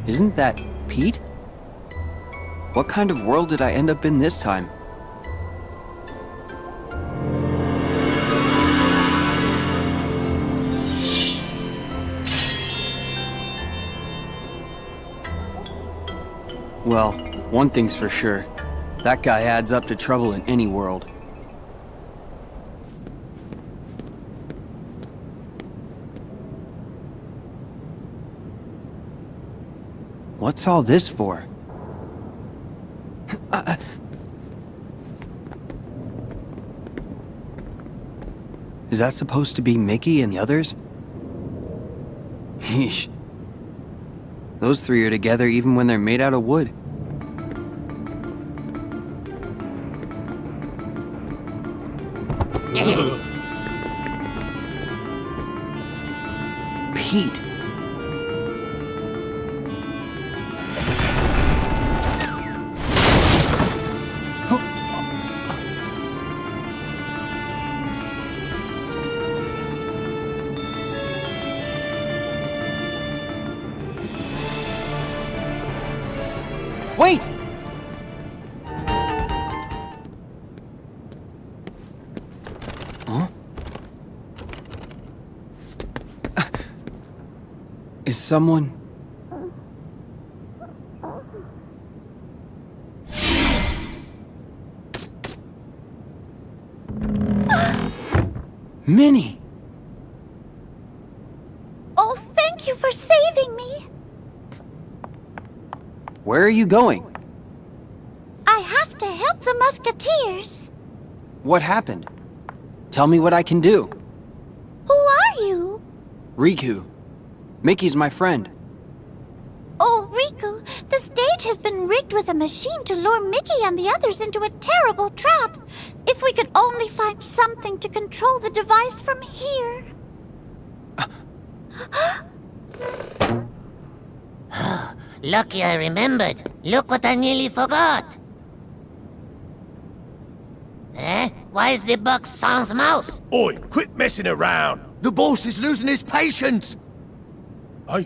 Isn't that Pete? What kind of world did I end up in this time? Well, one thing's for sure. That guy adds up to trouble in any world. What's all this for? Is that supposed to be Mickey and the others? Yeesh. Those three are together even when they're made out of wood. Pete. Wait! Huh? Is someone... Minnie! Oh, thank you for saving me. Where are you going? I have to help the Musketeers. What happened? Tell me what I can do. Who are you? Riku. Mickey's my friend. Oh, Riku, the stage has been rigged with a machine to lure Mickey and the others into a terrible trap. If we could only find something to control the device from here. Lucky I remembered. Look what I nearly forgot. Eh? Where's the box sans mouse? Oi, quit messing around. The boss is losing his patience. There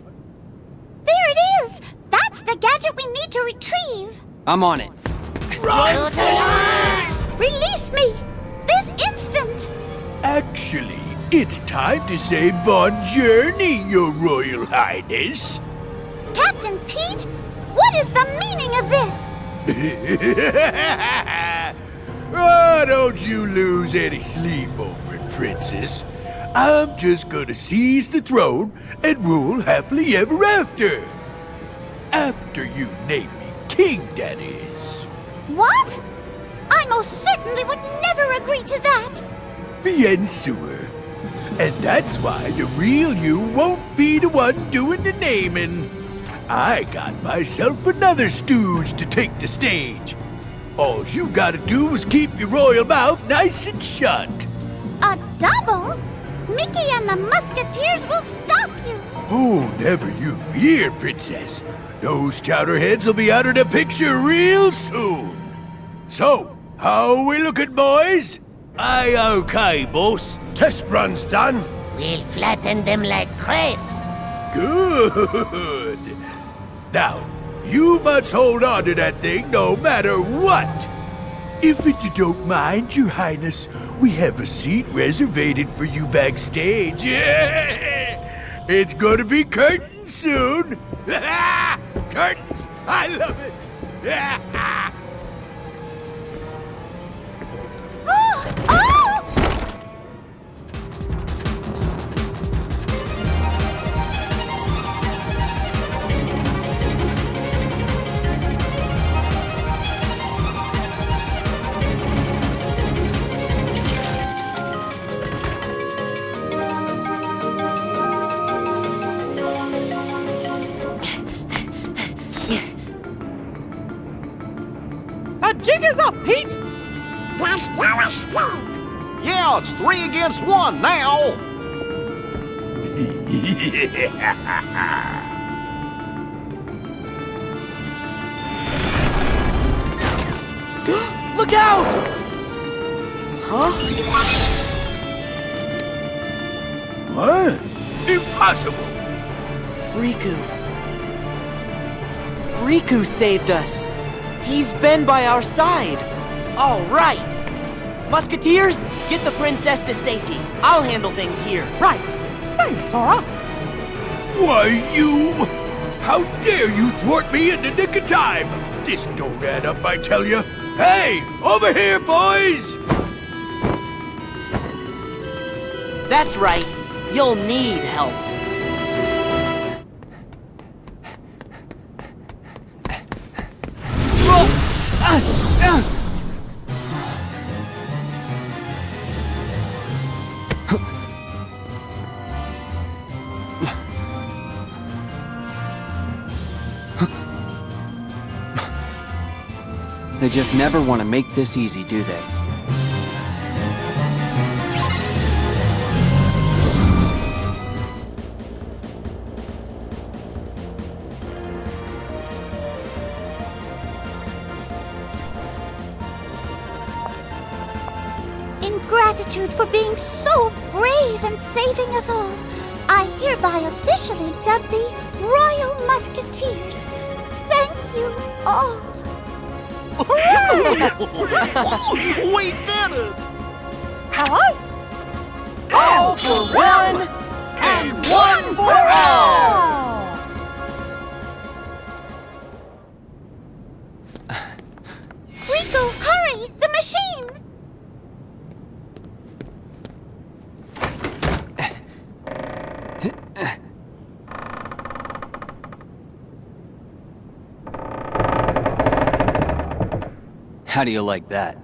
it is! That's the gadget we need to retrieve! I'm on it. Release me! This instant! Actually, it's time to say bon journey, your royal highness. Captain Pete, what is the meaning of this? Oh, don't you lose any sleep over it, princess. I'm just gonna seize the throne and rule happily ever after. After you name me king, that is. What? I most certainly would never agree to that! Bien sûr. And that's why the real you won't be the one doing the naming. I got myself another stooge to take the stage. All you gotta do is keep your royal mouth nice and shut. A double? Mickey and the Musketeers will stop you! Oh, never you fear, princess. Those chowderheads will be out of the picture real soon. So, how are we looking, boys? Aye, okay, boss. Test run's done. We'll flatten them like crepes. Good. Now, you must hold on to that thing no matter what. If you don't mind, your highness, we have a seat reservated for you backstage. It's gonna be curtains soon. Curtains! I love it. The jig is up, Pete! Just go escape! Yeah, it's 3 against 1 now. Look out! Huh? What? Impossible! Riku. Riku saved us. He's been by our side. All right. Musketeers, get the princess to safety. I'll handle things here. Right. Thanks, Sora. Why, you... How dare you thwart me in the nick of time? This don't add up, I tell you. Hey, over here, boys! That's right. You'll need help. They just never want to make this easy, do they? In gratitude for being so brave and saving us all, I hereby officially dub thee Royal Musketeers. Thank you all. We did it! Us? All for one, and one for all! Riku, hurry! The machine! How do you like that?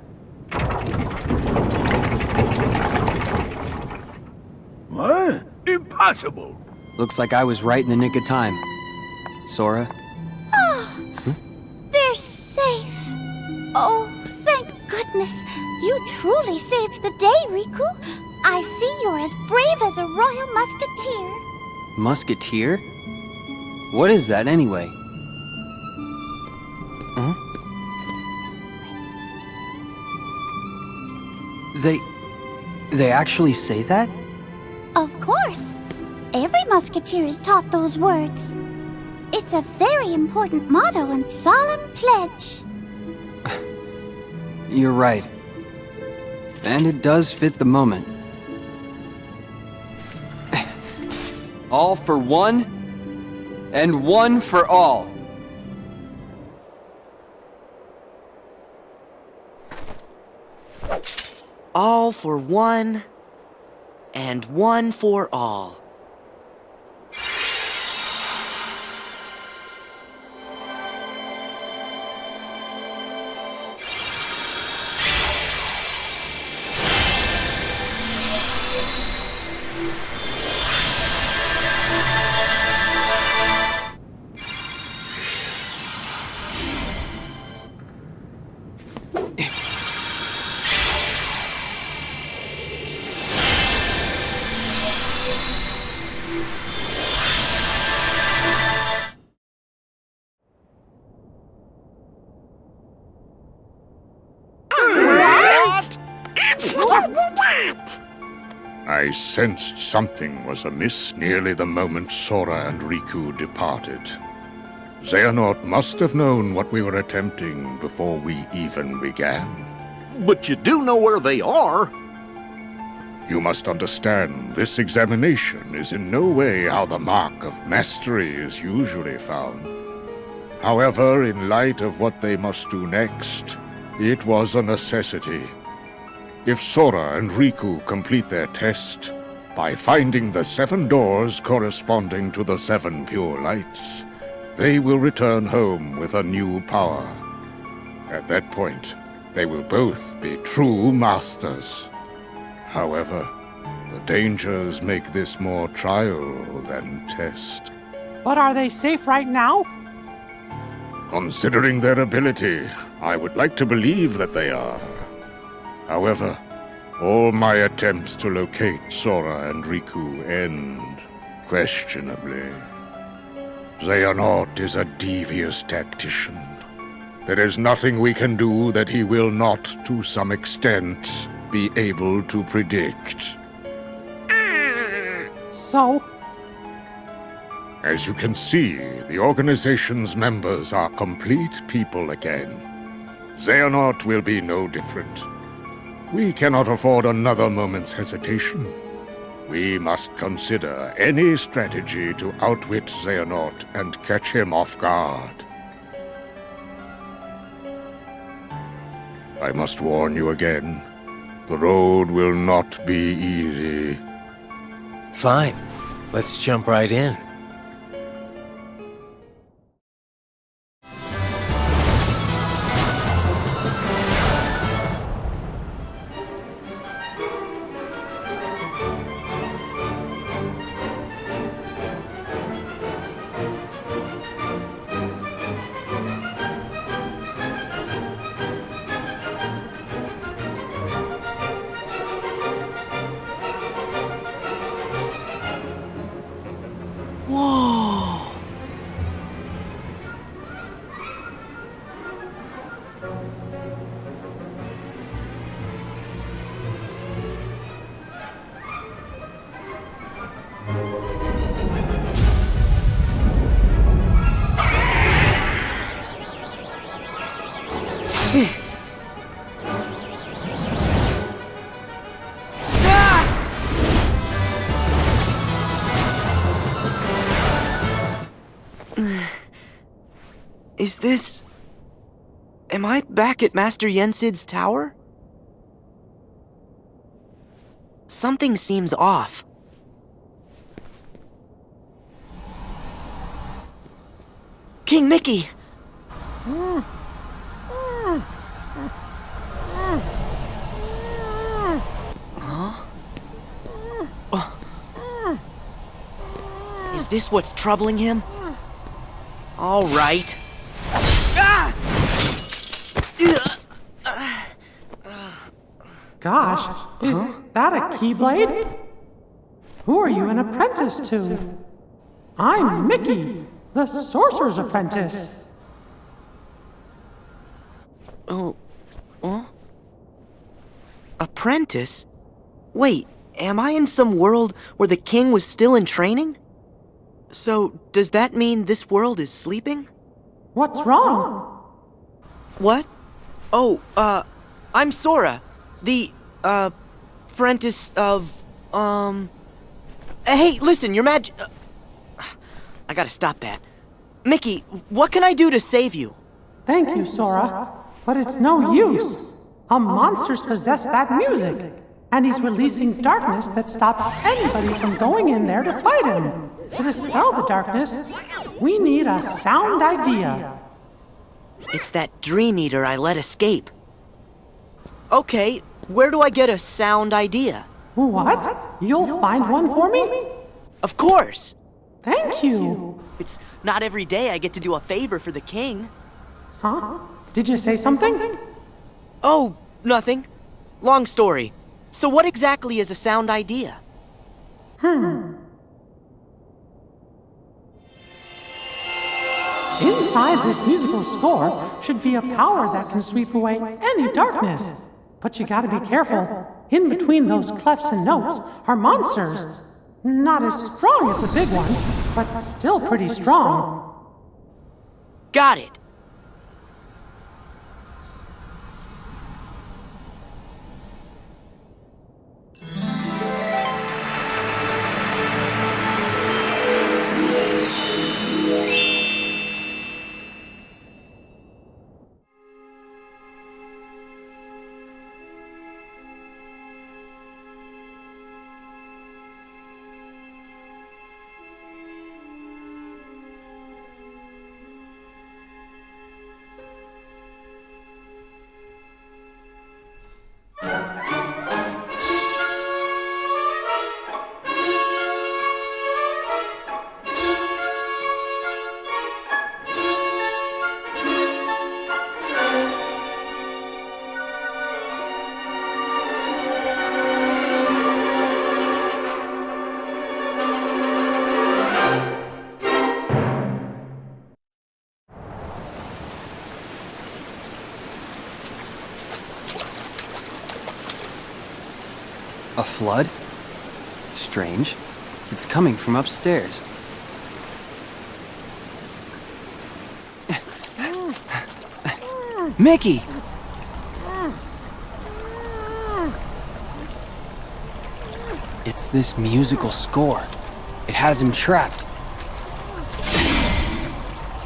What? Impossible. Looks like I was right in the nick of time. Sora? Oh, they're safe. Oh, thank goodness. You truly saved the day, Riku. I see you're as brave as a Royal Musketeer. Musketeer? What is that anyway? Huh? They actually say that? Of course. Every musketeer is taught those words. It's a very important motto and solemn pledge. You're right. And it does fit the moment. All for one, and one for all. All for one, and one for all. I sensed something was amiss nearly the moment Sora and Riku departed. Xehanort must have known what we were attempting before we even began. But you do know where they are. You must understand, this examination is in no way how the mark of mastery is usually found. However, in light of what they must do next, it was a necessity. If Sora and Riku complete their test, by finding the 7 doors corresponding to the 7 pure lights, they will return home with a new power. At that point, they will both be true masters. However, the dangers make this more trial than test. But are they safe right now? Considering their ability, I would like to believe that they are. However, all my attempts to locate Sora and Riku end questionably. Xehanort is a devious tactician. There is nothing we can do that he will not, to some extent, be able to predict. So? As you can see, the organization's members are complete people again. Xehanort will be no different. We cannot afford another moment's hesitation. We must consider any strategy to outwit Xehanort and catch him off guard. I must warn you again. The road will not be easy. Fine. Let's jump right in. Whoa! Is this... Am I back at Master Yensid's tower? Something seems off. King Mickey! Huh? Is this what's troubling him? All right. Gosh, is that a Keyblade? Who are you an apprentice to? I'm Mickey, the Sorcerer's Apprentice. Oh, what? Apprentice? Wait, am I in some world where the king was still in training? So, does that mean this world is sleeping? What's wrong? What? Oh, I'm Sora, the, apprentice of, Hey, listen, your I gotta stop that. Mickey, what can I do to save you? Thank you, Sora, but it's no use. A monster's possessed that music, and he's releasing darkness that stops anybody from going in there to fight him. To dispel the darkness, we need a sound idea. It's that Dream Eater I let escape. Okay, where do I get a sound idea? What? You'll find one for me? Of course! Thank you! It's not every day I get to do a favor for the king. Huh? Did you say something? Oh, nothing. Long story. So what exactly is a sound idea? Inside this musical score should be a power that can sweep away any darkness. But you gotta be careful. In between those clefs and notes are monsters. Not as strong as the big one, but still pretty strong. Got it. A flood? Strange. It's coming from upstairs. Mickey! It's this musical score. It has him trapped.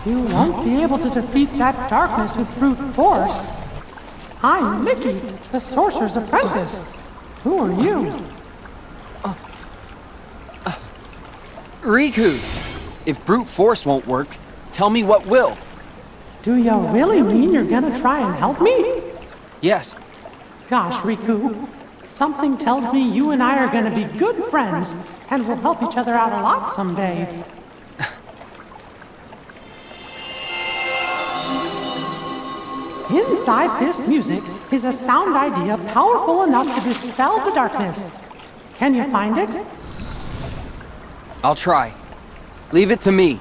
You won't be able to defeat that darkness with brute force. I'm Mickey, the Sorcerer's Apprentice. Who are you? reCoded! If brute force won't work, tell me what will. Do you really mean you're gonna try and help me? Yes. Gosh, Riku. Something tells me you and I are gonna be good friends, and we'll help each other out a lot someday. Inside this music is a sound idea powerful enough to dispel the darkness. Can you find it? I'll try. Leave it to me.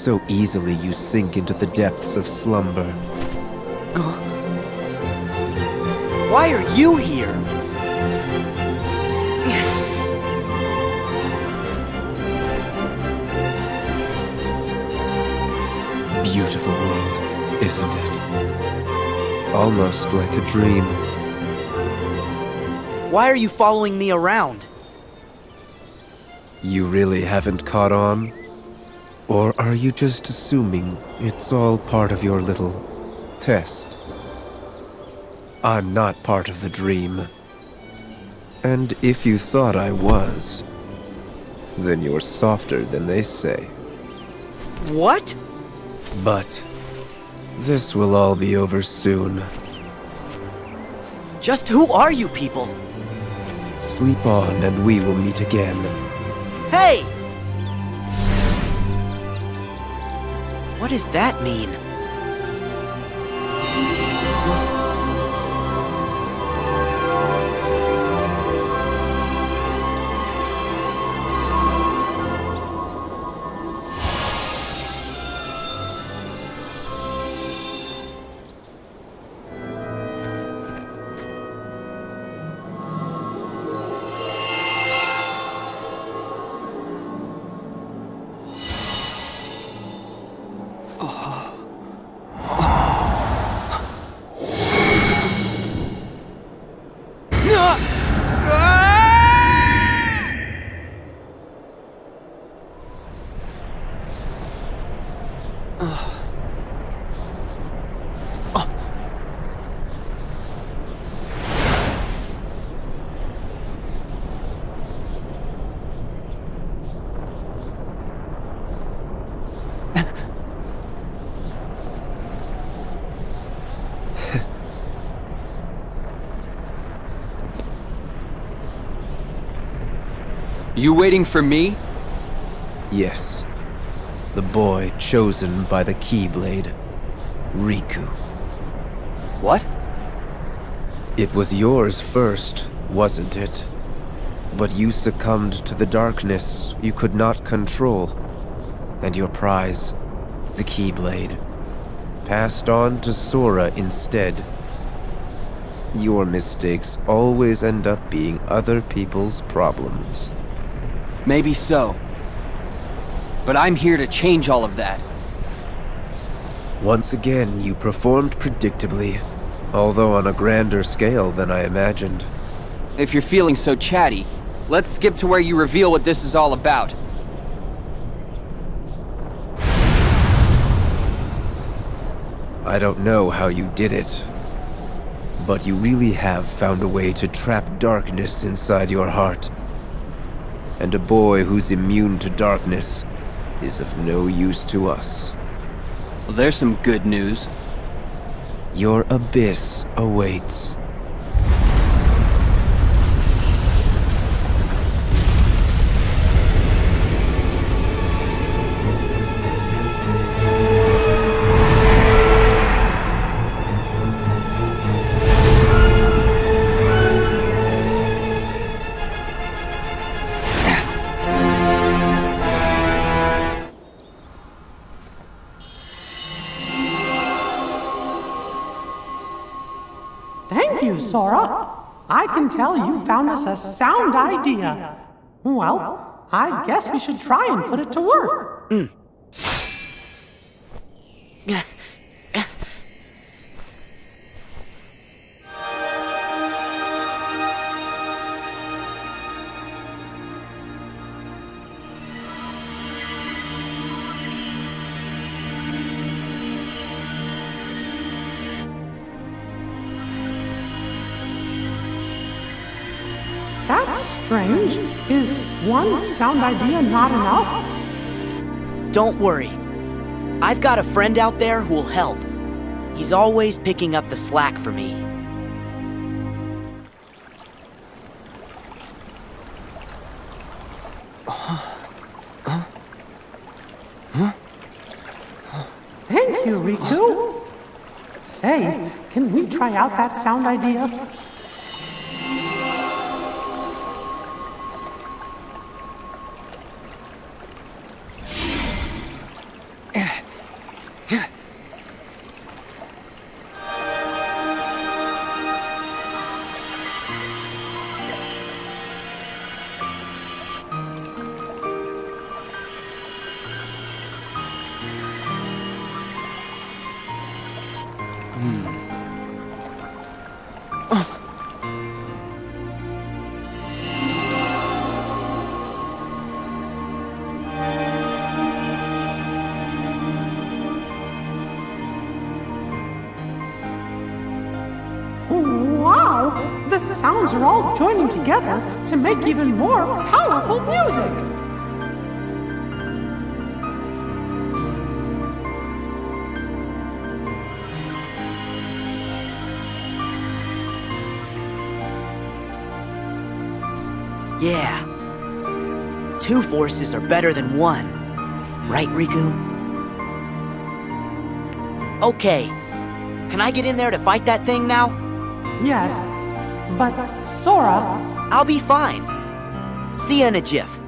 So easily you sink into the depths of slumber. Why are you here? Beautiful world, isn't it? Almost like a dream. Why are you following me around? You really haven't caught on? Or are you just assuming it's all part of your little test? I'm not part of the dream. And if you thought I was, then you're softer than they say. What? But this will all be over soon. Just who are you people? Sleep on and we will meet again. Hey! What does that mean? You waiting for me? Yes. The boy chosen by the Keyblade. Riku. What? It was yours first, wasn't it? But you succumbed to the darkness you could not control. And your prize, the Keyblade, passed on to Sora instead. Your mistakes always end up being other people's problems. Maybe so. But I'm here to change all of that. Once again, you performed predictably, although on a grander scale than I imagined. If you're feeling so chatty, let's skip to where you reveal what this is all about. I don't know how you did it, but you really have found a way to trap darkness inside your heart. And a boy who's immune to darkness is of no use to us. Well, there's some good news. Your abyss awaits. Thank you, Sora. I can tell you found us a sound idea. Well, I guess we should try and put it to work. That's strange. Is one sound idea not enough? Don't worry. I've got a friend out there who'll help. He's always picking up the slack for me. Thank you, Riku. Say, can we try out that sound idea? Wow! The sounds are all joining together to make even more powerful music! Yeah. Two forces are better than one. Right, Riku? Okay. Can I get in there to fight that thing now? Yes, but Sora... I'll be fine. See ya in a jiff.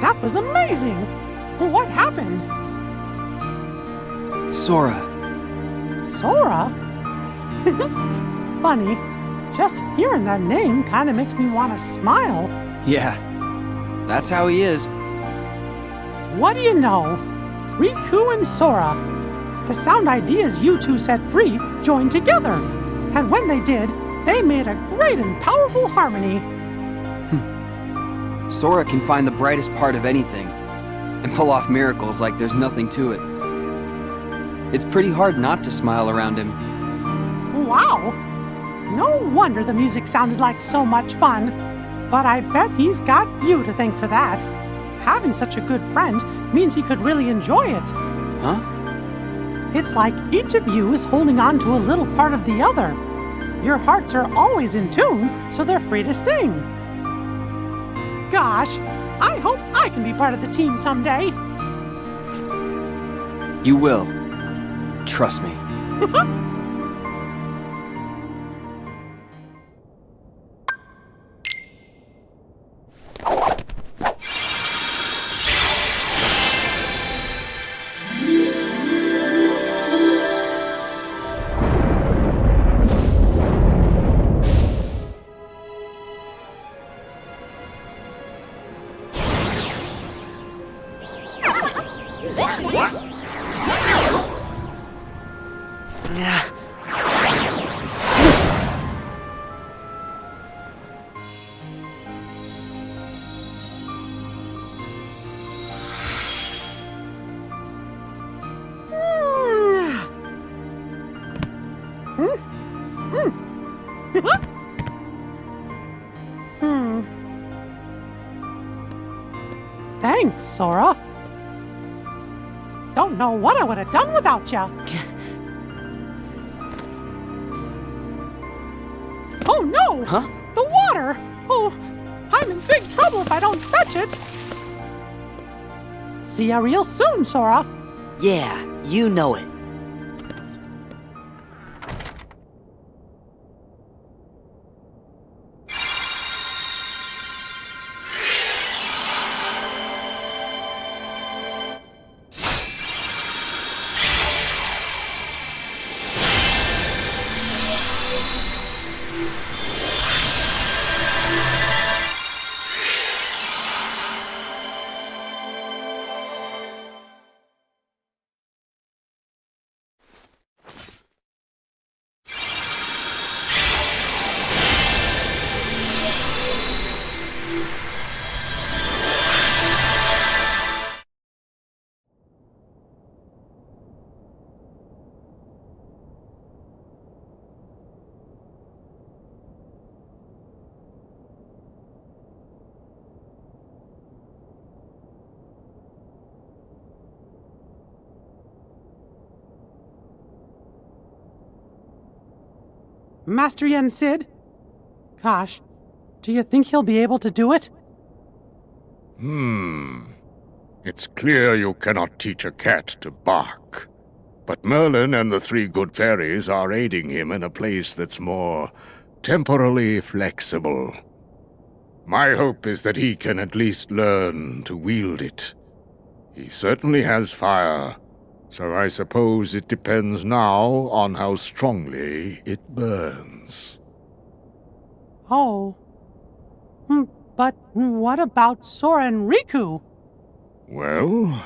That was amazing! What happened? Sora. Sora? Funny. Just hearing that name kinda makes me want to smile. Yeah, that's how he is. What do you know? Riku and Sora. The sound ideas you two set free joined together. And when they did, they made a great and powerful harmony. Sora can find the brightest part of anything and pull off miracles like there's nothing to it. It's pretty hard not to smile around him. Wow! No wonder the music sounded like so much fun. But I bet he's got you to thank for that. Having such a good friend means he could really enjoy it. Huh? It's like each of you is holding on to a little part of the other. Your hearts are always in tune, so they're free to sing. Gosh, I hope I can be part of the team someday. You will. Trust me. Thanks, Sora. Don't know what I would have done without you. Oh no! Huh? The water! Oh, I'm in big trouble if I don't fetch it. See ya real soon, Sora. Yeah, you know it. Master Yen Sid? Gosh, do you think he'll be able to do it? It's clear you cannot teach a cat to bark. But Merlin and the three good fairies are aiding him in a place that's more temporally flexible. My hope is that he can at least learn to wield it. He certainly has fire, so I suppose it depends now on how strongly it burns. Oh. But what about Sora and Riku? Well,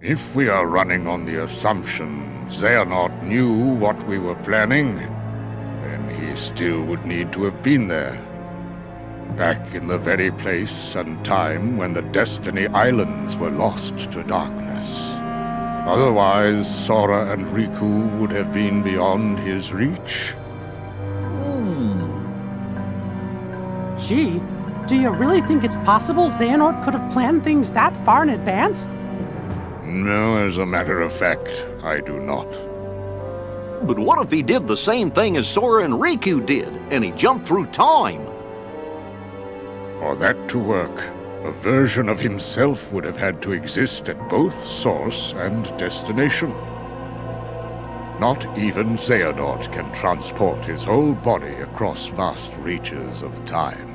if we are running on the assumption Xehanort knew what we were planning, then he still would need to have been there. Back in the very place and time when the Destiny Islands were lost to darkness. Otherwise, Sora and Riku would have been beyond his reach. Gee, do you really think it's possible Xehanort could have planned things that far in advance? No, as a matter of fact, I do not. But what if he did the same thing as Sora and Riku did, and he jumped through time? For that to work, a version of himself would have had to exist at both source and destination. Not even Xehanort can transport his whole body across vast reaches of time.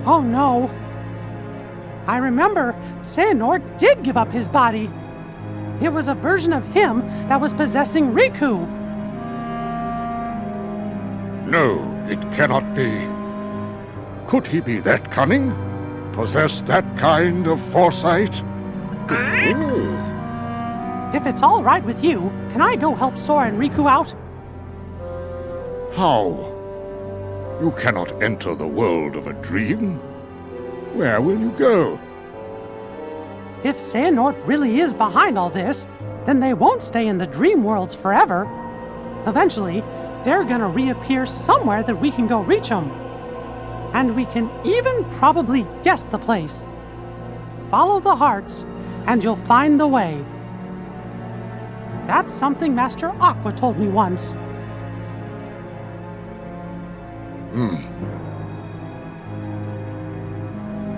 Oh no. I remember Xehanort did give up his body. It was a version of him that was possessing Riku. No, it cannot be. Could he be that cunning? Possess that kind of foresight? If it's all right with you, can I go help Sora and Riku out? How? You cannot enter the world of a dream. Where will you go? If Xehanort really is behind all this, then they won't stay in the dream worlds forever. Eventually, they're gonna reappear somewhere that we can go reach them. And we can even probably guess the place. Follow the hearts, and you'll find the way. That's something Master Aqua told me once.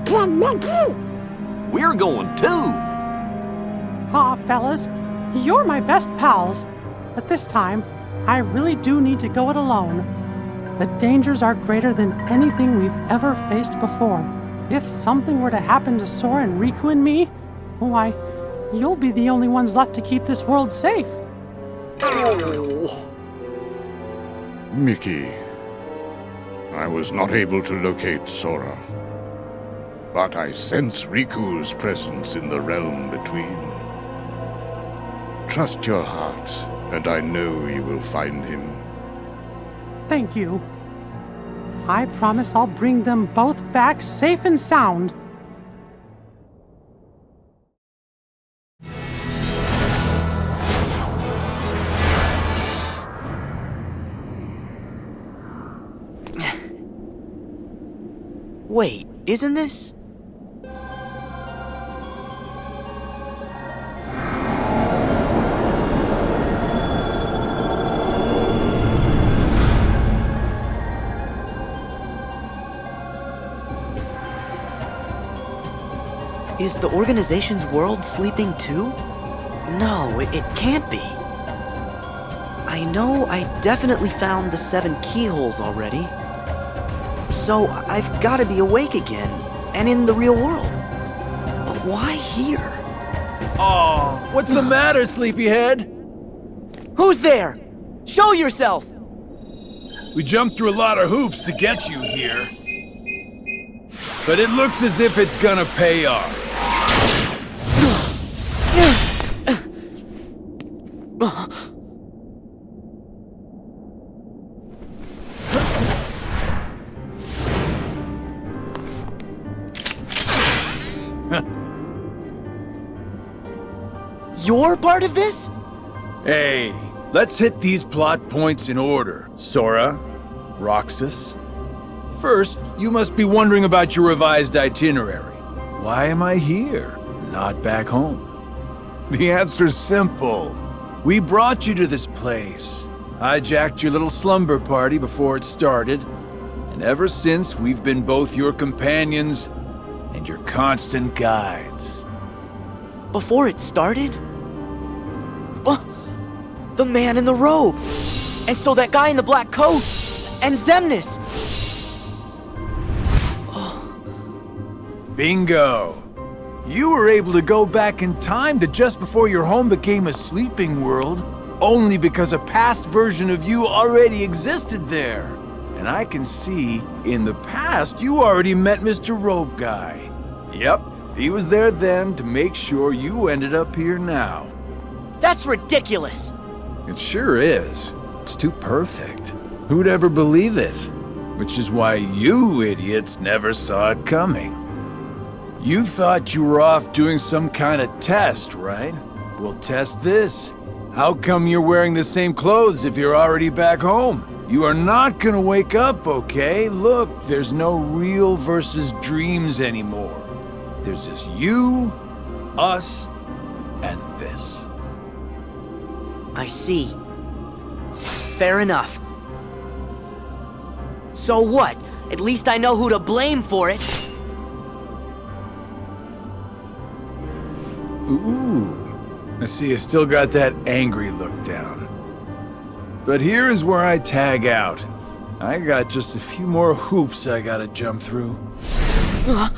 Can Mickey? We're going too. Aw, fellas, you're my best pals. But this time, I really do need to go it alone. The dangers are greater than anything we've ever faced before. If something were to happen to Sora and Riku and me, why, you'll be the only ones left to keep this world safe. Mickey, I was not able to locate Sora. But I sense Riku's presence in the realm between. Trust your heart, and I know you will find him. Thank you. I promise I'll bring them both back safe and sound. Wait, isn't this... Is the organization's world sleeping too? No, it can't be. I know I definitely found the 7 keyholes already. So I've got to be awake again, and in the real world. But why here? Oh, what's the matter, sleepyhead? Who's there? Show yourself! We jumped through a lot of hoops to get you here. But it looks as if it's gonna pay off. You're part of this? Hey, let's hit these plot points in order. Sora, Roxas. First, you must be wondering about your revised itinerary. Why am I here, not back home? The answer's simple. We brought you to this place, hijacked your little slumber party before it started, and ever since we've been both your companions and your constant guides. Before it started? Oh, the man in the robe! And so that guy in the black coat! And Xemnas! Bingo! You were able to go back in time to just before your home became a sleeping world, only because a past version of you already existed there. And I can see, in the past, you already met Mr. Robe Guy. Yep, he was there then to make sure you ended up here now. That's ridiculous! It sure is. It's too perfect. Who'd ever believe it? Which is why you idiots never saw it coming. You thought you were off doing some kind of test, right? We'll test this. How come you're wearing the same clothes if you're already back home? You are not gonna wake up, okay? Look, there's no real versus dreams anymore. There's just you, us, and this. I see. Fair enough. So what? At least I know who to blame for it. Ooh, I see you still got that angry look down. But here is where I tag out. I got just a few more hoops I gotta jump through. Huh?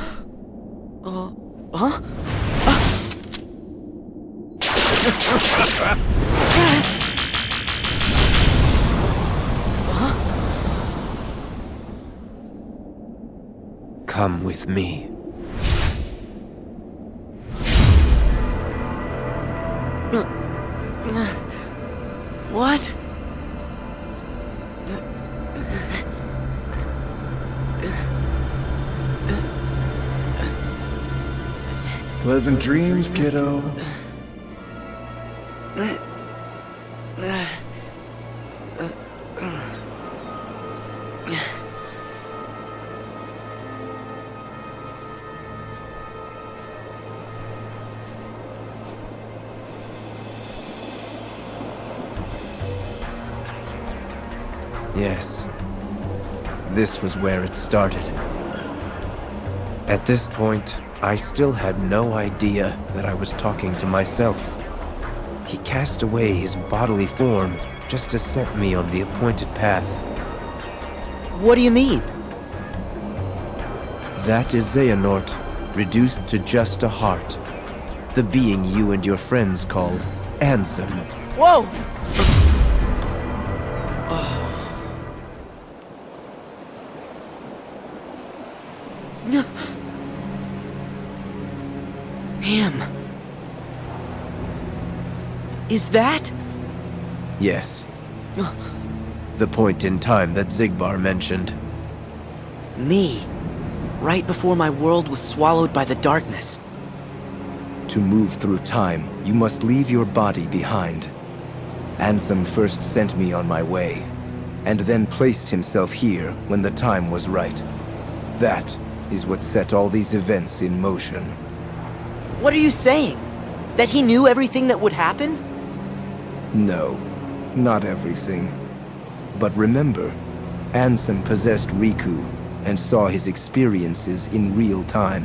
Come with me. What? Pleasant dreams, kiddo. Yes. This was where it started. At this point, I still had no idea that I was talking to myself. He cast away his bodily form just to set me on the appointed path. What do you mean? That is Xehanort, reduced to just a heart. The being you and your friends called Ansem. Whoa! Him. Is that? Yes. The point in time that Xigbar mentioned. Me. Right before my world was swallowed by the darkness. To move through time, you must leave your body behind. Ansem first sent me on my way, and then placed himself here when the time was right. That is what set all these events in motion. What are you saying? That he knew everything that would happen? No, not everything. But remember, Ansem possessed Riku and saw his experiences in real time.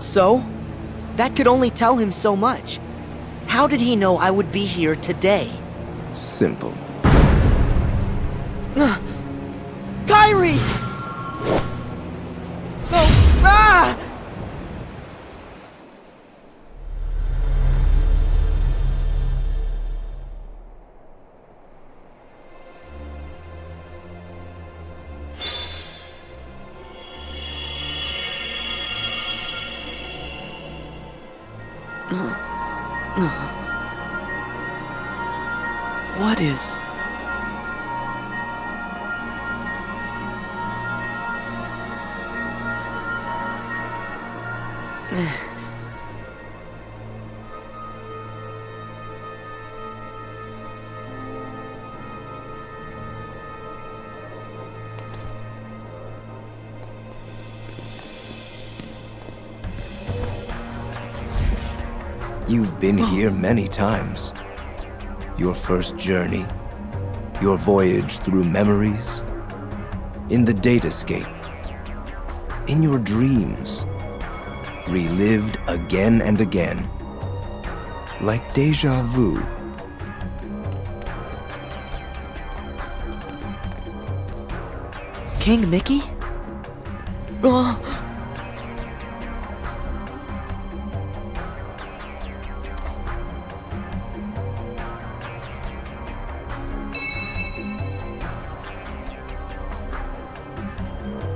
So? That could only tell him so much. How did he know I would be here today? Simple. Kairi! Oh, ah! What is... You've been here many times. Your first journey, your voyage through memories, in the datascape, in your dreams, relived again and again, like deja vu. King Mickey? Oh.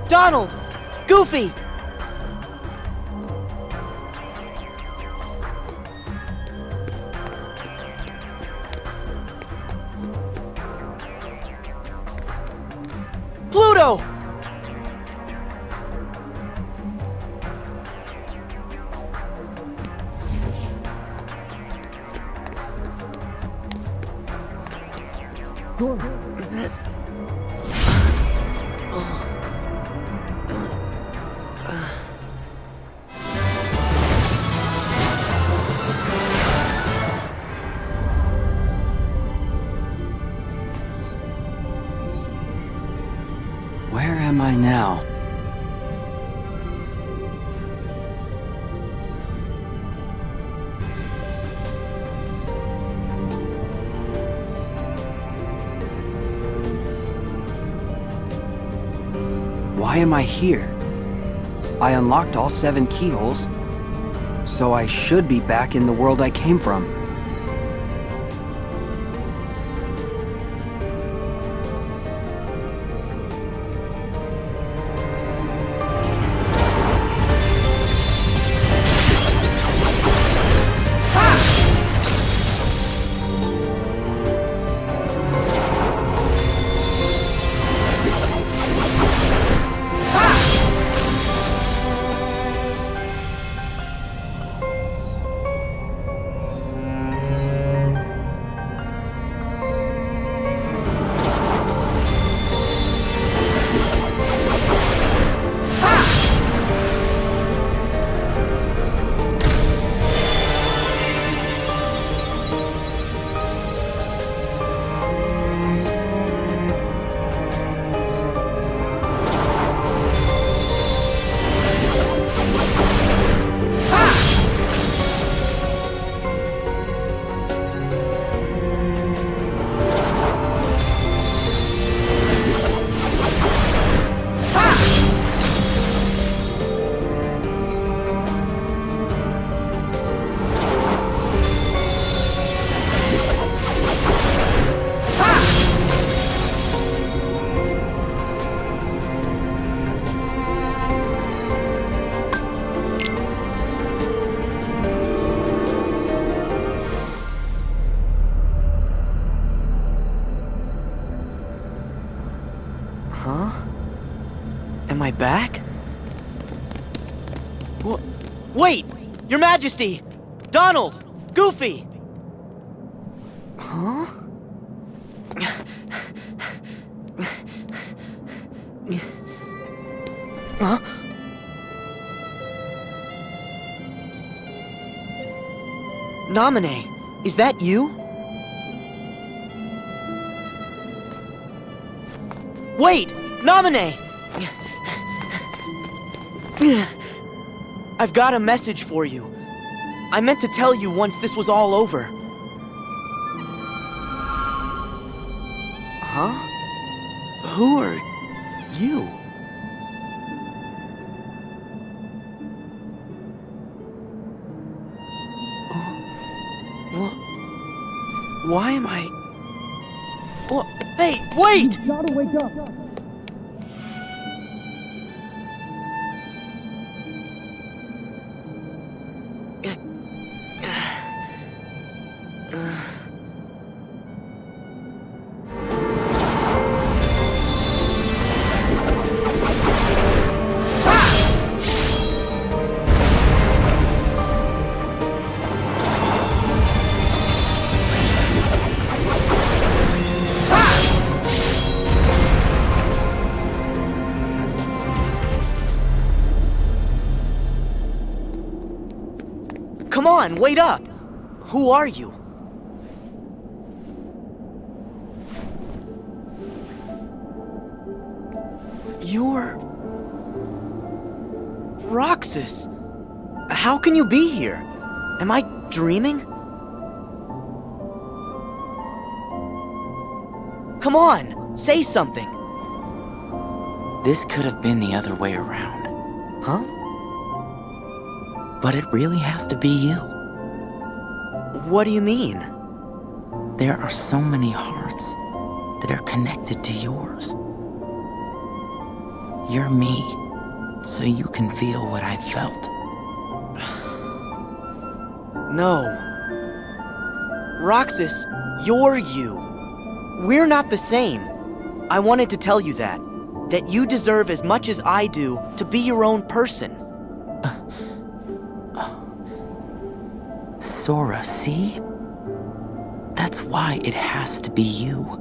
Donald! Goofy! Pluto! Where am I now? Why am I here? I unlocked all 7 keyholes, so I should be back in the world I came from. Huh? Am I back? Wait! Your Majesty! Donald! Goofy! Huh? Huh? Naminé, is that you? Wait! Naminé! I've got a message for you. I meant to tell you once this was all over. Huh? Who are you? Why am I... What? Hey, wait! You gotta wake up! Come on, wait up! Who are you? You're... Roxas! How can you be here? Am I dreaming? Come on, say something. This could have been the other way around. Huh? But it really has to be you. What do you mean? There are so many hearts that are connected to yours. You're me, so you can feel what I felt. No. Roxas, you're you. We're not the same. I wanted to tell you that. That you deserve as much as I do to be your own person. Sora, see? That's why it has to be you.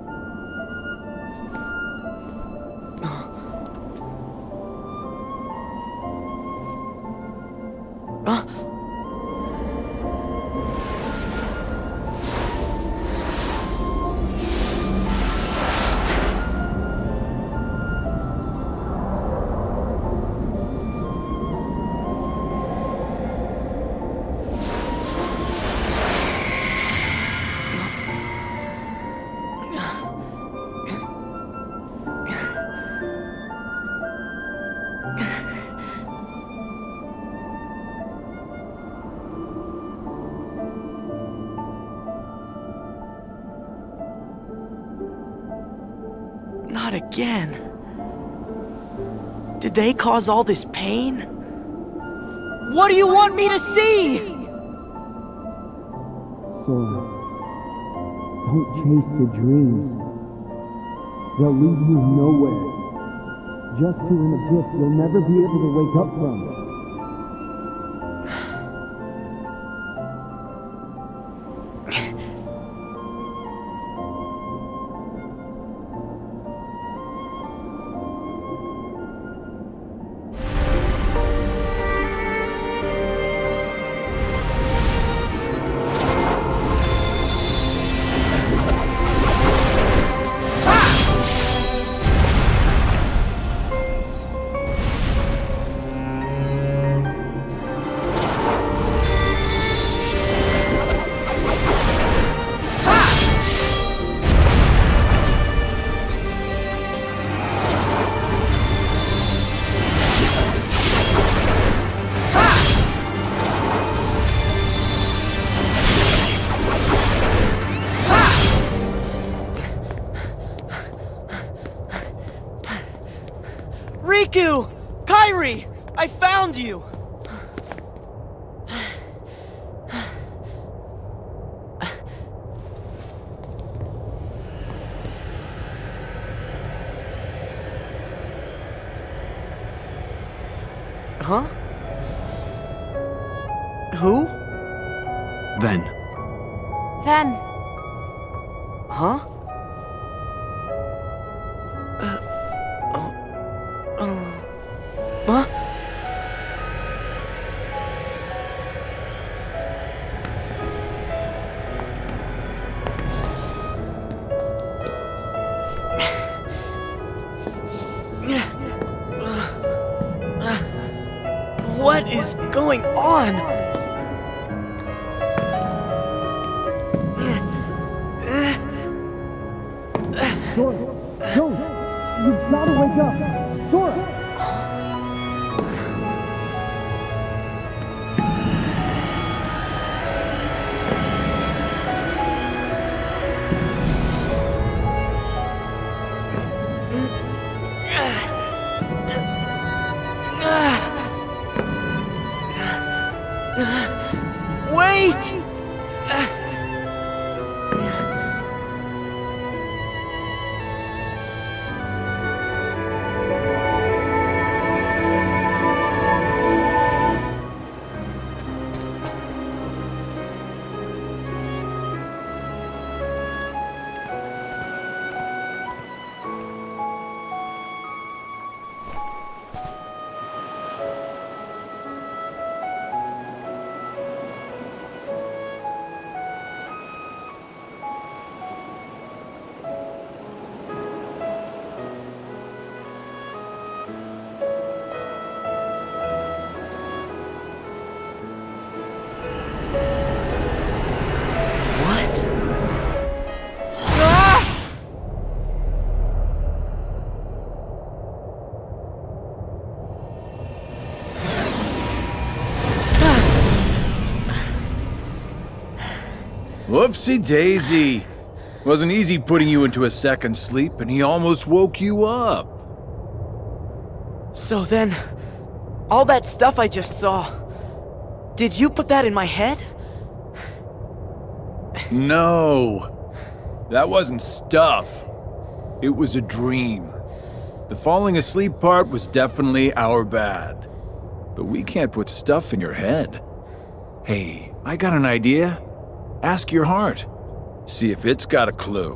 Not again. Did they cause all this pain? What do you want me to see? Sora, don't chase the dreams. They'll lead you nowhere. Just to an abyss you'll never be able to wake up from. Riku! Kairi! I found you! Huh? Who? Ven. Ven. Huh? Huh? What is going on? Sora, you've got to wake up! Sora! Wait! Whoopsie daisy. Wasn't easy putting you into a second sleep, and he almost woke you up. So then, all that stuff I just saw, did you put that in my head? No. That wasn't stuff. It was a dream. The falling asleep part was definitely our bad. But we can't put stuff in your head. Hey, I got an idea. Ask your heart. See if it's got a clue.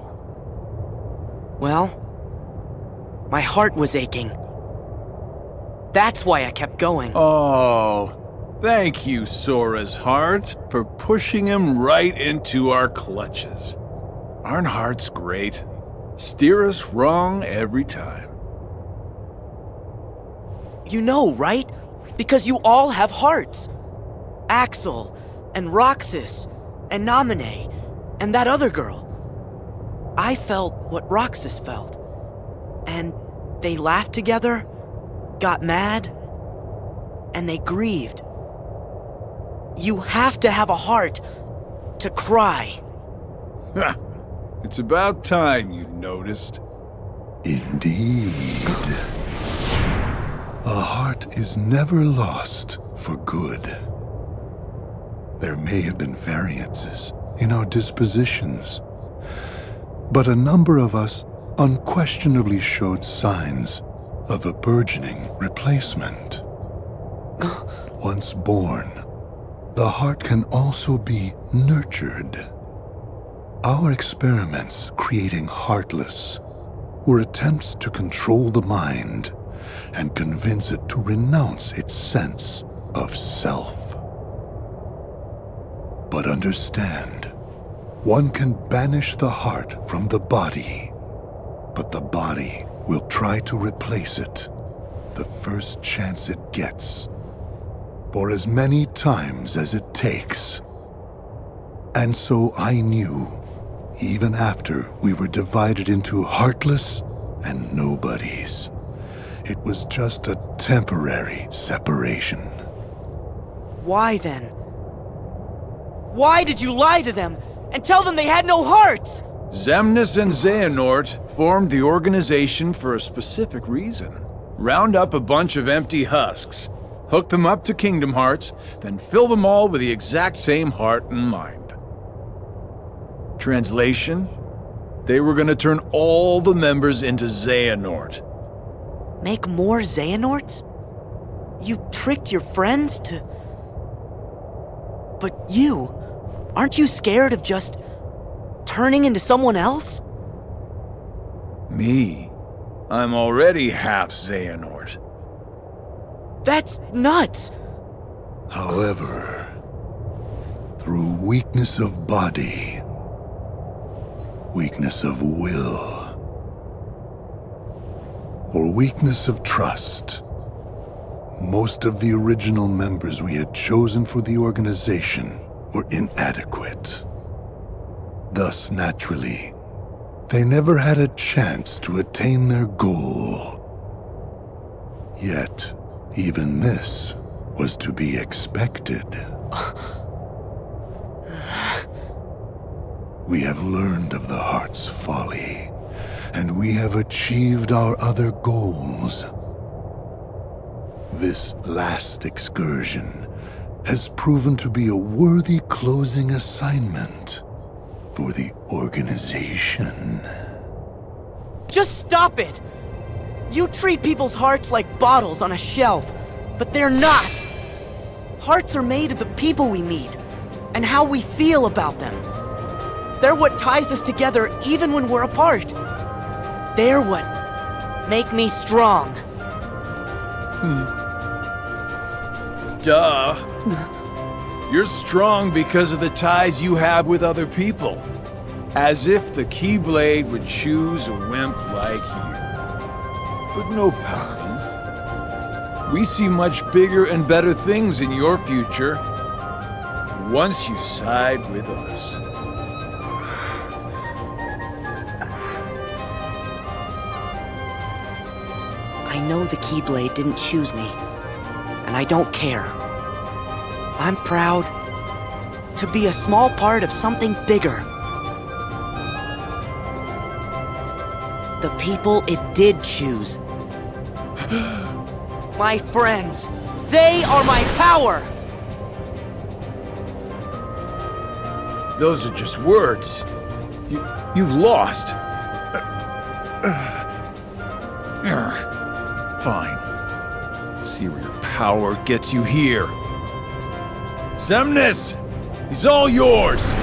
Well, my heart was aching. That's why I kept going. Oh, thank you, Sora's heart, for pushing him right into our clutches. Aren't hearts great? Steer us wrong every time. You know, right? Because you all have hearts. Axel, and Roxas, and Naminé, and that other girl. I felt what Roxas felt. And they laughed together, got mad, and they grieved. You have to have a heart to cry. It's about time you noticed. Indeed. A heart is never lost for good. There may have been variances in our dispositions, but a number of us unquestionably showed signs of a burgeoning replacement. Once born, the heart can also be nurtured. Our experiments creating Heartless were attempts to control the mind and convince it to renounce its sense of self. But understand, one can banish the heart from the body, but the body will try to replace it the first chance it gets, for as many times as it takes. And so I knew, even after we were divided into Heartless and Nobodies, it was just a temporary separation. Why then? Why did you lie to them and tell them they had no hearts? Xemnas and Xehanort formed the organization for a specific reason. Round up a bunch of empty husks, hook them up to Kingdom Hearts, then fill them all with the exact same heart and mind. Translation? They were gonna turn all the members into Xehanort. Make more Xehanorts? You tricked your friends to... But you, aren't you scared of just turning into someone else? Me? I'm already half Xehanort. That's nuts! However, through weakness of body, weakness of will, or weakness of trust, most of the original members we had chosen for the organization were inadequate. Thus, naturally, they never had a chance to attain their goal. Yet, even this was to be expected. We have learned of the heart's folly, and we have achieved our other goals. This last excursion has proven to be a worthy closing assignment for the organization. Just stop it! You treat people's hearts like bottles on a shelf, but they're not! Hearts are made of the people we meet, and how we feel about them. They're what ties us together even when we're apart. They're what make me strong. Duh. You're strong because of the ties you have with other people. As if the Keyblade would choose a wimp like you. But no pouting. We see much bigger and better things in your future once you side with us. I know the Keyblade didn't choose me, and I don't care. I'm proud to be a small part of something bigger. The people it did choose. My friends, they are my power! Those are just words. You've lost. Fine. See where your power gets you here. Xemnas! He's all yours!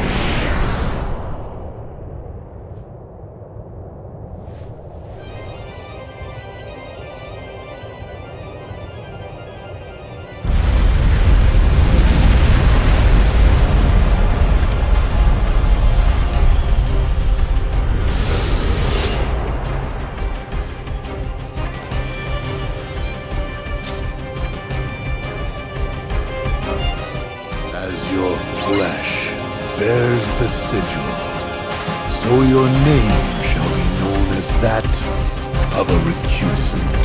Your flesh bears the sigil, so your name shall be known as that of a recusant.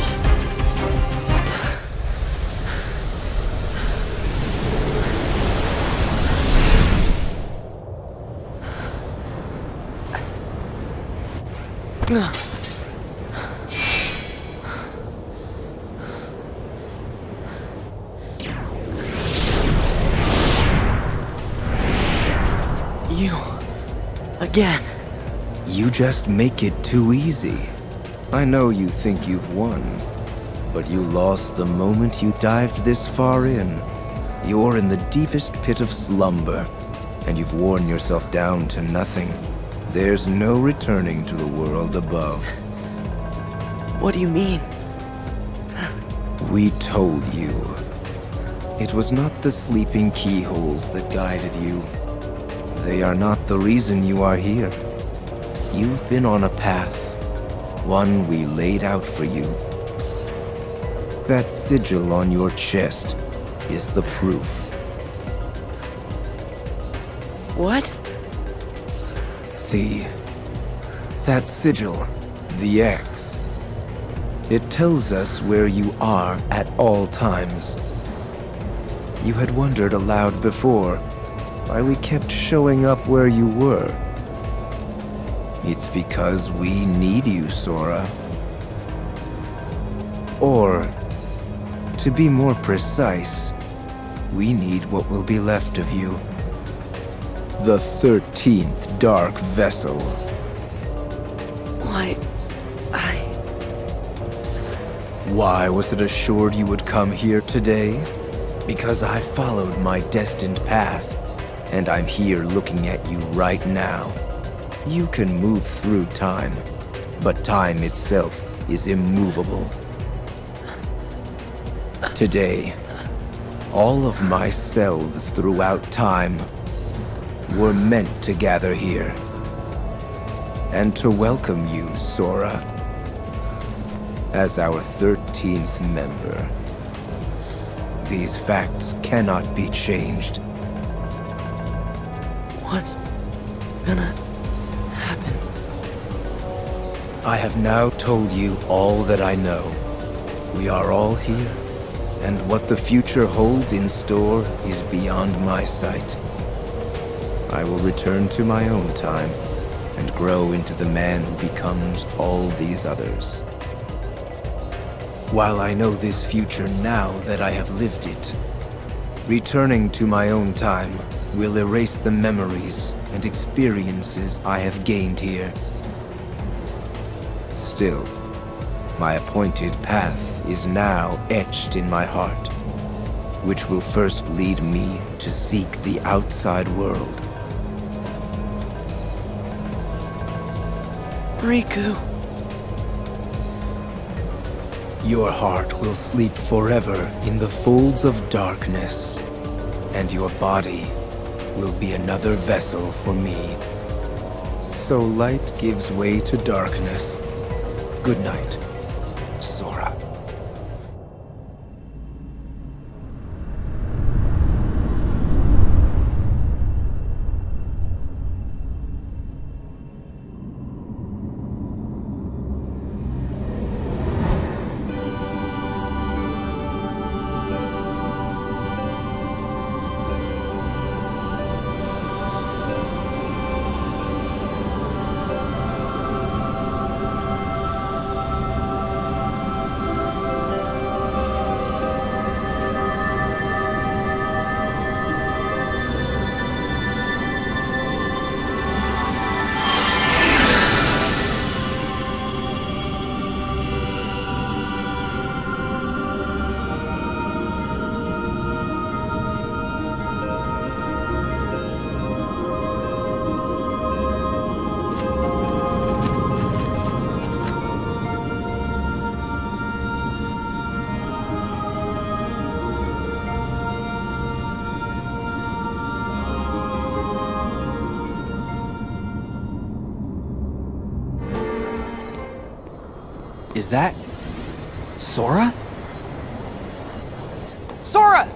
You... again. You just make it too easy. I know you think you've won, but you lost the moment you dived this far in. You're in the deepest pit of slumber, and you've worn yourself down to nothing. There's no returning to the world above. What do you mean? We told you. It was not the sleeping keyholes that guided you. They are not the reason you are here. You've been on a path, one we laid out for you. That sigil on your chest is the proof. What? See, that sigil, the X. It tells us where you are at all times. You had wondered aloud before why we kept showing up where you were. It's because we need you, Sora. Or, to be more precise, we need what will be left of you. The 13th Dark Vessel. Why... Why was it assured you would come here today? Because I followed my destined path, and I'm here looking at you right now. You can move through time, but time itself is immovable. Today, all of my selves throughout time were meant to gather here, and to welcome you, Sora, as our 13th member. These facts cannot be changed. What's gonna happen? I have now told you all that I know. We are all here, and what the future holds in store is beyond my sight. I will return to my own time and grow into the man who becomes all these others. While I know this future now that I have lived it, returning to my own time will erase the memories and experiences I have gained here. Still, my appointed path is now etched in my heart, which will first lead me to seek the outside world. Riku. Your heart will sleep forever in the folds of darkness, and your body will be another vessel for me. So light gives way to darkness. Good night, Sora. Is that... Sora? Sora!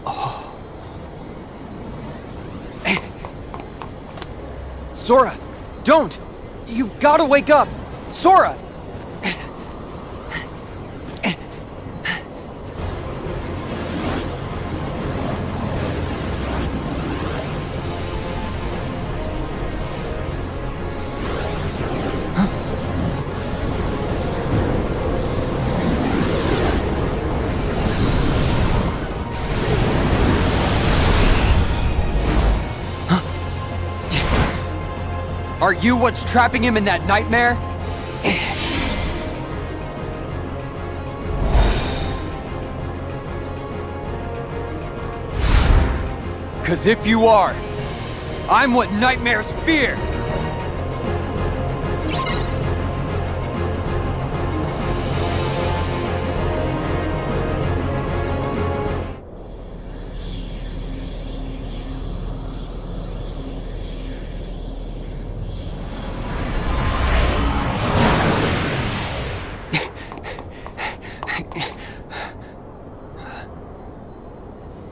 Oh. Sora, don't! You've got to wake up! Sora! Are you what's trapping him in that nightmare? 'Cause if you are, I'm what nightmares fear!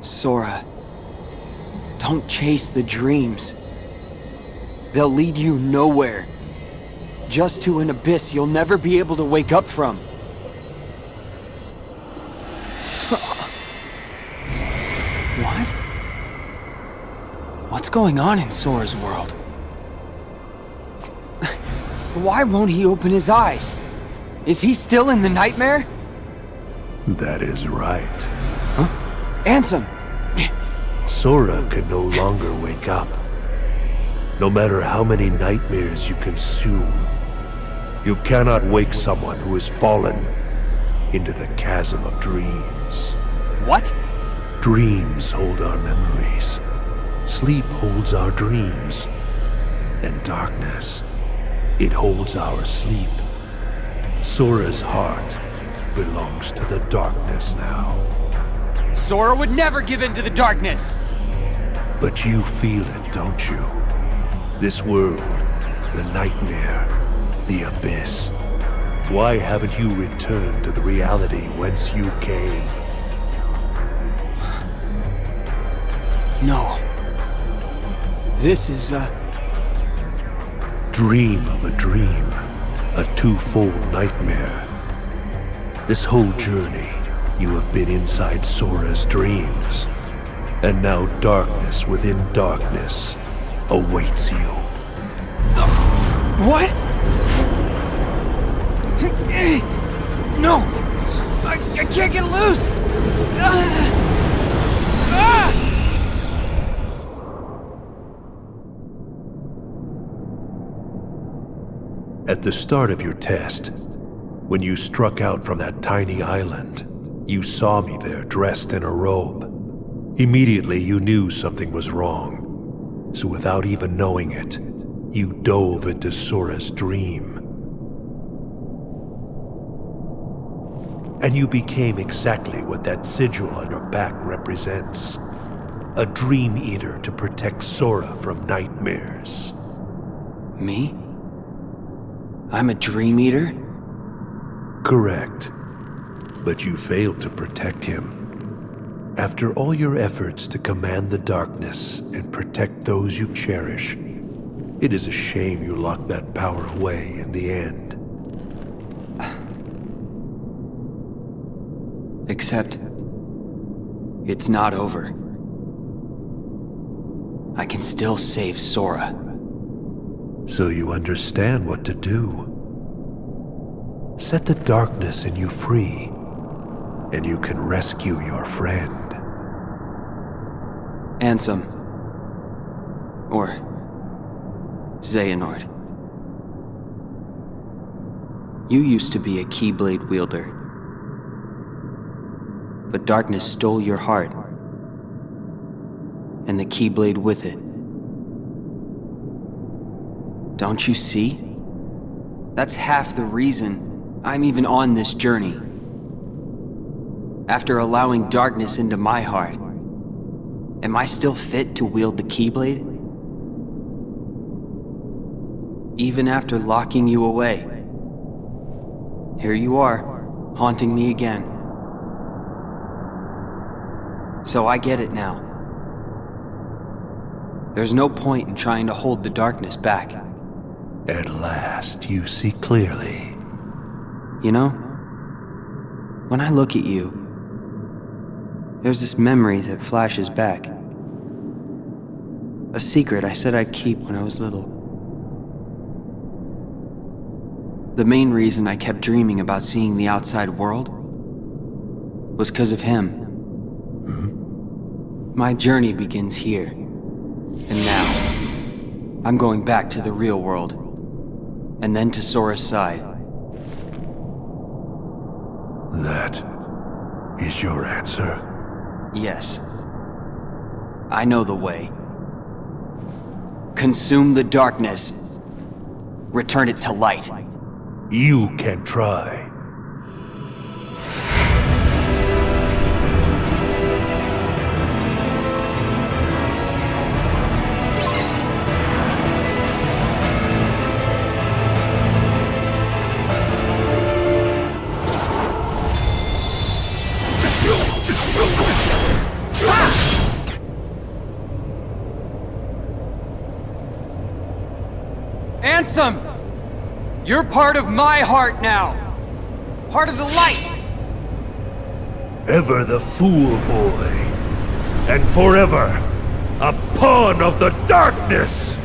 Sora, don't chase the dreams. They'll lead you nowhere. Just to an abyss you'll never be able to wake up from. What? What's going on in Sora's world? Why won't he open his eyes? Is he still in the nightmare? That is right. Huh? Ansem! Sora can no longer wake up. No matter how many nightmares you consume, you cannot wake someone who has fallen into the chasm of dreams. What? Dreams hold our memories. Sleep holds our dreams. And darkness, it holds our sleep. Sora's heart belongs to the darkness now. Sora would never give in to the darkness! But you feel it, don't you? This world, the nightmare, the abyss. Why haven't you returned to the reality whence you came? No. This is a... Dream of a dream. A twofold nightmare. This whole journey, you have been inside Sora's dreams. And now darkness within darkness awaits you. What? No! I can't get loose! At the start of your test, when you struck out from that tiny island, you saw me there dressed in a robe. Immediately you knew something was wrong, so without even knowing it, you dove into Sora's dream. And you became exactly what that sigil on your back represents. A dream eater to protect Sora from nightmares. Me? I'm a dream eater? Correct. But you failed to protect him. After all your efforts to command the darkness and protect those you cherish, it is a shame you locked that power away in the end. Except, it's not over. I can still save Sora. So you understand what to do. Set the darkness in you free, and you can rescue your friend. Ansem. Or Xehanort. You used to be a Keyblade wielder. But darkness stole your heart. And the Keyblade with it. Don't you see? That's half the reason I'm even on this journey. After allowing darkness into my heart, Am I still fit to wield the Keyblade? Even after locking you away. Here you are, haunting me again. So I get it now. There's no point in trying to hold the darkness back. At last, you see clearly. You know, when I look at you, there's this memory that flashes back. A secret I said I'd keep when I was little. The main reason I kept dreaming about seeing the outside world was because of him. My journey begins here. And now, I'm going back to the real world. And then to Sora's side. That is your answer? Yes. I know the way. Consume the darkness. Return it to light. You can try. Ansem! You're part of my heart now! Part of the light! Ever the fool boy, and forever a pawn of the darkness!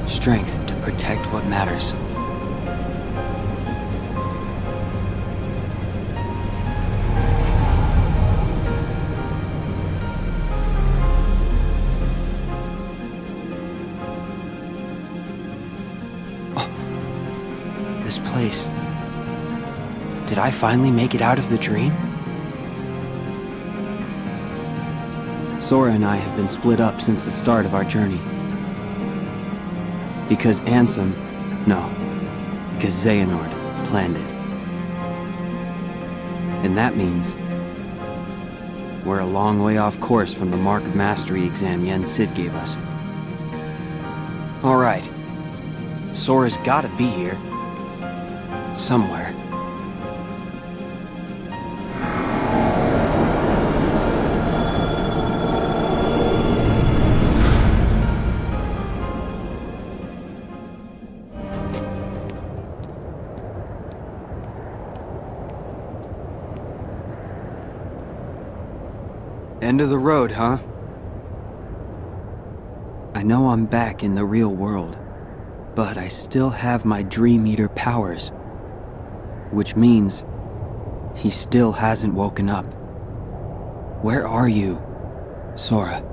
Strength to protect what matters. Oh, this place. Did I finally make it out of the dream? Sora and I have been split up since the start of our journey. Because Ansem, no, because Xehanort planned it. And that means we're a long way off course from the Mark of Mastery exam Yen Sid gave us. All right, Sora's gotta be here. Somewhere. End of the road, huh? I know I'm back in the real world, but I still have my Dream Eater powers. Which means he still hasn't woken up. Where are you, Sora?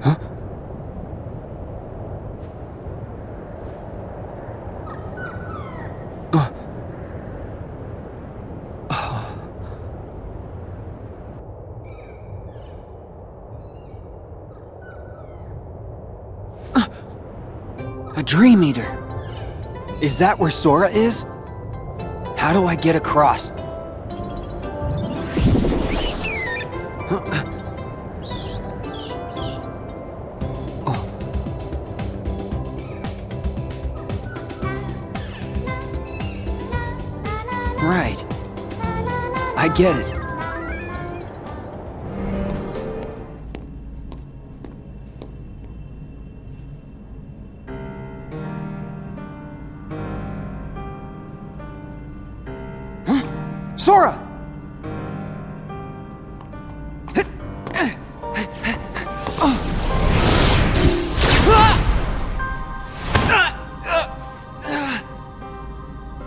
Huh? A Dream Eater! Is that where Sora is? How do I get across? Right. I get it. Sora!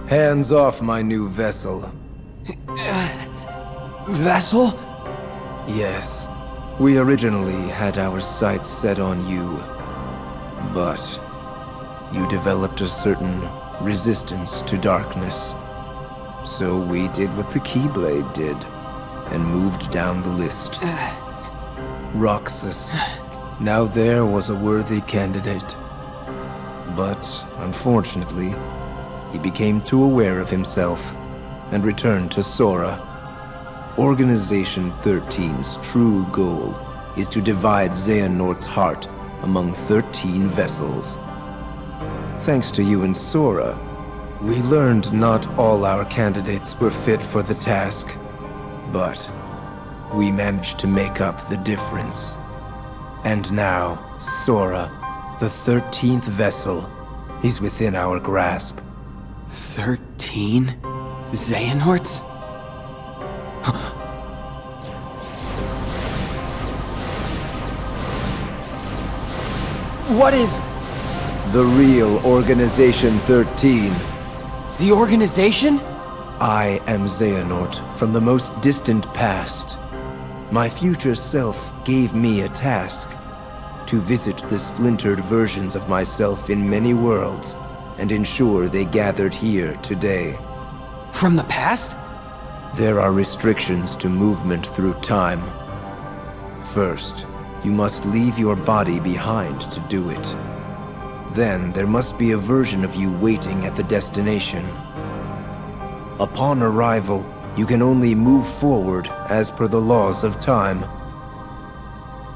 Hands off my new vessel. Vessel? Yes. We originally had our sights set on you. But you developed a certain resistance to darkness. So we did what the Keyblade did, and moved down the list. Roxas. Now there was a worthy candidate. But, unfortunately, he became too aware of himself, and returned to Sora. Organization 13's true goal is to divide Xehanort's heart among 13 vessels. Thanks to you and Sora, we learned not all our candidates were fit for the task, but we managed to make up the difference. And now, Sora, the 13th vessel, is within our grasp. 13 Xehanorts? What is... The real Organization 13. The organization? I am Xehanort from the most distant past. My future self gave me a task: to visit the splintered versions of myself in many worlds and ensure they gathered here today. From the past? There are restrictions to movement through time. First, you must leave your body behind to do it. Then there must be a version of you waiting at the destination. Upon arrival, you can only move forward as per the laws of time.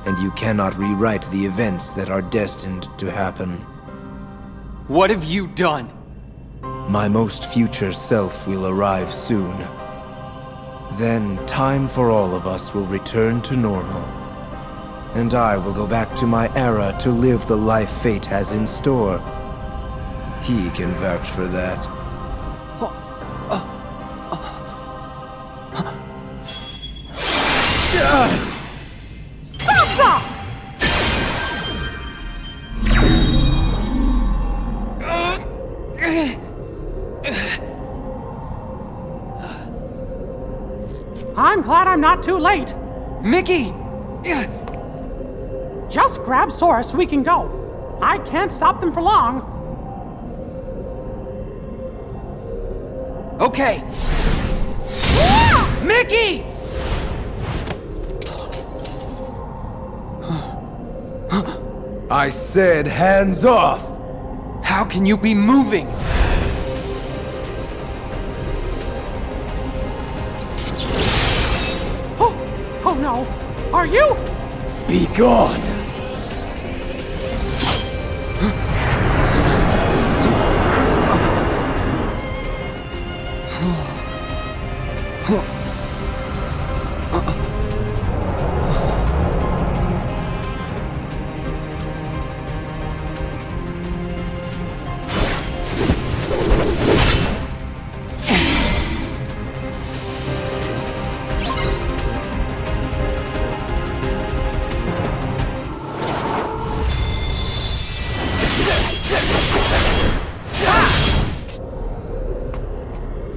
And you cannot rewrite the events that are destined to happen. What have you done? My most future self will arrive soon. Then time for all of us will return to normal. And I will go back to my era to live the life fate has in store. He can vouch for that. Stop! I'm glad I'm not too late. Mickey! Just grab Sora so we can go. I can't stop them for long. Okay. Mickey! I said hands off! How can you be moving? Oh no. Are you? Be gone!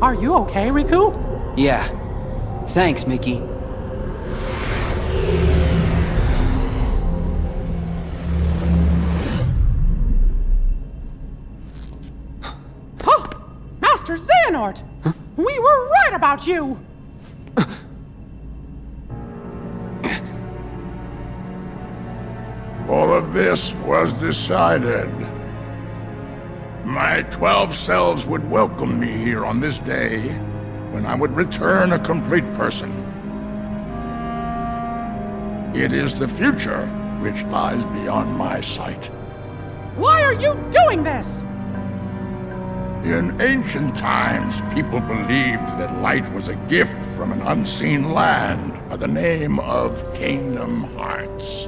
Are you okay, Riku? Yeah. Thanks, Mickey. Master Xehanort! Huh? We were right about you! All of this was decided. My 12 selves would welcome me here on this day, when I would return a complete person. It is the future which lies beyond my sight. Why are you doing this? In ancient times, people believed that light was a gift from an unseen land by the name of Kingdom Hearts.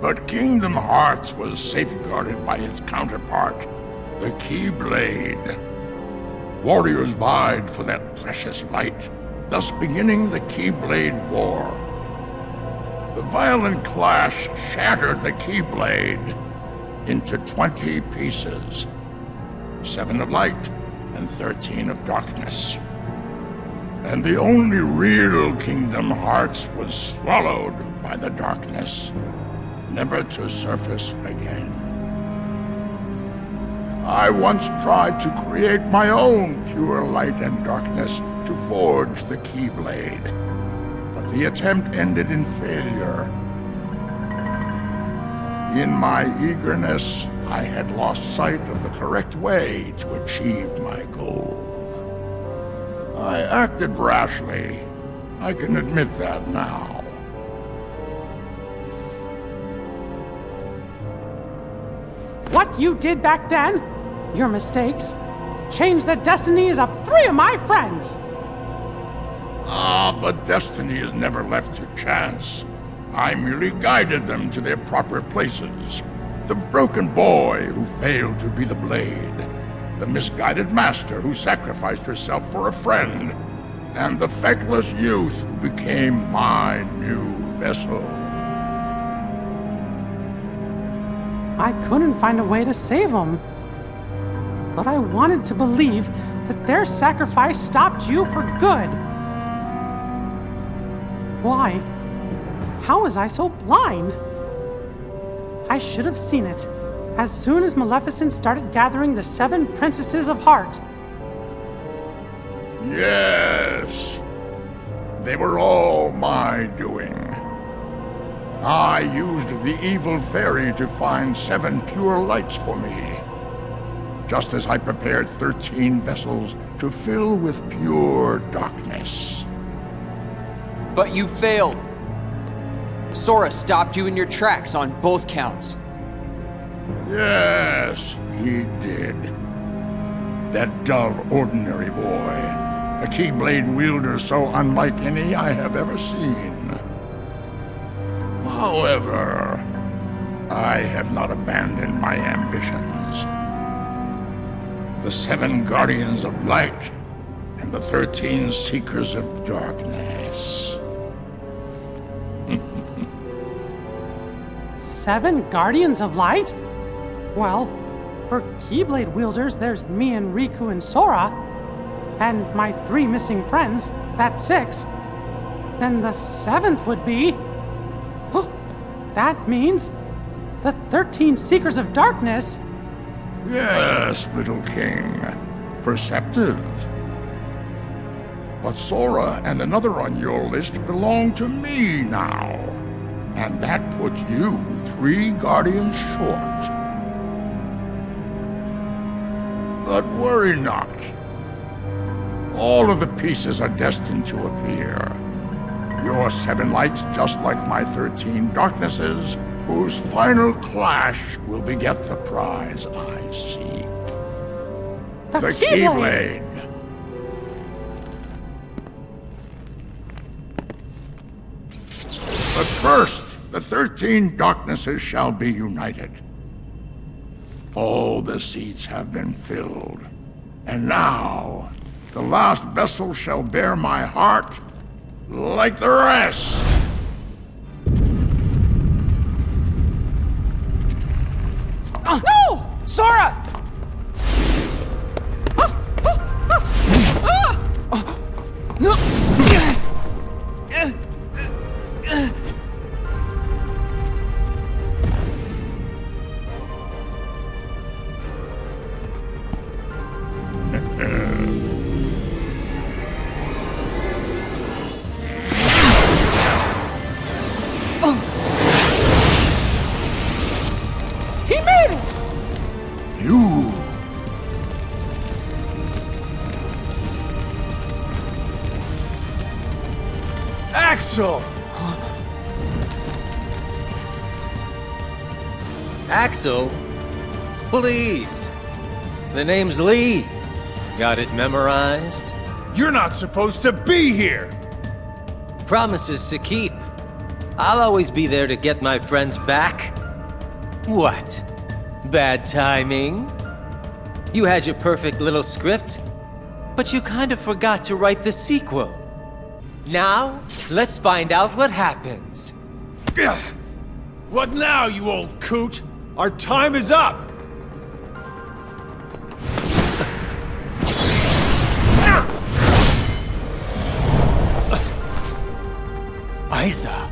But Kingdom Hearts was safeguarded by its counterpart, the Keyblade. warriors vied for that precious light, thus beginning the Keyblade War. The violent clash shattered the Keyblade into 20 pieces, 7 of light and 13 of darkness. And the only real Kingdom Hearts was swallowed by the darkness, never to surface again. I once tried to create my own pure light and darkness to forge the Keyblade, but the attempt ended in failure. In my eagerness, I had lost sight of the correct way to achieve my goal. I acted rashly. I can admit that now. What you did back then, your mistakes, changed the destinies of 3 of my friends. But destiny is never left to chance. I merely guided them to their proper places. The broken boy who failed to be the blade, the misguided master who sacrificed herself for a friend, and the feckless youth who became my new vessel. I couldn't find a way to save them. But I wanted to believe that their sacrifice stopped you for good. Why? How was I so blind? I should have seen it as soon as Maleficent started gathering the 7 princesses of heart. Yes. They were all my doing. I used the evil fairy to find 7 pure lights for me, just as I prepared 13 vessels to fill with pure darkness. But you failed. Sora stopped you in your tracks on both counts. Yes, he did. That dull, ordinary boy. A Keyblade wielder so unlike any I have ever seen. However, I have not abandoned my ambitions. The 7 Guardians of Light and the 13 Seekers of Darkness. 7 Guardians of Light? Well, for Keyblade wielders, there's me and Riku and Sora. And my 3 missing friends, that's 6. Then the 7th would be... That means the 13 Seekers of Darkness. Yes, little king. Perceptive. But Sora and another on your list belong to me now. And that puts you 3 guardians short. But worry not. All of the pieces are destined to appear. Your 7 lights, just like my 13 darknesses, whose final clash will beget the prize I seek. The Keyblade! But first, the 13 darknesses shall be united. All the seats have been filled. And now, the last vessel shall bear my heart like the rest. No! Sora! No! He made it! You... Axel! Axel? Please. The name's Lee. Got it memorized? You're not supposed to be here! Promises to keep. I'll always be there to get my friends back. What? Bad timing? You had your perfect little script, But you kind of forgot to write the sequel. Now, let's find out what happens. What now, you old coot? Our time is up! Isa.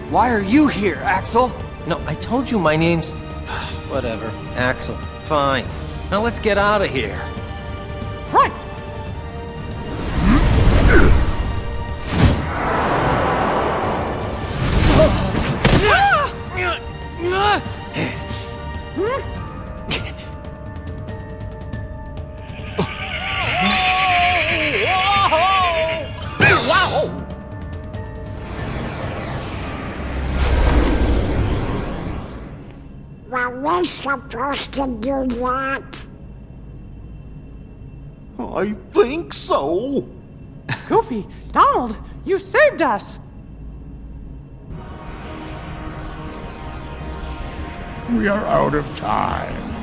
Why are you here, Axel? No, I told you my name's... Whatever. Axel. Fine. Now let's get out of here. Right! Were we supposed to do that? I think so. Goofy, Donald, you saved us! We are out of time.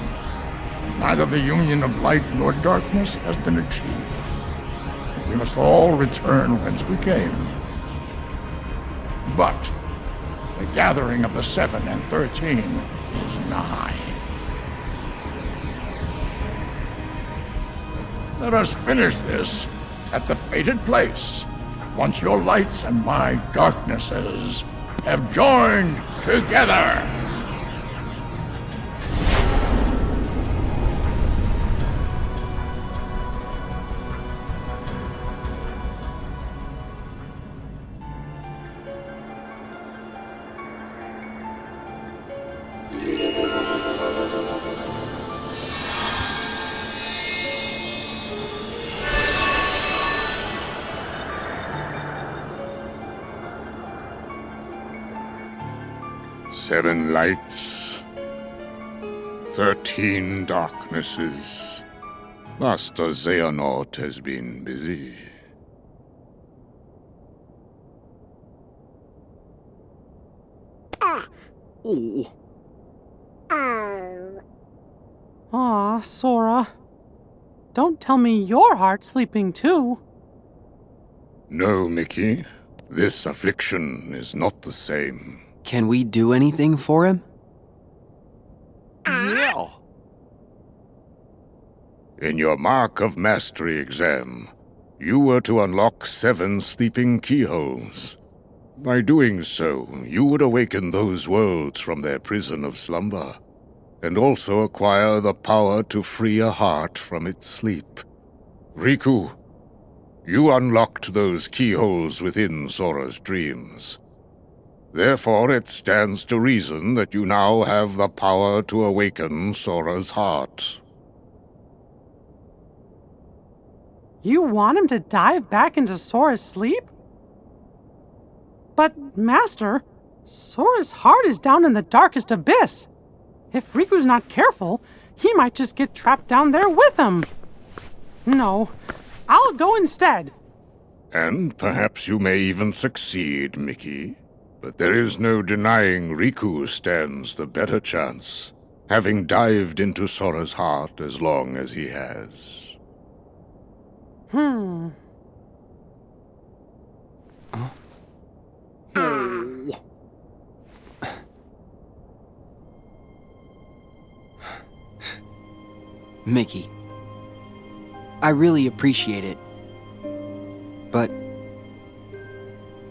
Neither the union of light nor darkness has been achieved. We must all return whence we came. But the gathering of the 7 and 13 is nigh. Let us finish this at the fated place, once your lights and my darknesses have joined together. Seven lights, 13 darknesses. Master Xehanort has been busy. Oh. Aw, Sora. Don't tell me your heart's sleeping too. No, Mickey. This affliction is not the same. Can we do anything for him? Yeah. In your Mark of Mastery exam, you were to unlock 7 sleeping keyholes. By doing so, you would awaken those worlds from their prison of slumber, and also acquire the power to free a heart from its sleep. Riku, you unlocked those keyholes within Sora's dreams. Therefore, it stands to reason that you now have the power to awaken Sora's heart. You want him to dive back into Sora's sleep? But, Master, Sora's heart is down in the darkest abyss. If Riku's not careful, he might just get trapped down there with him. No, I'll go instead. And perhaps you may even succeed, Mickey. But there is no denying Riku stands the better chance, having dived into Sora's heart as long as he has. Hmm. Mickey, I really appreciate it, but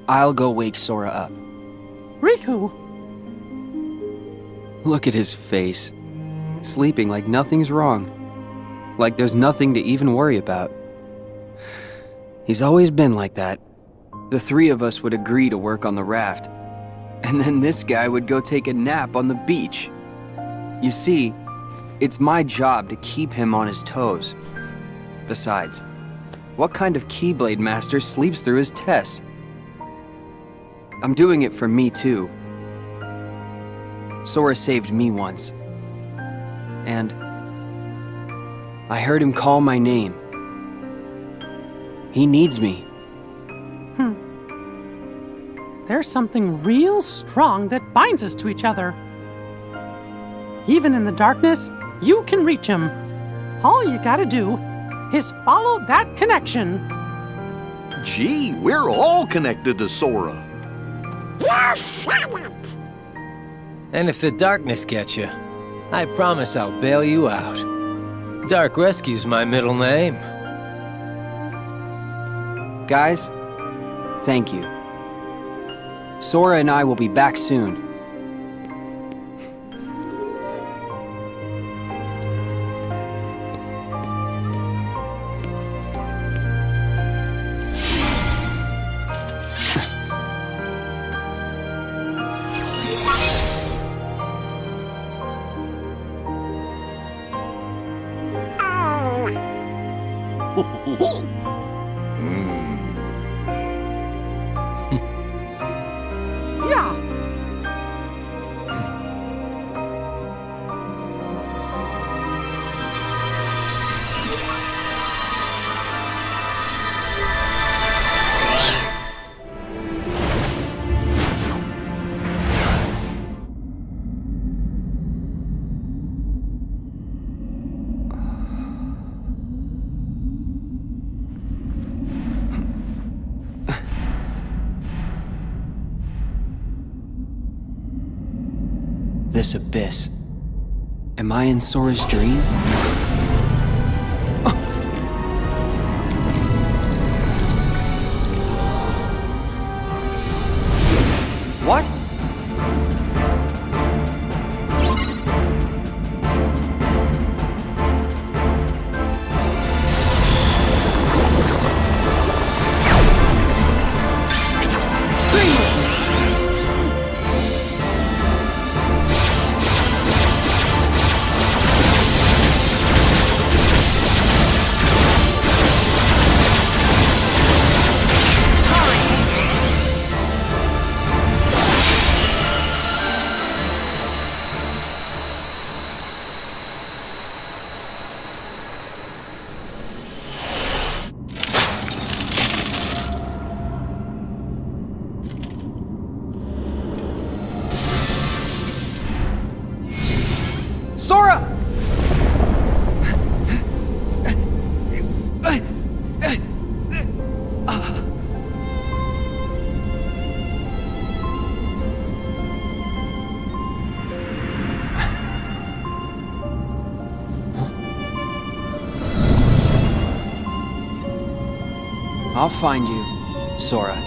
I'll go wake Sora up. Riku! Look at his face. Sleeping like nothing's wrong. Like there's nothing to even worry about. He's always been like that. The 3 of us would agree to work on the raft, and then this guy would go take a nap on the beach. You see, it's my job to keep him on his toes. Besides, what kind of Keyblade master sleeps through his test? I'm doing it for me too. Sora saved me once. And I heard him call my name. He needs me. There's something real strong that binds us to each other. Even in the darkness, you can reach him. All you gotta do is follow that connection. Gee, we're all connected to Sora. You said it! And if the darkness gets you, I promise I'll bail you out. Dark Rescue's my middle name. Guys, thank you. Sora and I will be back soon. Yeah. This abyss. Am I in Sora's dream? What? Sora! I'll find you, Sora.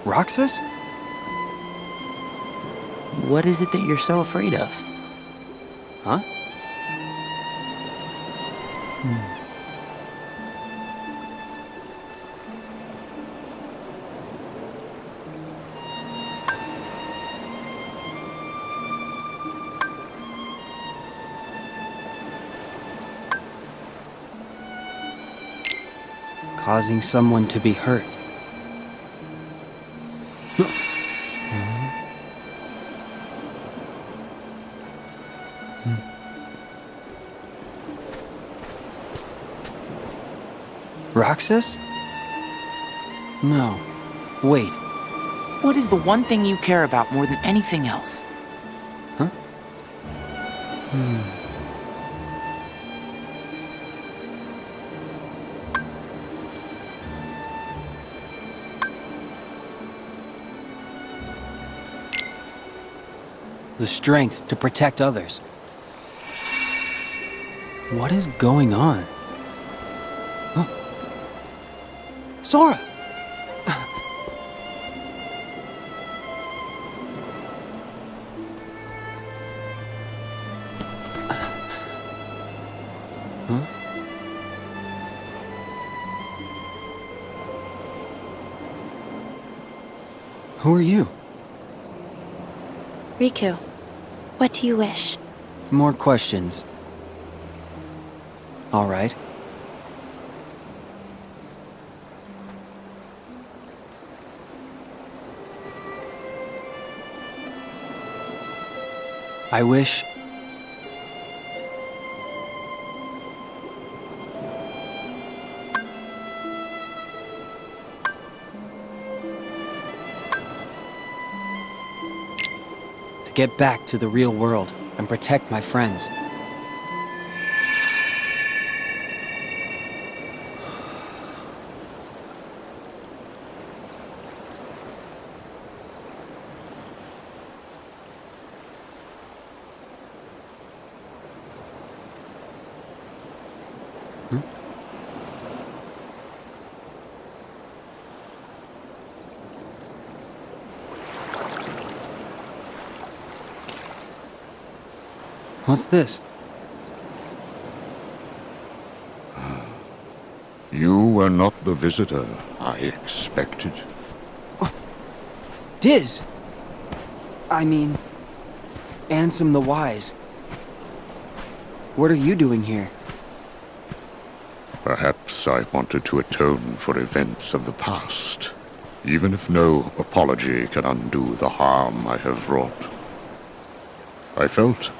Roxas? What is it that you're so afraid of? Huh? Causing someone to be hurt. Roxas? No. Wait. What is the one thing you care about more than anything else? Huh? the strength to protect others. What is going on? Huh? Sora! Huh? Who are you? Riku, what do you wish? More questions. All right. I wish... to get back to the real world and protect my friends. What's this? You were not the visitor I expected. Diz! I mean... Ansem the Wise. What are you doing here? Perhaps I wanted to atone for events of the past, even if no apology can undo the harm I have wrought. I felt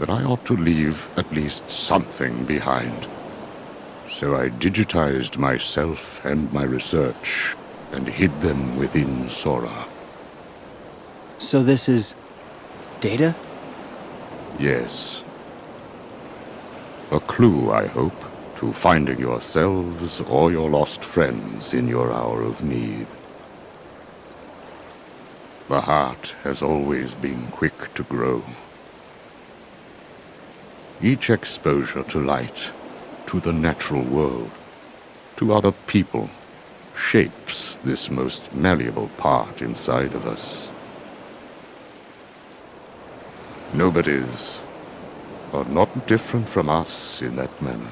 that I ought to leave at least something behind. So I digitized myself and my research and hid them within Sora. So this is... data? Yes. A clue, I hope, to finding yourselves or your lost friends in your hour of need. The heart has always been quick to grow. Each exposure to light, to the natural world, to other people, shapes this most malleable part inside of us. Nobody's are not different from us in that manner.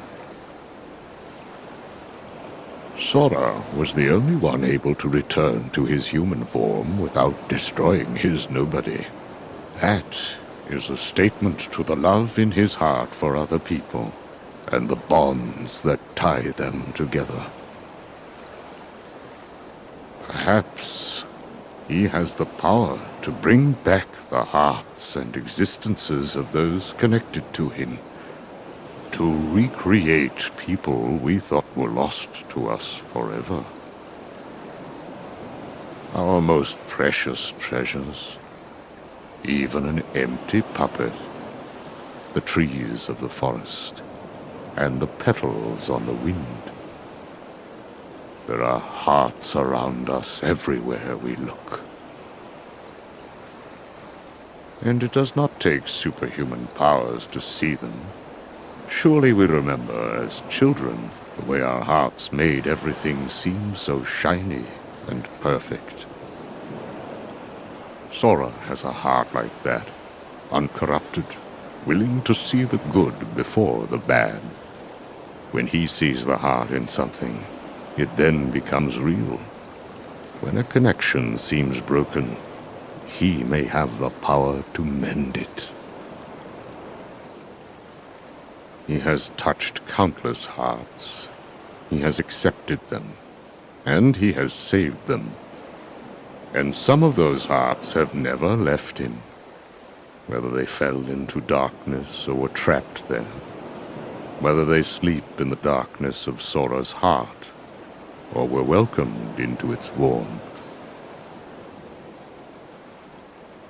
Sora was the only one able to return to his human form without destroying his nobody. That is a statement to the love in his heart for other people, and the bonds that tie them together. Perhaps he has the power to bring back the hearts and existences of those connected to him, to recreate people we thought were lost to us forever. Our most precious treasures, even an empty puppet, the trees of the forest, and the petals on the wind. There are hearts around us everywhere we look. And it does not take superhuman powers to see them. Surely we remember as children the way our hearts made everything seem so shiny and perfect. Sora has a heart like that, uncorrupted, willing to see the good before the bad. When he sees the heart in something, it then becomes real. When a connection seems broken, he may have the power to mend it. He has touched countless hearts. He has accepted them, and he has saved them. And some of those hearts have never left him, whether they fell into darkness or were trapped there, whether they sleep in the darkness of Sora's heart, or were welcomed into its warmth.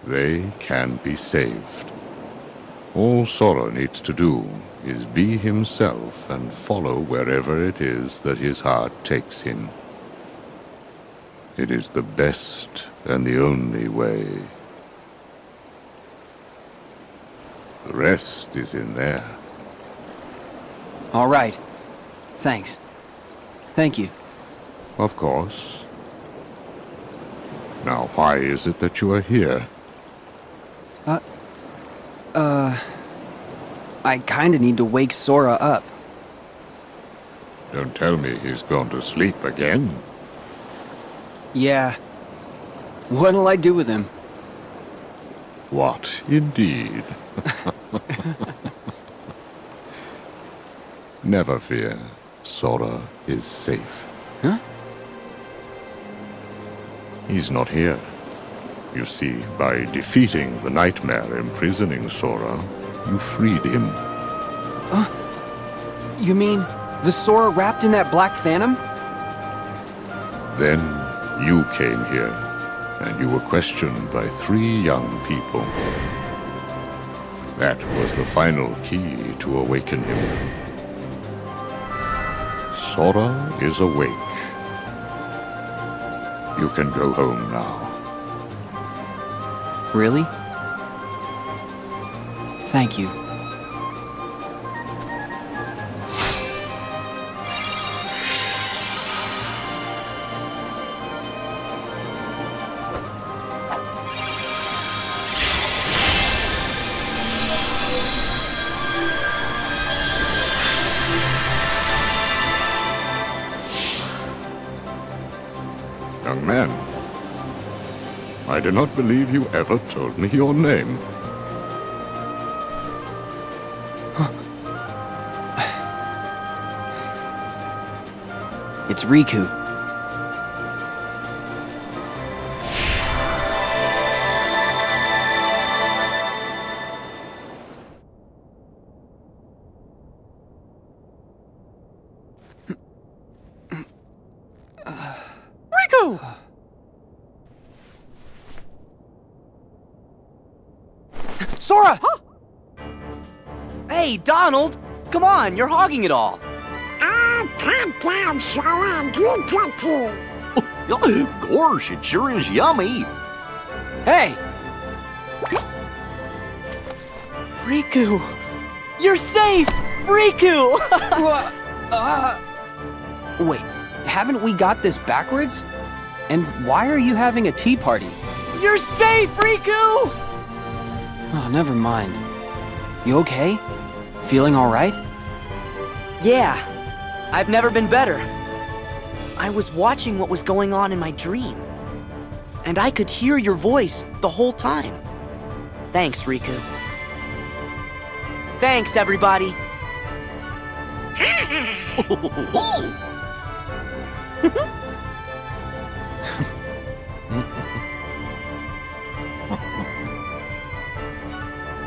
They can be saved. All Sora needs to do is be himself and follow wherever it is that his heart takes him. It is the best and the only way. The rest is in there. All right. Thanks. Thank you. Of course. Now, why is it that you are here? I kinda need to wake Sora up. Don't tell me he's gone to sleep again. Yeah. What'll I do with him? What, indeed? Never fear. Sora is safe. Huh? He's not here. You see, by defeating the nightmare imprisoning Sora, you freed him. You mean the Sora wrapped in that black phantom? Then you came here, and you were questioned by 3 young people. That was the final key to awaken him. Sora is awake. You can go home now. Really? Thank you. Young man, I do not believe you ever told me your name. It's Riku. Riku! Sora! Hey, Donald! Come on, you're hogging it all. Calm down, Sora, and reCoded. Gosh, it sure is yummy. Hey! Riku! You're safe! Riku! Wait, haven't we got this backwards? And why are you having a tea party? You're safe, Riku! Oh, never mind. You okay? Feeling alright? Yeah, I've never been better. I was watching what was going on in my dream, and I could hear your voice the whole time. Thanks, Riku. Thanks, everybody.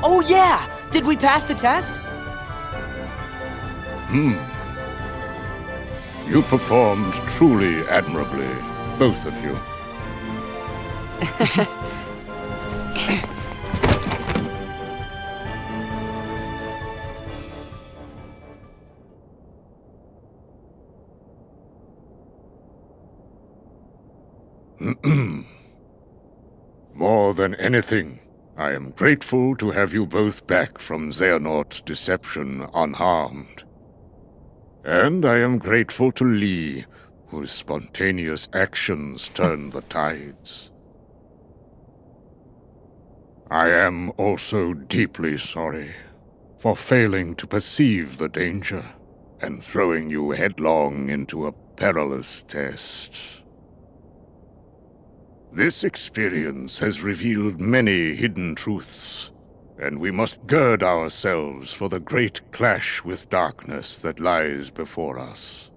Oh yeah! Did we pass the test? You performed truly admirably, both of you. More than anything, I am grateful to have you both back from Xehanort's deception unharmed. And I am grateful to Lee, whose spontaneous actions turned the tides. I am also deeply sorry for failing to perceive the danger and throwing you headlong into a perilous test. This experience has revealed many hidden truths, and we must gird ourselves for the great clash with darkness that lies before us.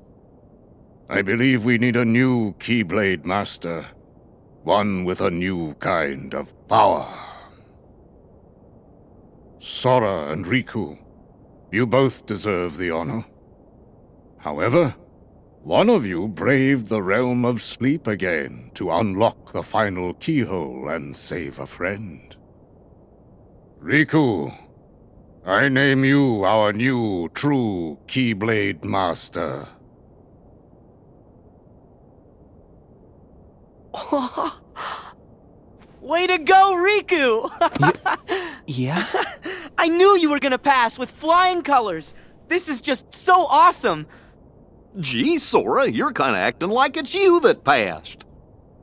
I believe we need a new Keyblade Master, one with a new kind of power. Sora and Riku, you both deserve the honor. However, one of you braved the realm of sleep again to unlock the final keyhole and save a friend. Riku, I name you our new true Keyblade Master. Way to go, Riku! Yeah? I knew you were gonna pass with flying colors! This is just so awesome! Gee, Sora, you're kinda acting like it's you that passed.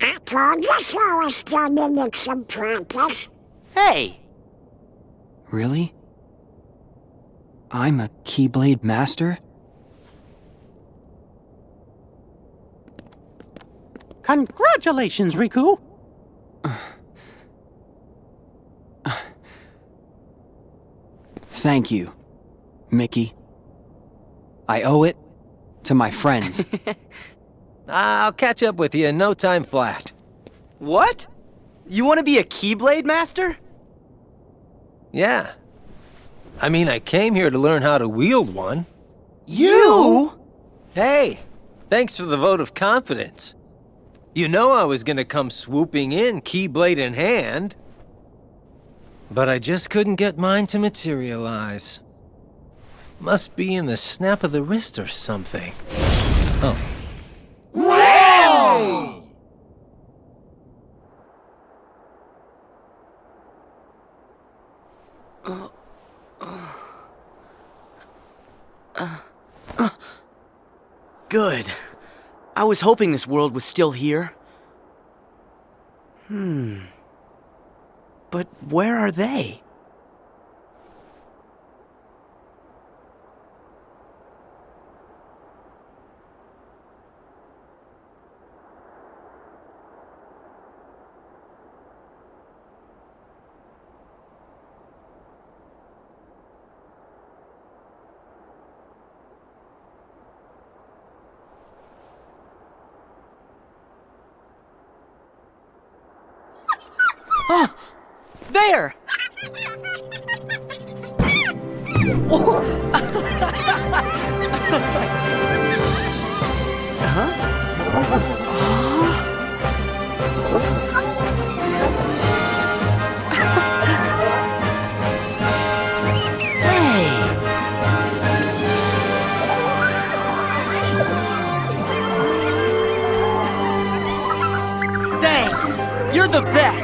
I told you Sora still needed some practice. Hey! Really? I'm a Keyblade Master? Congratulations, Riku! Thank you, Mickey. I owe it to my friends. I'll catch up with you in no time flat. What? You want to be a Keyblade Master? Yeah. I mean, I came here to learn how to wield one. You? Hey, thanks for the vote of confidence. You know I was gonna come swooping in, Keyblade in hand. But I just couldn't get mine to materialize. Must be in the snap of the wrist or something. Oh. Wow! Good. I was hoping this world was still here. But where are they? Oh! There! Thanks! You're the best!